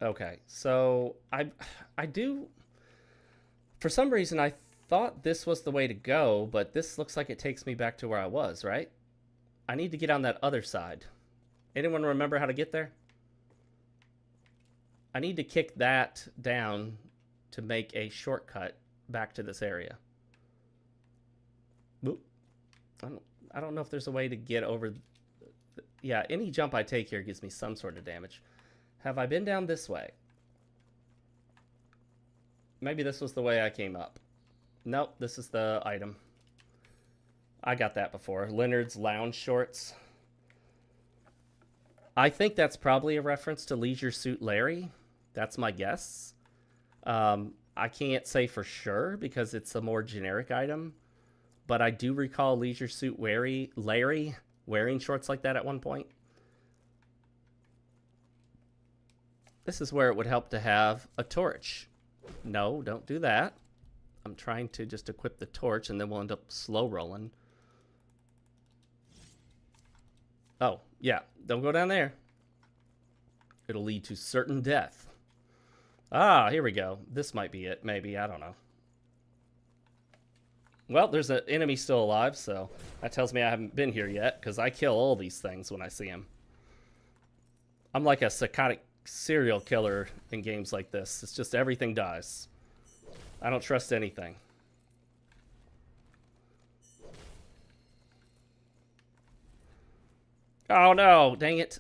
Okay, so I do, for some reason I thought this was the way to go, but this looks like it takes me back to where I was, right? I need to get on that other side. Anyone remember how to get there? I need to kick that down to make a shortcut back to this area. Boop. I don't know if there's a way to get over. Yeah, any jump I take here gives me some sort of damage. Have I been down this way? Maybe this was the way I came up. Nope, this is the item. I got that before. Leonard's Lounge Shorts. I think that's probably a reference to Leisure Suit Larry. That's my guess. I can't say for sure because it's a more generic item. But I do recall Leisure Suit Larry wearing shorts like that at one point. This is where it would help to have a torch. No, don't do that. I'm trying to just equip the torch and then we'll end up slow rolling. Oh, yeah. Don't go down there. It'll lead to certain death. Ah, here we go. This might be it. Maybe. I don't know. Well, there's an enemy still alive, so that tells me I haven't been here yet, because I kill all these things when I see them. I'm like a psychotic serial killer in games like this. It's just everything dies. I don't trust anything. Oh no, dang it.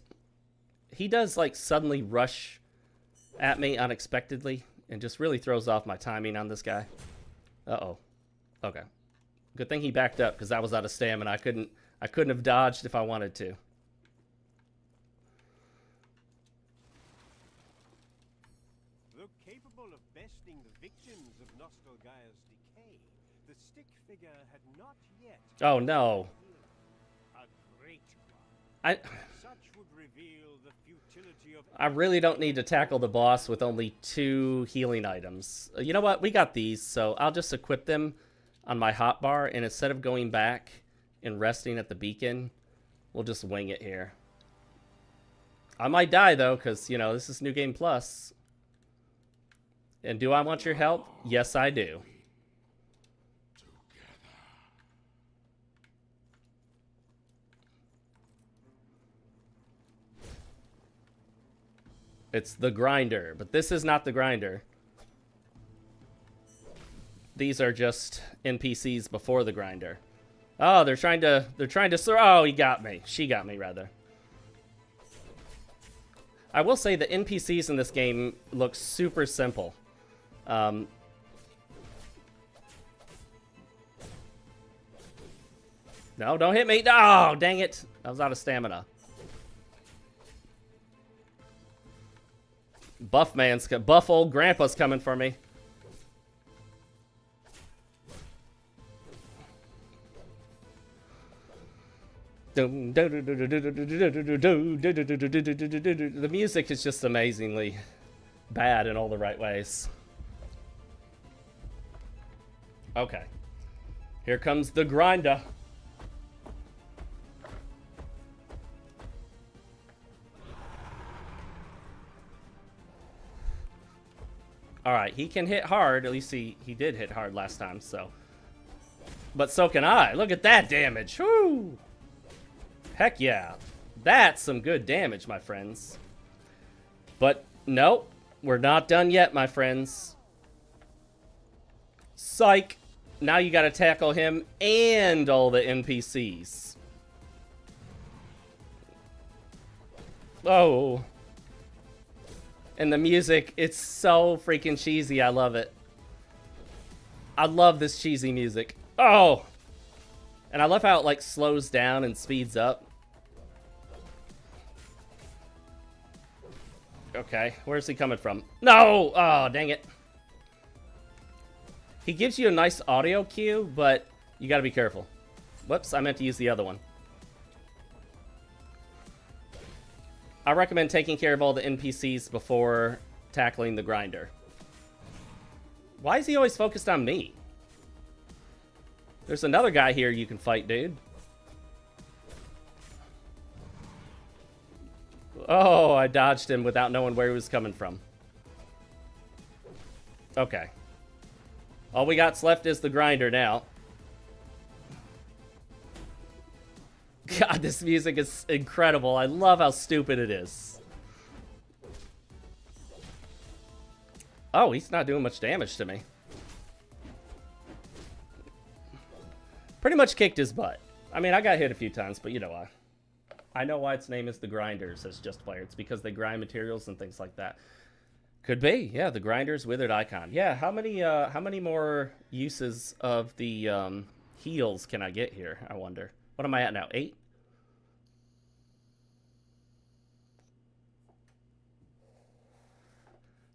He does like suddenly rush at me unexpectedly and just really throws off my timing on this guy. Uh-oh. Okay. Good thing he backed up because I was out of stamina. I couldn't have dodged if I wanted to. Though capable of besting the victims of Nostalgaia's decay, the stick figure had not yet... Oh, no. A great one. I Such would reveal the futility of... I really don't need to tackle the boss with only 2 healing items. You know what? We got these, so I'll just equip them on my hotbar, and instead of going back and resting at the beacon, we'll just wing it here. I might die, though, because, you know, this is New Game Plus. And do I want your help? Yes, I do. It's the grinder, but this is not the grinder. These are just NPCs before the grinder. Oh, they're trying to oh, he got me. She got me, rather. I will say the NPCs in this game look super simple. No, don't hit me. Oh, dang it. I was out of stamina. Buff old grandpa's coming for me. The music is just amazingly bad in all the right ways. Okay. Here comes the grinder. Alright, he can hit hard. At least he did hit hard last time, so. But so can I. Look at that damage. Woo! Heck yeah. That's some good damage, my friends. But, nope. We're not done yet, my friends. Psych. Now you gotta tackle him and all the NPCs. Oh. And the music, it's so freaking cheesy. I love it. I love this cheesy music. Oh! And I love how it, like, slows down and speeds up. Okay, where's he coming from? No! Oh, dang it. He gives you a nice audio cue, but you gotta be careful. Whoops, I meant to use the other one. I recommend taking care of all the NPCs before tackling the grinder. Why is he always focused on me? There's another guy here you can fight, dude. Oh, I dodged him without knowing where he was coming from. Okay. All we got left is the grinder now. God, this music is incredible. I love how stupid it is. Oh, he's not doing much damage to me. Pretty much kicked his butt. I mean, I got hit a few times, but you know why. I know why its name is the Grinders as Just Player. It's because they grind materials and things like that. Could be, yeah. The Grinders Withered Icon. Yeah. How many more uses of the heals can I get here? I wonder. What am I at now? 8.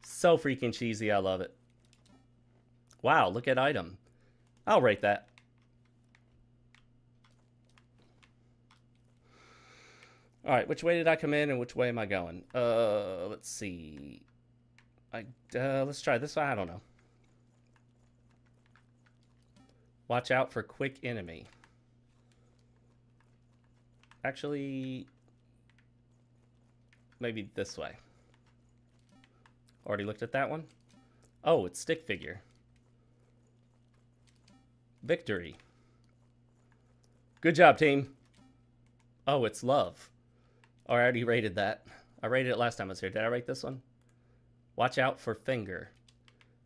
So freaking cheesy. I love it. Wow. Look at item. I'll rate that. All right, which way did I come in and which way am I going? Let's see. Let's try this one. I don't know. Watch out for quick enemy. Actually, maybe this way. Already looked at that one. Oh, it's stick figure. Victory. Good job, team. Oh, it's love. Oh, I already rated that. I rated it last time I was here. Did I rate this one? Watch out for finger.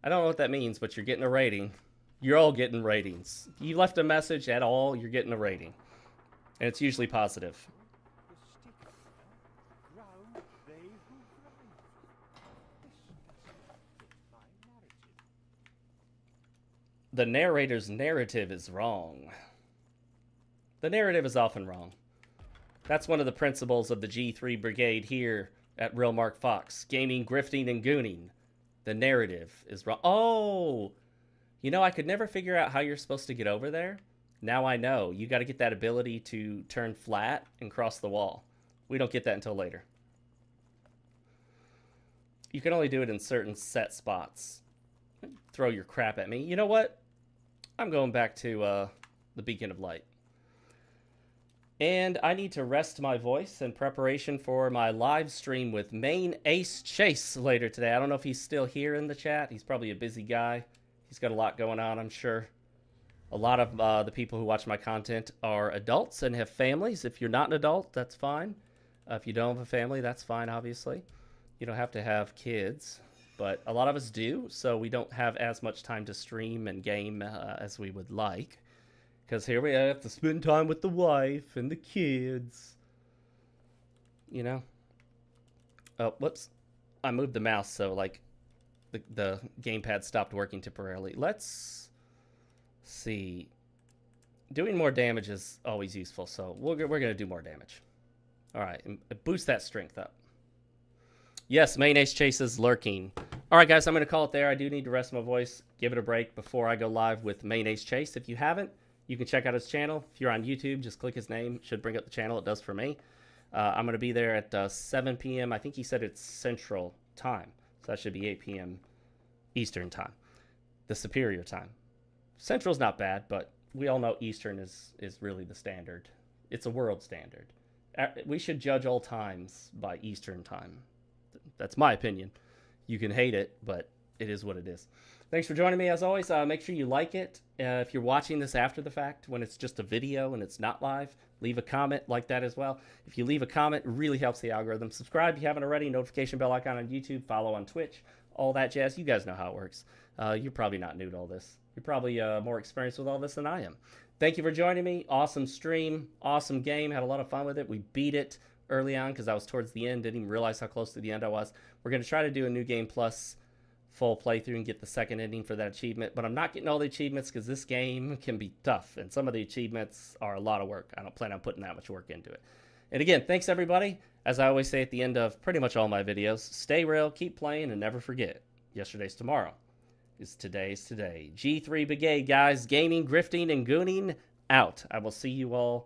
I don't know what that means, but you're getting a rating. You're all getting ratings. You left a message at all, you're getting a rating. And it's usually positive. The narrator's narrative is wrong. The narrative is often wrong. That's one of the principles of the G3 Brigade here at RealMarcFoxx. Gaming, grifting, and gooning. The narrative is wrong. Oh! You know, I could never figure out how you're supposed to get over there. Now I know. You got to get that ability to turn flat and cross the wall. We don't get that until later. You can only do it in certain set spots. Throw your crap at me. You know what? I'm going back to the Beacon of Light. And I need to rest my voice in preparation for my live stream with Main Ace Chase later today. I don't know if he's still here in the chat. He's probably a busy guy. He's got a lot going on, I'm sure. A lot of the people who watch my content are adults and have families. If you're not an adult, that's fine. If you don't have a family, that's fine, obviously. You don't have to have kids. But a lot of us do, so we don't have as much time to stream and game as we would like. Because here we have to spend time with the wife and the kids. You know? Oh, whoops. I moved the mouse, so, like, the gamepad stopped working temporarily. Let's see. Doing more damage is always useful, so we're going to do more damage. All right, and boost that strength up. Yes, Main Ace Chase is lurking. All right, guys, I'm going to call it there. I do need to rest my voice, give it a break before I go live with Main Ace Chase. If you haven't, you can check out his channel. If you're on YouTube, just click his name. It should bring up the channel. It does for me. I'm going to be there at 7 p.m. I think he said it's Central Time. So that should be 8 p.m. Eastern Time. The superior time. Central's not bad, but we all know Eastern is really the standard. It's a world standard. We should judge all times by Eastern Time. That's my opinion. You can hate it, but it is what it is. Thanks for joining me, as always. Make sure you like it. If you're watching this after the fact, when it's just a video and it's not live, leave a comment like that as well. If you leave a comment, it really helps the algorithm. Subscribe if you haven't already. Notification bell icon on YouTube. Follow on Twitch. All that jazz. You guys know how it works. You're probably not new to all this. You're probably more experienced with all this than I am. Thank you for joining me. Awesome stream. Awesome game. Had a lot of fun with it. We beat it early on because I was towards the end. Didn't even realize how close to the end I was. We're going to try to do a New Game Plus full playthrough and get the second ending for that achievement, but I'm not getting all the achievements because this game can be tough, and some of the achievements are a lot of work. I don't plan on putting that much work into it. And again, thanks everybody. As I always say at the end of pretty much all my videos, stay real, keep playing, and never forget, yesterday's tomorrow is today's today. G3 Brigade, guys. Gaming, grifting, and gooning out. I will see you all